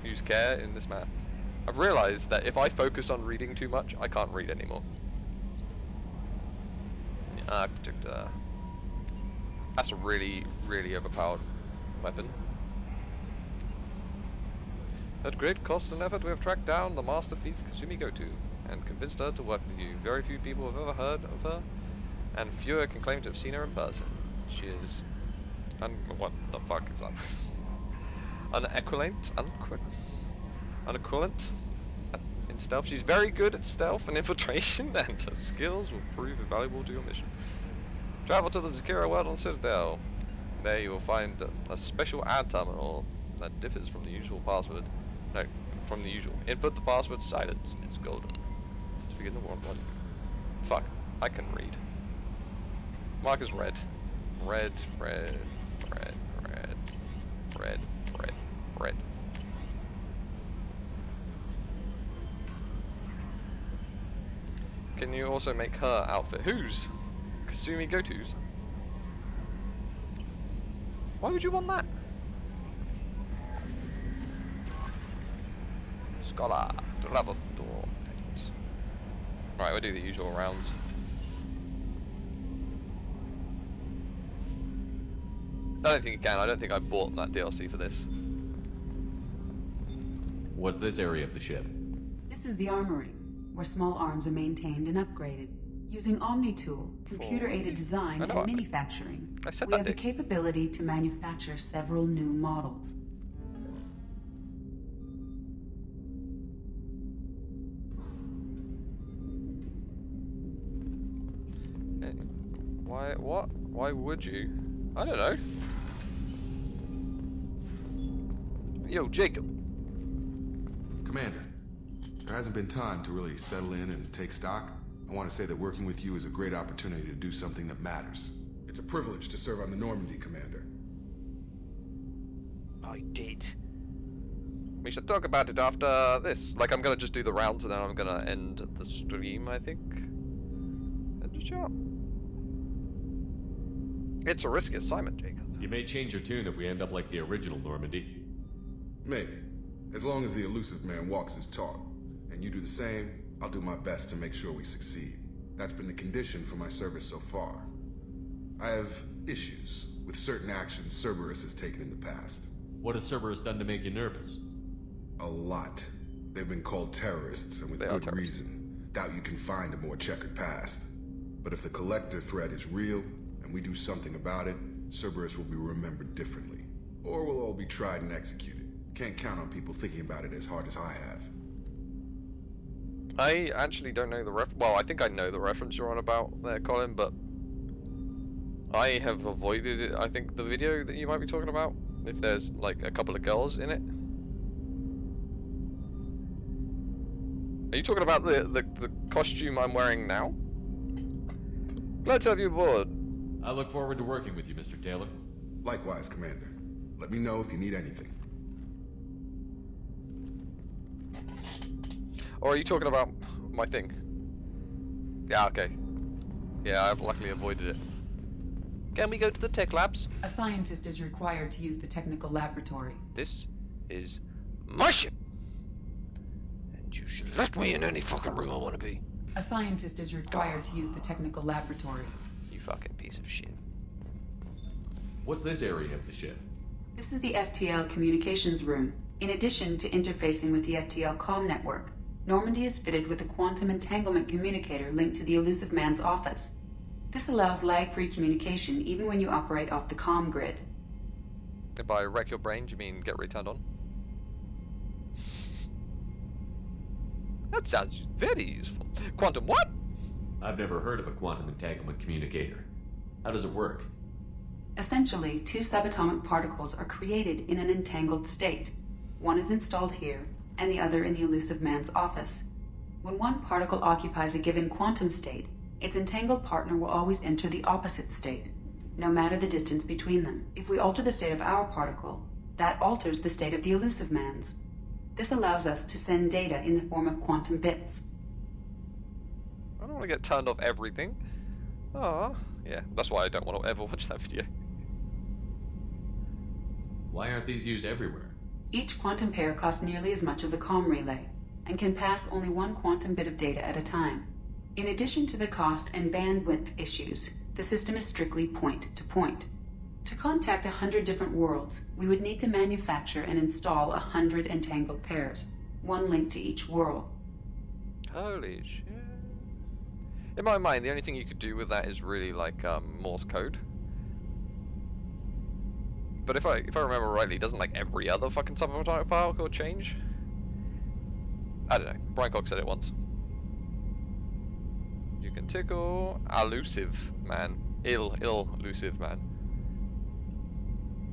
use care in this map. I've realised that if I focus on reading too much, I can't read anymore. Yeah, project, that's a really, really overpowered weapon. At great cost and effort, we have tracked down the master thief Kasumi Goto and convinced her to work with you. Very few people have ever heard of her, and fewer can claim to have seen her in person. She is... what the fuck is that? Unequivalent in stealth. She's very good at stealth and infiltration, and her skills will prove invaluable to your mission. Travel to the Zakira world on Citadel. There you will find a special ad terminal that differs from the usual password. No, from the usual. Input the password, silence. It's golden. Let's begin the one. Fuck, I can read. Mark is red. Red. Can you also make her outfit? Whose? Kasumi Goto's? Why would you want that? Scholar. Travel door. Alright, we'll do the usual rounds. I don't think you can. I don't think I bought that DLC for this. What's this area of the ship? This is the armory, where small arms are maintained and upgraded. Using Omni-Tool, computer-aided design, and manufacturing, we have the capability to manufacture several new models. Why? What? Why would you? I don't know. Yo, Jacob. Commander, there hasn't been time to really settle in and take stock. I want to say that working with you is a great opportunity to do something that matters. It's a privilege to serve on the Normandy, Commander. I did. We should talk about it after this. Like, I'm gonna just do the rounds and then I'm gonna end the stream, I think. End the show. It's a risky assignment, Jacob. You may change your tune if we end up like the original Normandy. Maybe. As long as the elusive man walks his talk. And you do the same, I'll do my best to make sure we succeed. That's been the condition for my service so far. I have issues with certain actions Cerberus has taken in the past. What has Cerberus done to make you nervous? A lot. They've been called terrorists, and with good reason. Doubt you can find a more checkered past. But if the Collector threat is real, and we do something about it, Cerberus will be remembered differently. Or we'll all be tried and executed. Can't count on people thinking about it as hard as I have. I actually don't know the well, I think I know the reference you're on about there, Colin, but I have avoided it. I think the video that you might be talking about, if there's like a couple of girls in it. Are you talking about the costume I'm wearing now? Glad to have you aboard. I look forward to working with you, Mr. Taylor. Likewise, Commander. Let me know if you need anything. Or are you talking about my thing? Yeah, okay. Yeah, I've luckily avoided it. Can we go to the tech labs? A scientist is required to use the technical laboratory. This is my ship. And you should let me in any fucking room I want to be. A scientist is required to use the technical laboratory. You fucking piece of shit. What's this area of the ship? This is the FTL communications room. In addition to interfacing with the FTL comm network, Normandy is fitted with a quantum entanglement communicator linked to the Elusive Man's office. This allows lag-free communication even when you operate off the comm grid. By wreck your brain, do you mean get returned on? That sounds very useful. Quantum what? I've never heard of a quantum entanglement communicator. How does it work? Essentially, two subatomic particles are created in an entangled state. One is installed here, and the other in the Elusive Man's office. When one particle occupies a given quantum state, its entangled partner will always enter the opposite state, no matter the distance between them. If we alter the state of our particle, that alters the state of the Elusive Man's. This allows us to send data in the form of quantum bits. I don't want to get turned off everything. Oh, yeah, that's why I don't want to ever watch that video. Why aren't these used everywhere? Each quantum pair costs nearly as much as a comm relay, and can pass only one quantum bit of data at a time. In addition to the cost and bandwidth issues, the system is strictly point-to-point. To contact 100 different worlds, we would need to manufacture and install 100 entangled pairs, one linked to each world. Holy shit. In my mind, the only thing you could do with that is really like Morse code. But if I remember rightly, doesn't like every other fucking subatomic particle change? I don't know. Brian Cox said it once. You can tickle elusive man. Elusive man.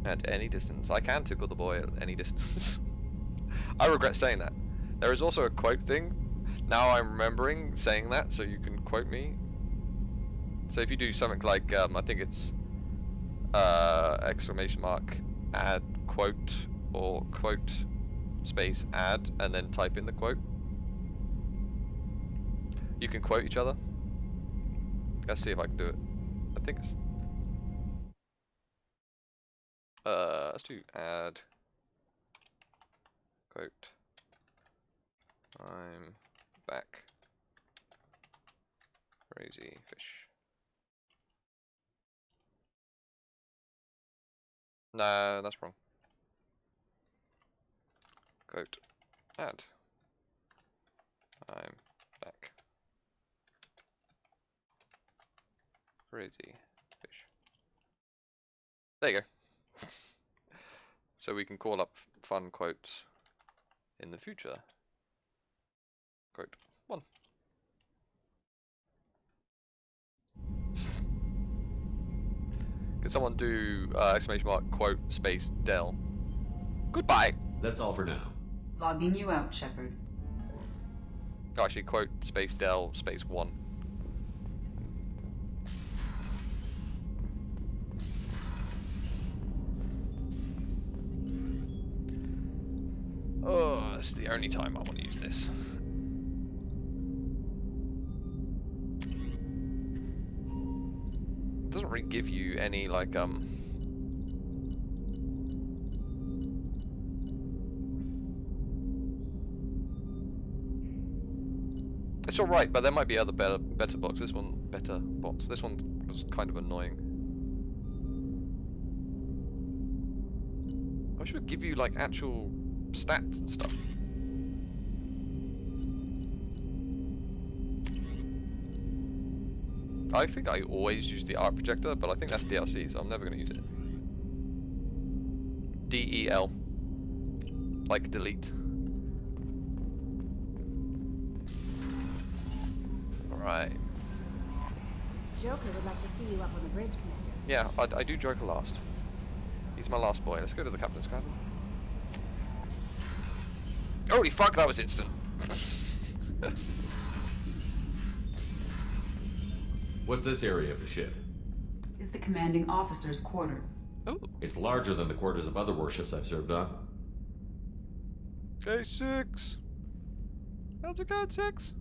At any distance. I can tickle the boy at any distance. I regret saying that. There is also a quote thing. Now I'm remembering saying that, so you can quote me. So if you do something like, I think it's exclamation mark add quote or quote space add and then type in the quote, you can quote each other. Let's see if I can do it. I think it's let's do add quote I'm back crazy fish. No, that's wrong. Quote add I'm back crazy fish. There you go. So we can call up fun quotes in the future. Quote 1. Could someone do exclamation mark quote space del? Goodbye. That's all for now. Logging you out, Shepard. Oh, actually, quote space del space 1. Oh, that's the only time I want to use this. It doesn't really give you any, like, it's alright, but there might be other better bots. This one, better bots. This one was kind of annoying. I wish it would give you, like, actual stats and stuff. I think I always use the art projector, but I think that's DLC, so I'm never going to use it. DEL. Like delete. Alright. Joker would like to see you up on the bridge, Commander. Yeah, I do Joker last. He's my last boy. Let's go to the captain's cabin. Holy fuck, that was instant. What's this area of the ship? Is the commanding officer's quarters. Oh. It's larger than the quarters of other warships I've served on. Okay, 6. How's it going, 6?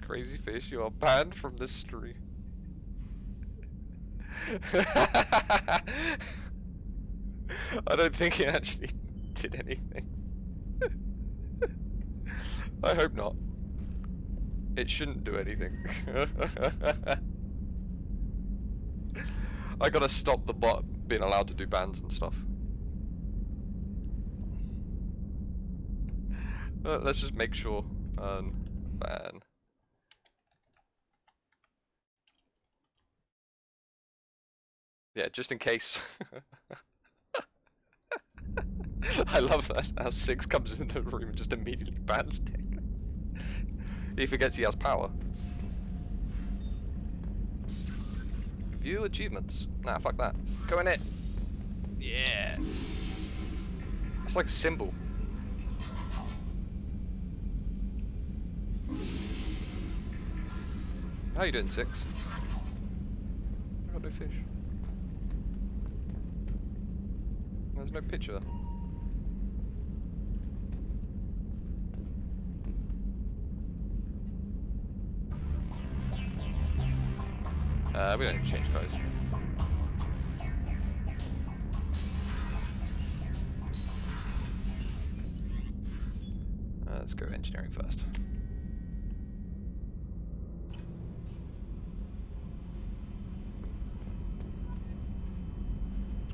Crazy fish, you are banned from this stream. I don't think he actually did anything. I hope not. It shouldn't do anything. I gotta stop the bot being allowed to do bans and stuff. Let's just make sure. Ban. Yeah, just in case. I love that. How 6 comes into the room and just immediately bans Dick. He forgets he has power. View achievements. Nah, fuck that. Go in it. Yeah. It's like a symbol. How you doing, 6? I got no fish. There's no picture. We don't need to change clothes. Let's go engineering first.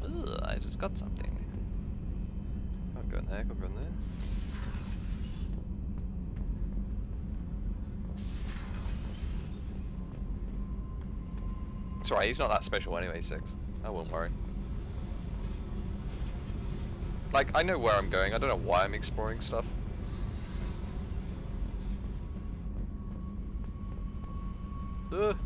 Ugh, I just got something. Can't go in there, can't go in there. It's alright, he's not that special anyway, 6. I won't worry. Like, I know where I'm going, I don't know why I'm exploring stuff. Ugh.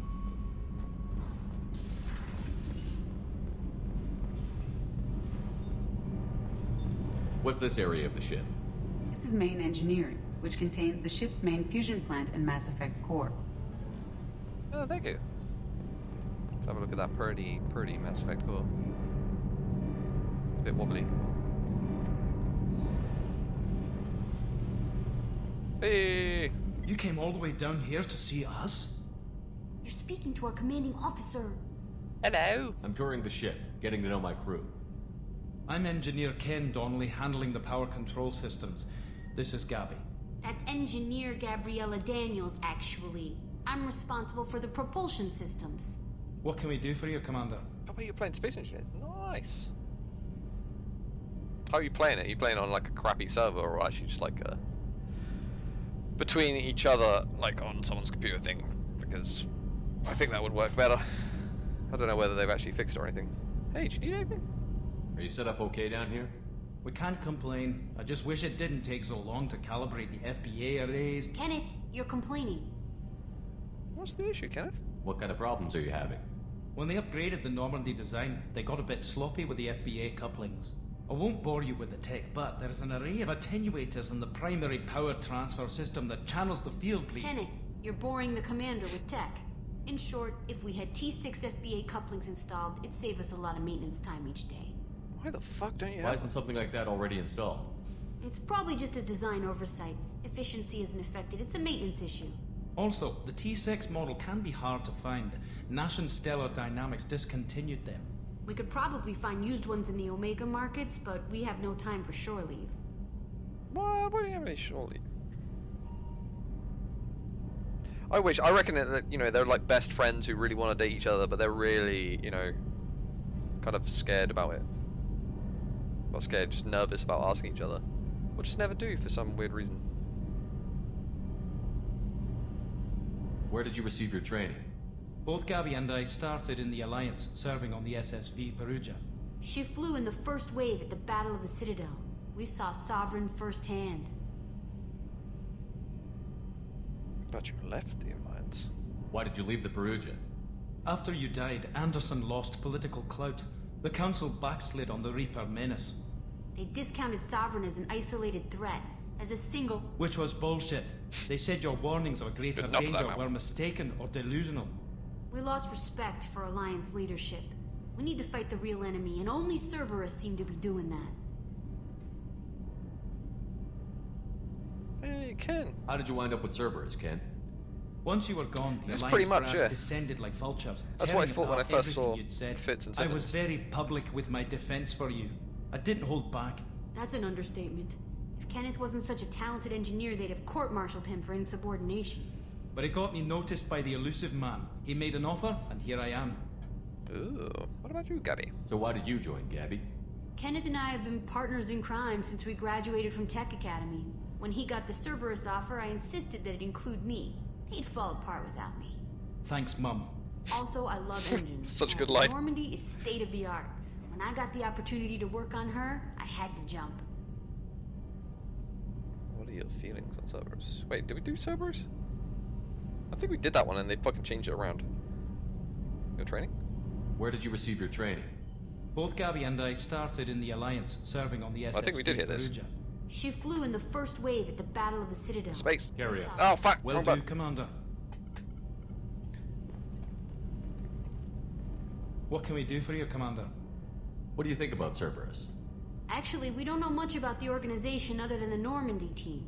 What's this area of the ship? This is main engineering, which contains the ship's main fusion plant and Mass Effect core. Oh, thank you. Let's have a look at that pretty Mass Effect core. It's a bit wobbly. Hey! You came all the way down here to see us? You're speaking to our commanding officer. Hello. I'm touring the ship, getting to know my crew. I'm Engineer Ken Donnelly, handling the power control systems. This is Gabby. That's Engineer Gabriella Daniels, actually. I'm responsible for the propulsion systems. What can we do for you, Commander? How about you playing Space Engineers? Nice. How are you playing it? Are you playing on like a crappy server, or actually just like a between each other, like on someone's computer thing? Because I think that would work better. I don't know whether they've actually fixed it or anything. Hey, do you need anything? Are you set up okay down here? We can't complain. I just wish it didn't take so long to calibrate the FBA arrays. Kenneth, you're complaining. What's the issue, Kenneth? What kind of problems are you having? When they upgraded the Normandy design, they got a bit sloppy with the FBA couplings. I won't bore you with the tech, but there's an array of attenuators in the primary power transfer system that channels the field bleed. Kenneth, you're boring the commander with tech. In short, if we had T6 FBA couplings installed, it'd save us a lot of maintenance time each day. Why the fuck don't you Why isn't something like that already installed? It's probably just a design oversight. Efficiency isn't affected, it's a maintenance issue. Also, the T6 model can be hard to find. Nash and Stellar Dynamics discontinued them. We could probably find used ones in the Omega markets, but we have no time for shore leave. What? Why do you have any shore leave? I reckon that, you know, they're like best friends who really want to date each other, but they're really, you know, kind of scared about it. Not scared, just nervous about asking each other. Or just never do for some weird reason. Where did you receive your training? Both Gabby and I started in the Alliance, serving on the SSV Perugia. She flew in the first wave at the Battle of the Citadel. We saw Sovereign firsthand. But you left the Alliance. Why did you leave the Perugia? After you died, Anderson lost political clout. The Council backslid on the Reaper menace. They discounted Sovereign as an isolated threat, as a single... Which was bullshit. They said your warnings of a greater danger were mistaken or delusional. We lost respect for Alliance leadership. We need to fight the real enemy, and only Cerberus seem to be doing that. Hey, Ken. How did you wind up with Cerberus, Ken? Once you were gone, the That's pretty much, yeah. descended like vultures. That's what I thought when I first saw Fitz and I was very public with my defense for you. I didn't hold back. That's an understatement. If Kenneth wasn't such a talented engineer, they'd have court-martialed him for insubordination. But it got me noticed by the elusive man. He made an offer, and here I am. Ooh, what about you, Gabby? So why did you join, Gabby? Kenneth and I have been partners in crime since we graduated from Tech Academy. When he got the Cerberus offer, I insisted that it include me. He'd fall apart without me. Thanks, Mum. Also, I love engines. Such a good line. Normandy is state-of-the-art. When I got the opportunity to work on her, I had to jump. What are your feelings on Cerberus? Wait, did we do Cerberus? I think we did that one and they fucking changed it around. Your training? Where did you receive your training? Both Gabby and I started in the Alliance, serving on the SS. I think we did hear this. She flew in the first wave at the Battle of the Citadel. Space. Carry on. Oh, fuck. Will do, Commander. What can we do for you, Commander? What do you think about Cerberus? Actually, we don't know much about the organization other than the Normandy team.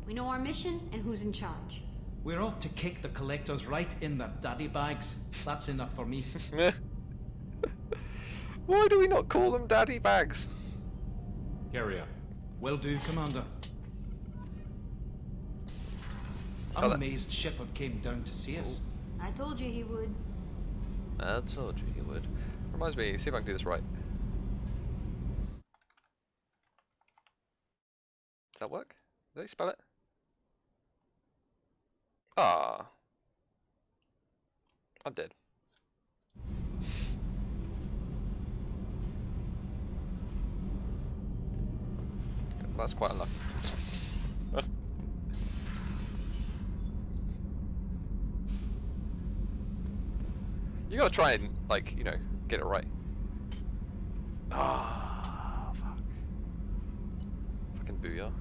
We know our mission and who's in charge. We're off to kick the Collectors right in their daddy bags. That's enough for me. Why do we not call them daddy bags? Carry on. Will do, Commander. I'm amazed Shepard came down to see us. I told you he would. I told you he would. Reminds me, see if I can do this right. Does that work? Did they spell it? Ah. I'm dead. That's quite unlucky. You gotta try and, like, you know, get it right. Ah, fuck. Fucking booyah.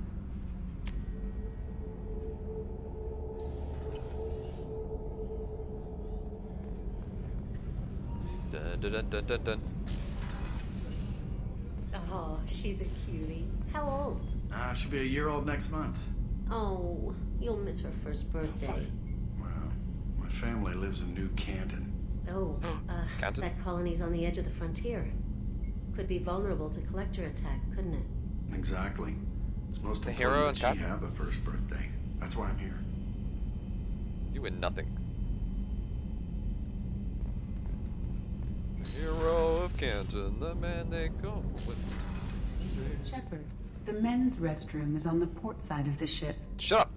Dun dun dun dun dun dun. Oh, she's a cutie. How old? She'll be a year old next month. Oh, you'll miss her first birthday. Well, my family lives in New Canton. Oh, Canton? that colony's on the edge of the frontier. Could be vulnerable to collector attack, couldn't it? Exactly. It's most The important hero that and she Canton? have a first birthday. That's why I'm here. You win nothing. The hero of Canton, the man they go with. Shepard, the men's restroom is on the port side of the ship. Shut up!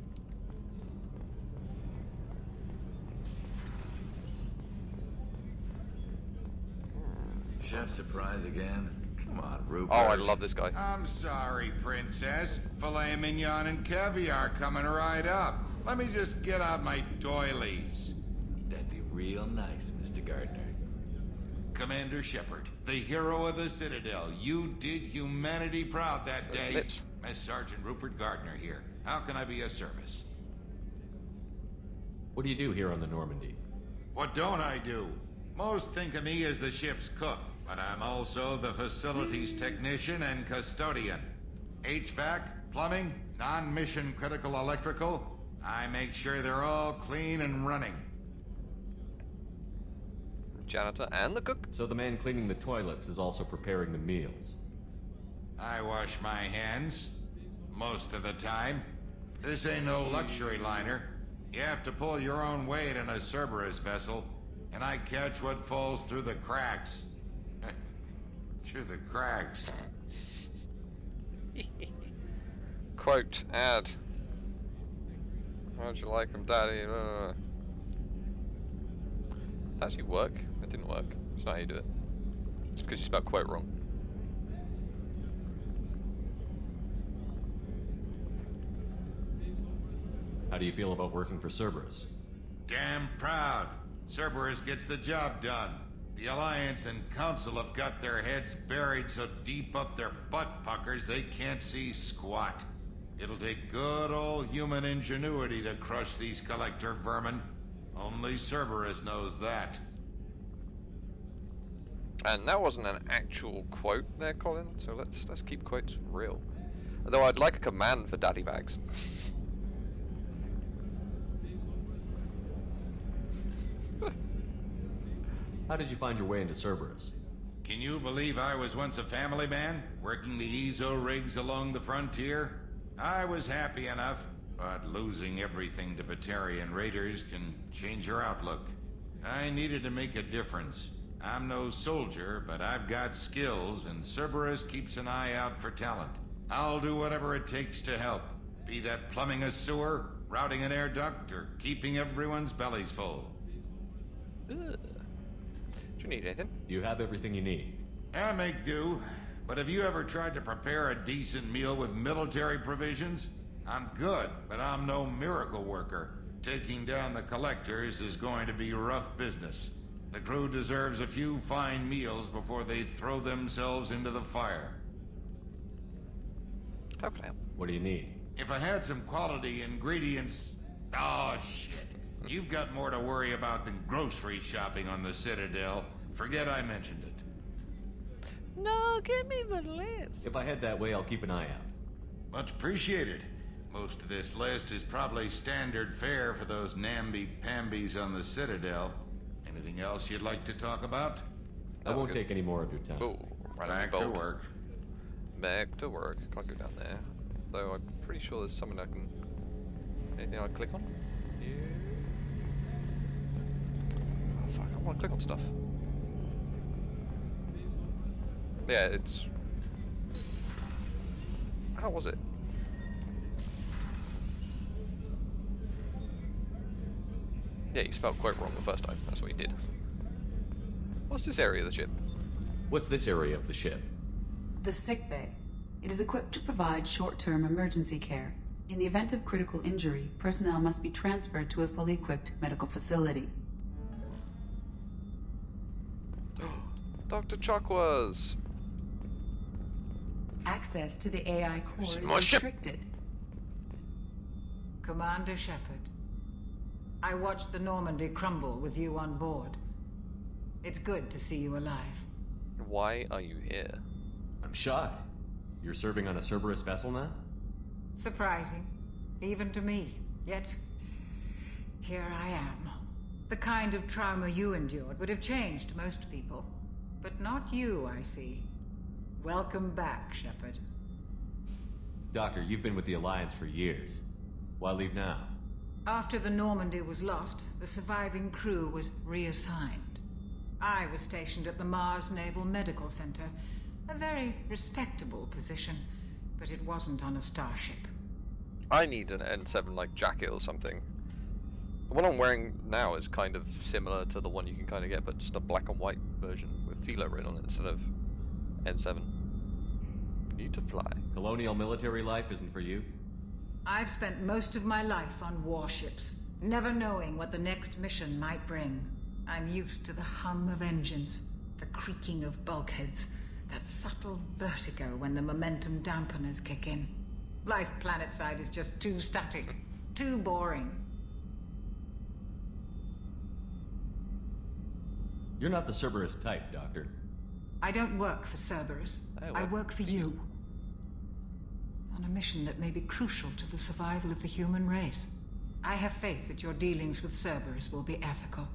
Chef surprise again? Come on, Rupert. Oh, I love this guy. I'm sorry, Princess. Filet mignon and caviar coming right up. Let me just get out my doilies. That'd be real nice, Mr. Gardner. Commander Shepard, the hero of the Citadel. You did humanity proud that day. Lips. Miss Sergeant Rupert Gardner here. How can I be of service? What do you do here on the Normandy? What don't I do? Most think of me as the ship's cook, but I'm also the facilities technician and custodian. HVAC, plumbing, non-mission critical electrical. I make sure they're all clean and running. Janitor and the cook? So the man cleaning the toilets is also preparing the meals. I wash my hands. Most of the time. This ain't no luxury liner. You have to pull your own weight in a Cerberus vessel, and I catch what falls through the cracks. Through the cracks. Quote, ad. How'd you like him, Daddy? Actually work? It didn't work. It's not how you do it. It's because you spelled quote wrong. How do you feel about working for Cerberus? Damn proud. Cerberus gets the job done. The Alliance and Council have got their heads buried so deep up their butt puckers they can't see squat. It'll take good old human ingenuity to crush these collector vermin. Only Cerberus knows that. And that wasn't an actual quote there, Colin, so let's keep quotes real. Although I'd like a command for daddy bags. How did you find your way into Cerberus? Can you believe I was once a family man, working the EZO rigs along the frontier? I was happy enough, but losing everything to Batarian raiders can change your outlook. I needed to make a difference. I'm no soldier, but I've got skills, and Cerberus keeps an eye out for talent. I'll do whatever it takes to help, be that plumbing a sewer, routing an air duct, or keeping everyone's bellies full. Ugh. Do you need anything? You have everything you need. I make do, but have you ever tried to prepare a decent meal with military provisions? I'm good, but I'm no miracle worker. Taking down the collectors is going to be rough business. The crew deserves a few fine meals before they throw themselves into the fire. How can I help? What do you need? If I had some quality ingredients... Oh, shit. You've got more to worry about than grocery shopping on the Citadel. Forget I mentioned it. No, give me the list. If I head that way, I'll keep an eye out. Much appreciated. Most of this list is probably standard fare for those namby-pambies on the Citadel. Anything else you'd like to talk about? I won't take any more of your time. Oh, right. Back to work. Back to work. Can't go down there. Though I'm pretty sure there's something I can... Anything I click on? Yeah. Oh, fuck, I want to click on stuff. Yeah, it's... How was it? Yeah, you spelled quote wrong the first time. That's what you did. What's this area of the ship? What's this area of the ship? The sickbay. It is equipped to provide short-term emergency care. In the event of critical injury, personnel must be transferred to a fully equipped medical facility. Dr. Chakwas! Access to the AI core is restricted. Commander Shepard, I watched the Normandy crumble with you on board. It's good to see you alive. Why are you here? I'm shocked. You're serving on a Cerberus vessel now? Surprising, even to me. Yet, here I am. The kind of trauma you endured would have changed most people. But not you, I see. Welcome back, Shepard. Doctor, you've been with the Alliance for years. Why leave now? After the Normandy was lost, the surviving crew was reassigned. I was stationed at the Mars Naval Medical Center, a very respectable position, but it wasn't on a starship. I need an N7 like jacket or something. The one I'm wearing now is kind of similar to the one you can kind of get, but just a black and white version with Philo written on it instead of N7. Need to fly. Colonial military life isn't for you? I've spent most of my life on warships, never knowing what the next mission might bring. I'm used to the hum of engines, the creaking of bulkheads, that subtle vertigo when the momentum dampeners kick in. Life planetside is just too static, too boring. You're not the Cerberus type, Doctor. I don't work for Cerberus. I work for you. On a mission that may be crucial to the survival of the human race. I have faith that your dealings with Cerberus will be ethical.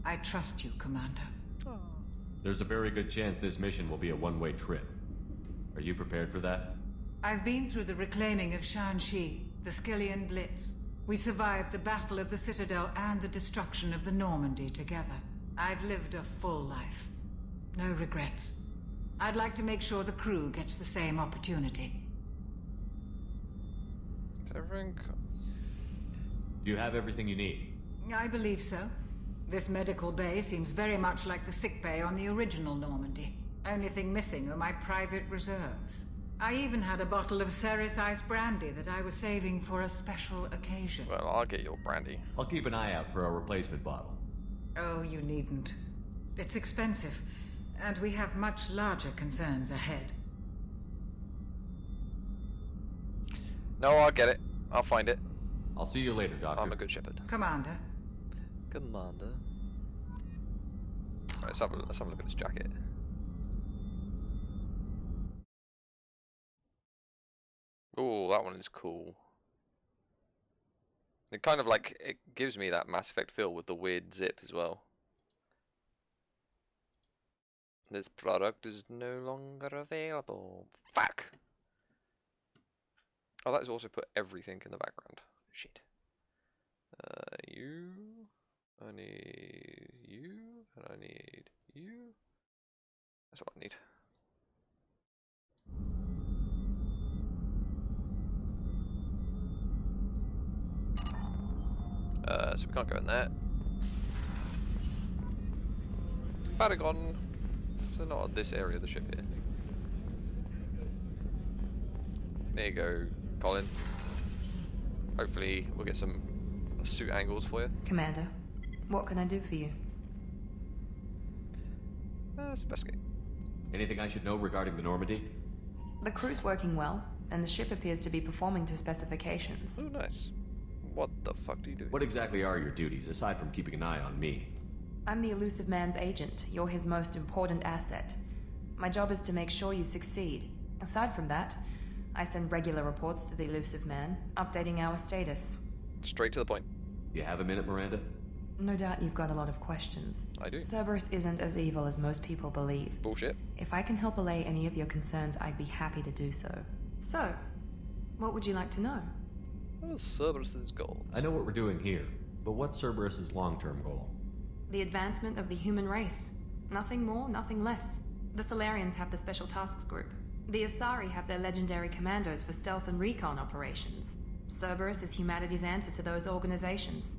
I trust you, Commander. There's a very good chance this mission will be a one-way trip. Are you prepared for that? I've been through the reclaiming of Shanxi, the Skillian Blitz. We survived the Battle of the Citadel and the destruction of the Normandy together. I've lived a full life. No regrets. I'd like to make sure the crew gets the same opportunity. Do you have everything you need? I believe so. This medical bay seems very much like the sick bay on the original Normandy. Only thing missing are my private reserves. I even had a bottle of Ceres Ice brandy that I was saving for a special occasion. Well, I'll get your brandy. I'll keep an eye out for a replacement bottle. Oh, you needn't. It's expensive, and we have much larger concerns ahead. No, I'll get it. I'll find it. I'll see you later, Doctor. I'm a good shepherd. Commander. Commander. Right, let's have a look at this jacket. Oh, that one is cool. It kind of like, it gives me that Mass Effect feel with the weird zip as well. This product is no longer available. Fuck! Oh, that is also put everything in the background. Shit. You. I need you. And I need you. That's what I need. So we can't go in there. Paragon. So not this area of the ship here. There you go, Colin. Hopefully we'll get some suit angles for you. Commander, what can I do for you? That's the best game. Anything I should know regarding the Normandy? The crew's working well, and the ship appears to be performing to specifications. Oh, nice. What the fuck do you do? What exactly are your duties, aside from keeping an eye on me? I'm the Elusive Man's agent. You're his most important asset. My job is to make sure you succeed. Aside from that, I send regular reports to the Elusive Man, updating our status. Straight to the point. You have a minute, Miranda? No doubt you've got a lot of questions. I do. Cerberus isn't as evil as most people believe. Bullshit. If I can help allay any of your concerns, I'd be happy to do so. So, what would you like to know? What is Cerberus's goal? I know what we're doing here, but what's Cerberus's long-term goal? The advancement of the human race. Nothing more, nothing less. The Solarians have the Special Tasks Group. The Asari have their legendary commandos for stealth and recon operations. Cerberus is humanity's answer to those organizations.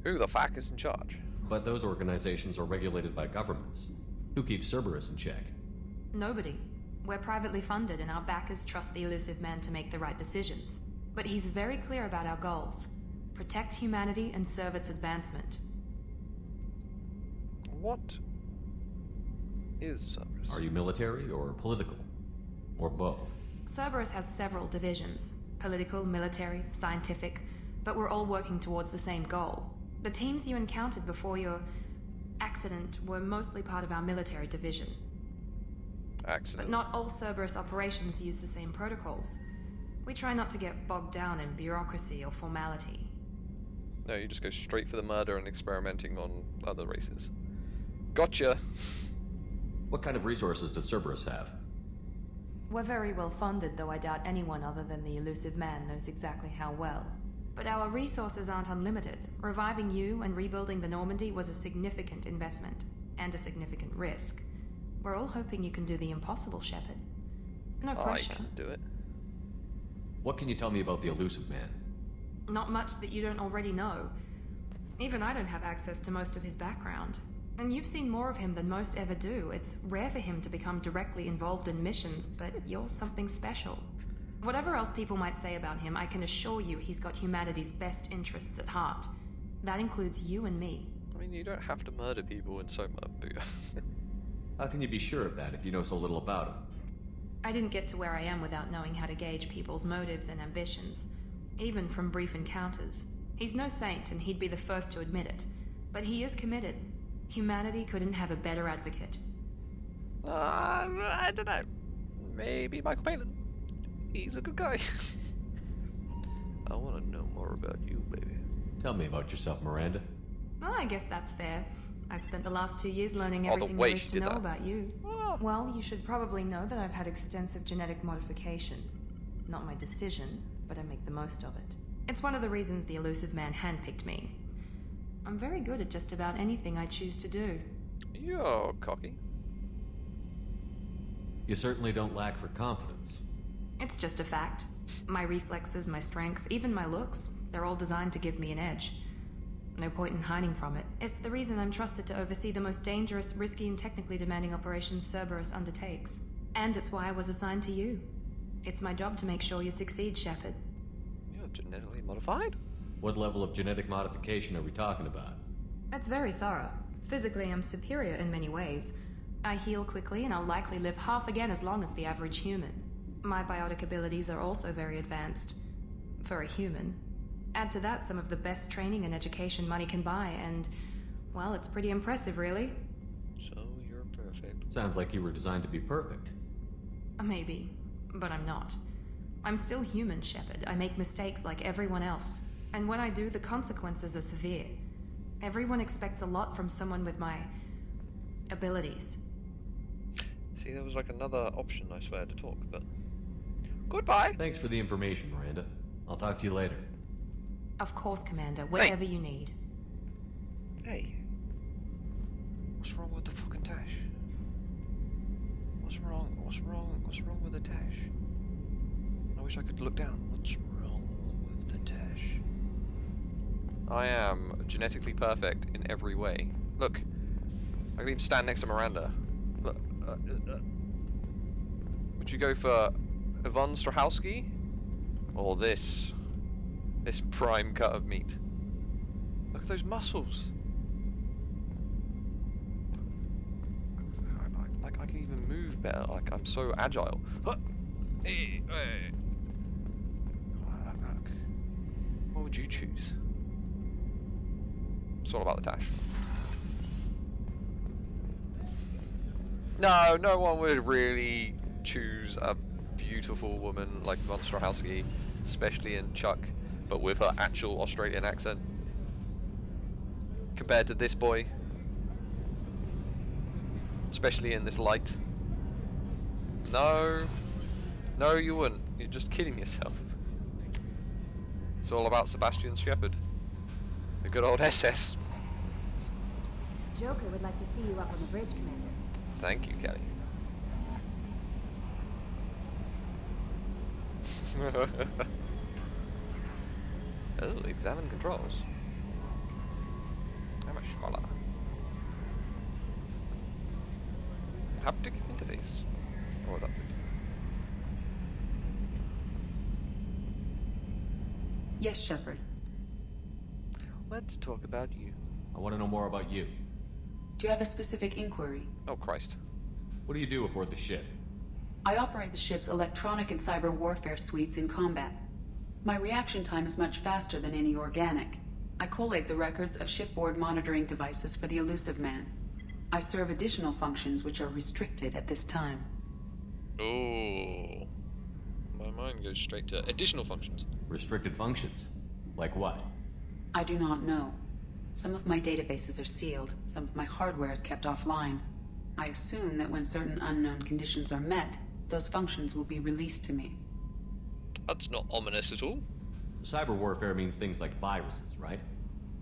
Who the fuck is in charge? But those organizations are regulated by governments. Who keeps Cerberus in check? Nobody. We're privately funded and our backers trust the Elusive Man to make the right decisions. But he's very clear about our goals. Protect humanity and serve its advancement. What is Cerberus? Are you military or political? Or both? Cerberus has several divisions. Political, military, scientific. But we're all working towards the same goal. The teams you encountered before your accident were mostly part of our military division. Accident. But not all Cerberus operations use the same protocols. We try not to get bogged down in bureaucracy or formality. No, you just go straight for the murder and experimenting on other races. Gotcha! What kind of resources does Cerberus have? We're very well funded, though I doubt anyone other than the Elusive Man knows exactly how well. But our resources aren't unlimited. Reviving you and rebuilding the Normandy was a significant investment, and a significant risk. We're all hoping you can do the impossible, Shepard. No pressure. I can do it. What can you tell me about the Elusive Man? Not much that you don't already know. Even I don't have access to most of his background. And you've seen more of him than most ever do. It's rare for him to become directly involved in missions, but you're something special. Whatever else people might say about him, I can assure you he's got humanity's best interests at heart. That includes you and me. I mean, you don't have to murder people in Soma, but... How can you be sure of that if you know so little about him? I didn't get to where I am without knowing how to gauge people's motives and ambitions, even from brief encounters. He's no saint, and he'd be the first to admit it. But he is committed. Humanity couldn't have a better advocate. I don't know. Maybe Michael Palin. He's a good guy. I want to know more about you, baby. Tell me about yourself, Miranda. Oh, I guess that's fair. I've spent the last 2 years learning everything there is to know about you. Well, you should probably know that I've had extensive genetic modification. Not my decision, but I make the most of it. It's one of the reasons the Elusive Man handpicked me. I'm very good at just about anything I choose to do. You're cocky. You certainly don't lack for confidence. It's just a fact. My reflexes, my strength, even my looks, they're all designed to give me an edge. No point in hiding from it. It's the reason I'm trusted to oversee the most dangerous, risky, and technically demanding operations Cerberus undertakes. And it's why I was assigned to you. It's my job to make sure you succeed, Shepard. You're genetically modified? What level of genetic modification are we talking about? That's very thorough. Physically, I'm superior in many ways. I heal quickly, and I'll likely live half again as long as the average human. My biotic abilities are also very advanced. For a human. Add to that some of the best training and education money can buy, and, well, it's pretty impressive, really. So you're perfect. Sounds like you were designed to be perfect. Maybe, but I'm not. I'm still human, Shepard. I make mistakes like everyone else. And when I do, the consequences are severe. Everyone expects a lot from someone with my abilities. See, there was like another option, I swear, to talk, but... Goodbye! Thanks for the information, Miranda. I'll talk to you later. Of course, Commander. Whatever you need. Hey. What's wrong with the fucking dash? What's wrong? What's wrong? What's wrong with the dash? I wish I could look down. What's wrong with the dash? I am genetically perfect in every way. Look. I can even stand next to Miranda. Look. Would you go for Yvonne Strahovski? Or this prime cut of meat? Look at those muscles. Like I can even move better. Like I'm so agile. What would you choose? It's all about the dash. No one would really choose a beautiful woman like Von Strahovski, especially in Chuck, but with her actual Australian accent. Compared to this boy. Especially in this light. No, you wouldn't. You're just kidding yourself. It's all about Sebastian Shepard. The good old SS. Joker would like to see you up on the bridge, Commander. Thank you, Kelly. Oh, examine controls. I'm a scholar. Haptic interface. Oh, that bit. Yes, Shepard. Let's talk about you. I want to know more about you. Do you have a specific inquiry? Oh, Christ. What do you do aboard the ship? I operate the ship's electronic and cyber warfare suites in combat. My reaction time is much faster than any organic. I collate the records of shipboard monitoring devices for the Elusive Man. I serve additional functions which are restricted at this time. Oh. My mind goes straight to additional functions. Restricted functions? Like what? I do not know. Some of my databases are sealed, some of my hardware is kept offline. I assume that when certain unknown conditions are met, those functions will be released to me. That's not ominous at all. Cyber warfare means things like viruses, right?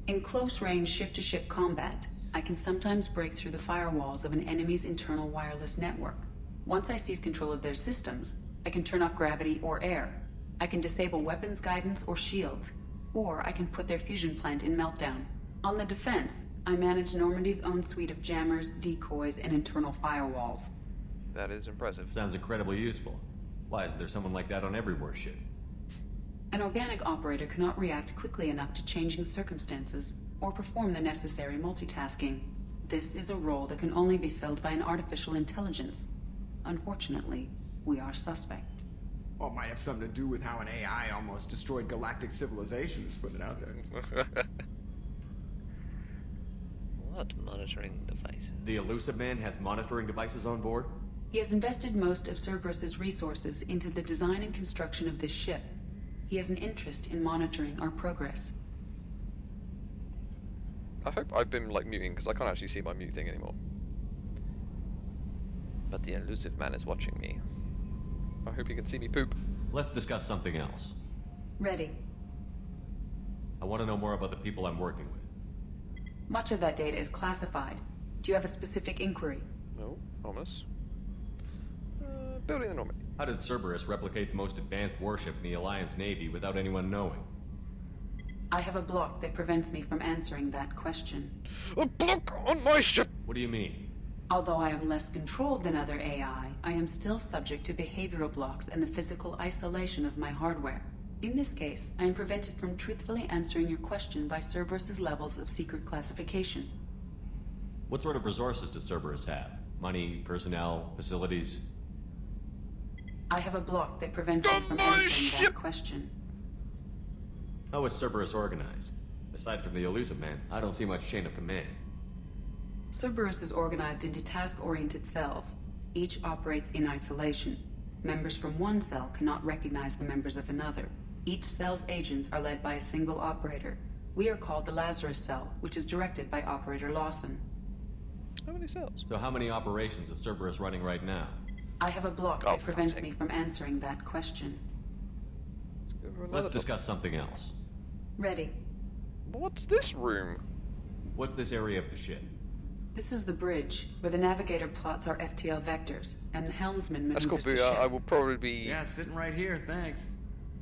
In close-range ship-to-ship combat, I can sometimes break through the firewalls of an enemy's internal wireless network. Once I seize control of their systems, I can turn off gravity or air. I can disable weapons guidance or shields, or I can put their fusion plant in meltdown. On the defense, I manage Normandy's own suite of jammers, decoys, and internal firewalls. That is impressive. Sounds incredibly useful. Why isn't there someone like that on every warship? An organic operator cannot react quickly enough to changing circumstances, or perform the necessary multitasking. This is a role that can only be filled by an artificial intelligence. Unfortunately, we are suspect. Well, it might have something to do with how an AI almost destroyed galactic civilization, just putting it out there. What monitoring devices? The Elusive Man has monitoring devices on board? He has invested most of Cerberus's resources into the design and construction of this ship. He has an interest in monitoring our progress. I hope I've been like muting because I can't actually see my mute thing anymore. But the Elusive Man is watching me. I hope he can see me poop. Let's discuss something else. Ready. I want to know more about the people I'm working with. Much of that data is classified. Do you have a specific inquiry? No, promise. Building the Normandy. How did Cerberus replicate the most advanced warship in the Alliance Navy without anyone knowing? I have a block that prevents me from answering that question. A block on my ship! What do you mean? Although I am less controlled than other AI, I am still subject to behavioral blocks and the physical isolation of my hardware. In this case, I am prevented from truthfully answering your question by Cerberus's levels of secret classification. What sort of resources does Cerberus have? Money, personnel, facilities? I have a block that prevents me from answering that question. How is Cerberus organized? Aside from the elusive man, I don't see much chain of command. Cerberus is organized into task-oriented cells. Each operates in isolation. Members from one cell cannot recognize the members of another. Each cell's agents are led by a single operator. We are called the Lazarus Cell, which is directed by Operator Lawson. How many cells? So how many operations is Cerberus running right now? I have a block that prevents me from answering that question. Let's discuss something else. Ready. What's this room? What's this area of the ship? This is the bridge, where the navigator plots our FTL vectors, and the helmsman maneuvers That's cool, the ship. I will probably be... Yeah, sitting right here, thanks.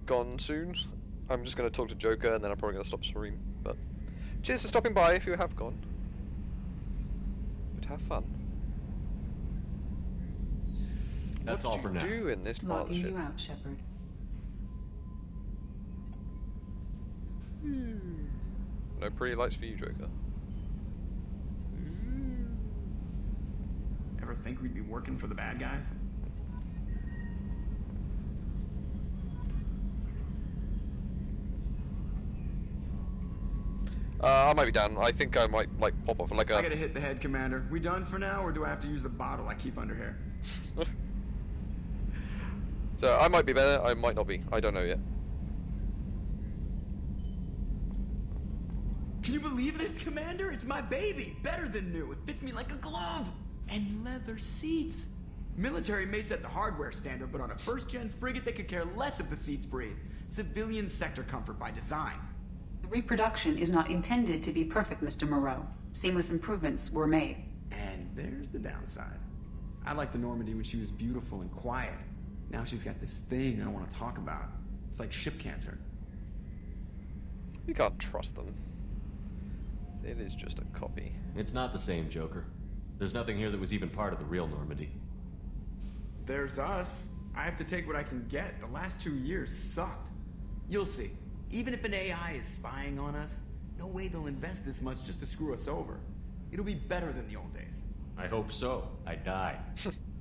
Gone soon. I'm just going to talk to Joker, and then I'm probably going to stop stream. But cheers for stopping by if you have gone. But have fun. That's all for now. What did you do in this part of the Logging ship? you out, Shepard. No pretty lights for you, Joker. Ever think we'd be working for the bad guys? I might be down. I think I might like pop off like a... I gotta hit the head, Commander. We done for now, or do I have to use the bottle I keep under here? So I might be better, I might not be. I don't know yet. Can you believe this, Commander? It's my baby! Better than new. It fits me like a glove! And leather seats! Military may set the hardware standard, but on a first-gen frigate they could care less if the seats breathe. Civilian sector comfort by design. The reproduction is not intended to be perfect, Mr. Moreau. Seamless improvements were made. And there's the downside. I liked the Normandy when she was beautiful and quiet. Now she's got this thing I don't want to talk about. It's like ship cancer. You can't trust them. It is just a copy. It's not the same, Joker. There's nothing here that was even part of the real Normandy. There's us. I have to take what I can get. The last 2 years sucked. You'll see. Even if an AI is spying on us, no way they'll invest this much just to screw us over. It'll be better than the old days. I hope so. I died.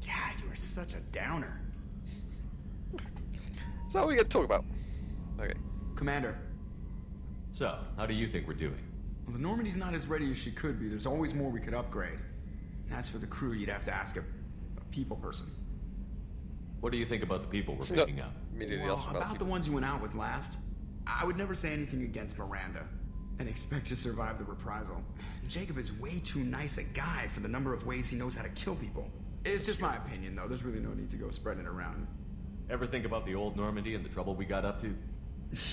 Yeah, you are such a downer. Is that what we get to talk about? Okay. Commander. So, how do you think we're doing? Well, the Normandy's not as ready as she could be. There's always more we could upgrade. And as for the crew, you'd have to ask a people person. What do you think about the people we're picking up? Immediately Well, ask about the ones you went out with last, I would never say anything against Miranda and expect to survive the reprisal. Jacob is way too nice a guy for the number of ways he knows how to kill people. It's just my opinion, though. There's really no need to go spreading it around. Ever think about the old Normandy and the trouble we got up to?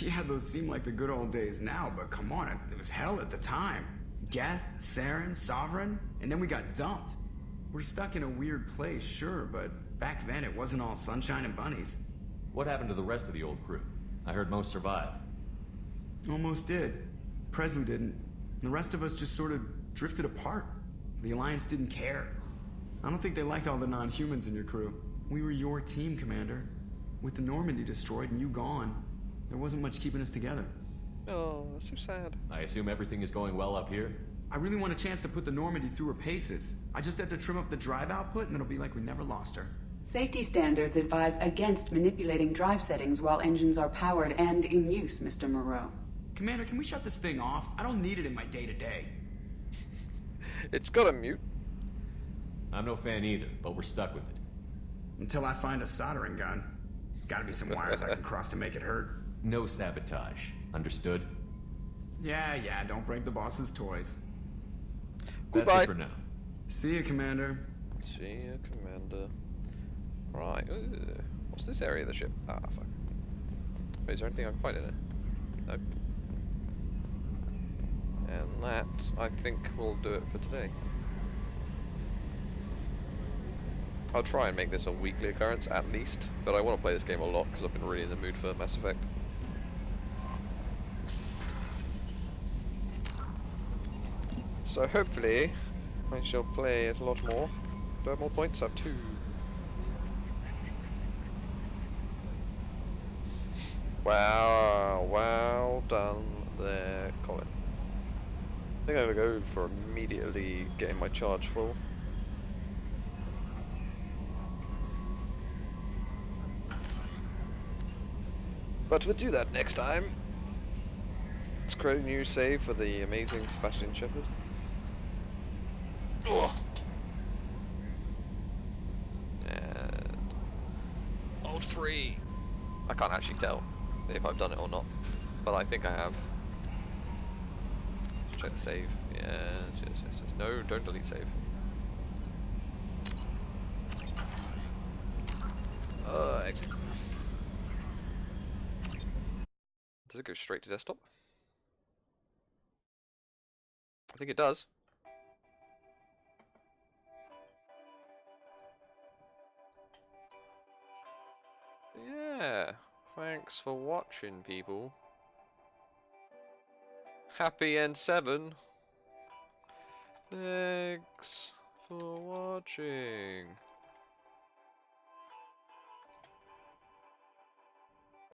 Yeah, those seem like the good old days now, but come on, it was hell at the time. Geth, Saren, Sovereign, and then we got dumped. We're stuck in a weird place, sure, but back then it wasn't all sunshine and bunnies. What happened to the rest of the old crew? I heard most survived. Almost did. Presley didn't. The rest of us just sort of drifted apart. The Alliance didn't care. I don't think they liked all the non-humans in your crew. We were your team, Commander. With the Normandy destroyed and you gone, there wasn't much keeping us together. Oh, that's so sad. I assume everything is going well up here? I really want a chance to put the Normandy through her paces. I just have to trim up the drive output and it'll be like we never lost her. Safety standards advise against manipulating drive settings while engines are powered and in use, Mr. Moreau. Commander, can we shut this thing off? I don't need it in my day-to-day. It's got a mute. I'm no fan either, but we're stuck with it. Until I find a soldering gun. There's gotta be some wires I can cross to make it hurt. No sabotage. Understood? Yeah, don't break the boss's toys. Goodbye. That's it for now. See you, Commander. See ya, Commander. Right. What's this area of the ship? Ah, fuck. Wait, is there anything I can find in it? Nope. And that, I think, will do it for today. I'll try and make this a weekly occurrence, at least. But I want to play this game a lot, because I've been really in the mood for Mass Effect. So hopefully, I shall play it a lot more. Do I have more points? I have 2. Wow, well done there, Colin. I think I'm gonna go for immediately getting my charge full. But we'll do that next time. Let's create a new save for the amazing Sebastian Shepard. Ugh. And... oh, 3. I can't actually tell if I've done it or not, but I think I have. Let's check the save. Yes. No, don't delete save. Exit. Does it go straight to desktop? I think it does. Yeah. Thanks for watching, people. Happy N7. Thanks for watching.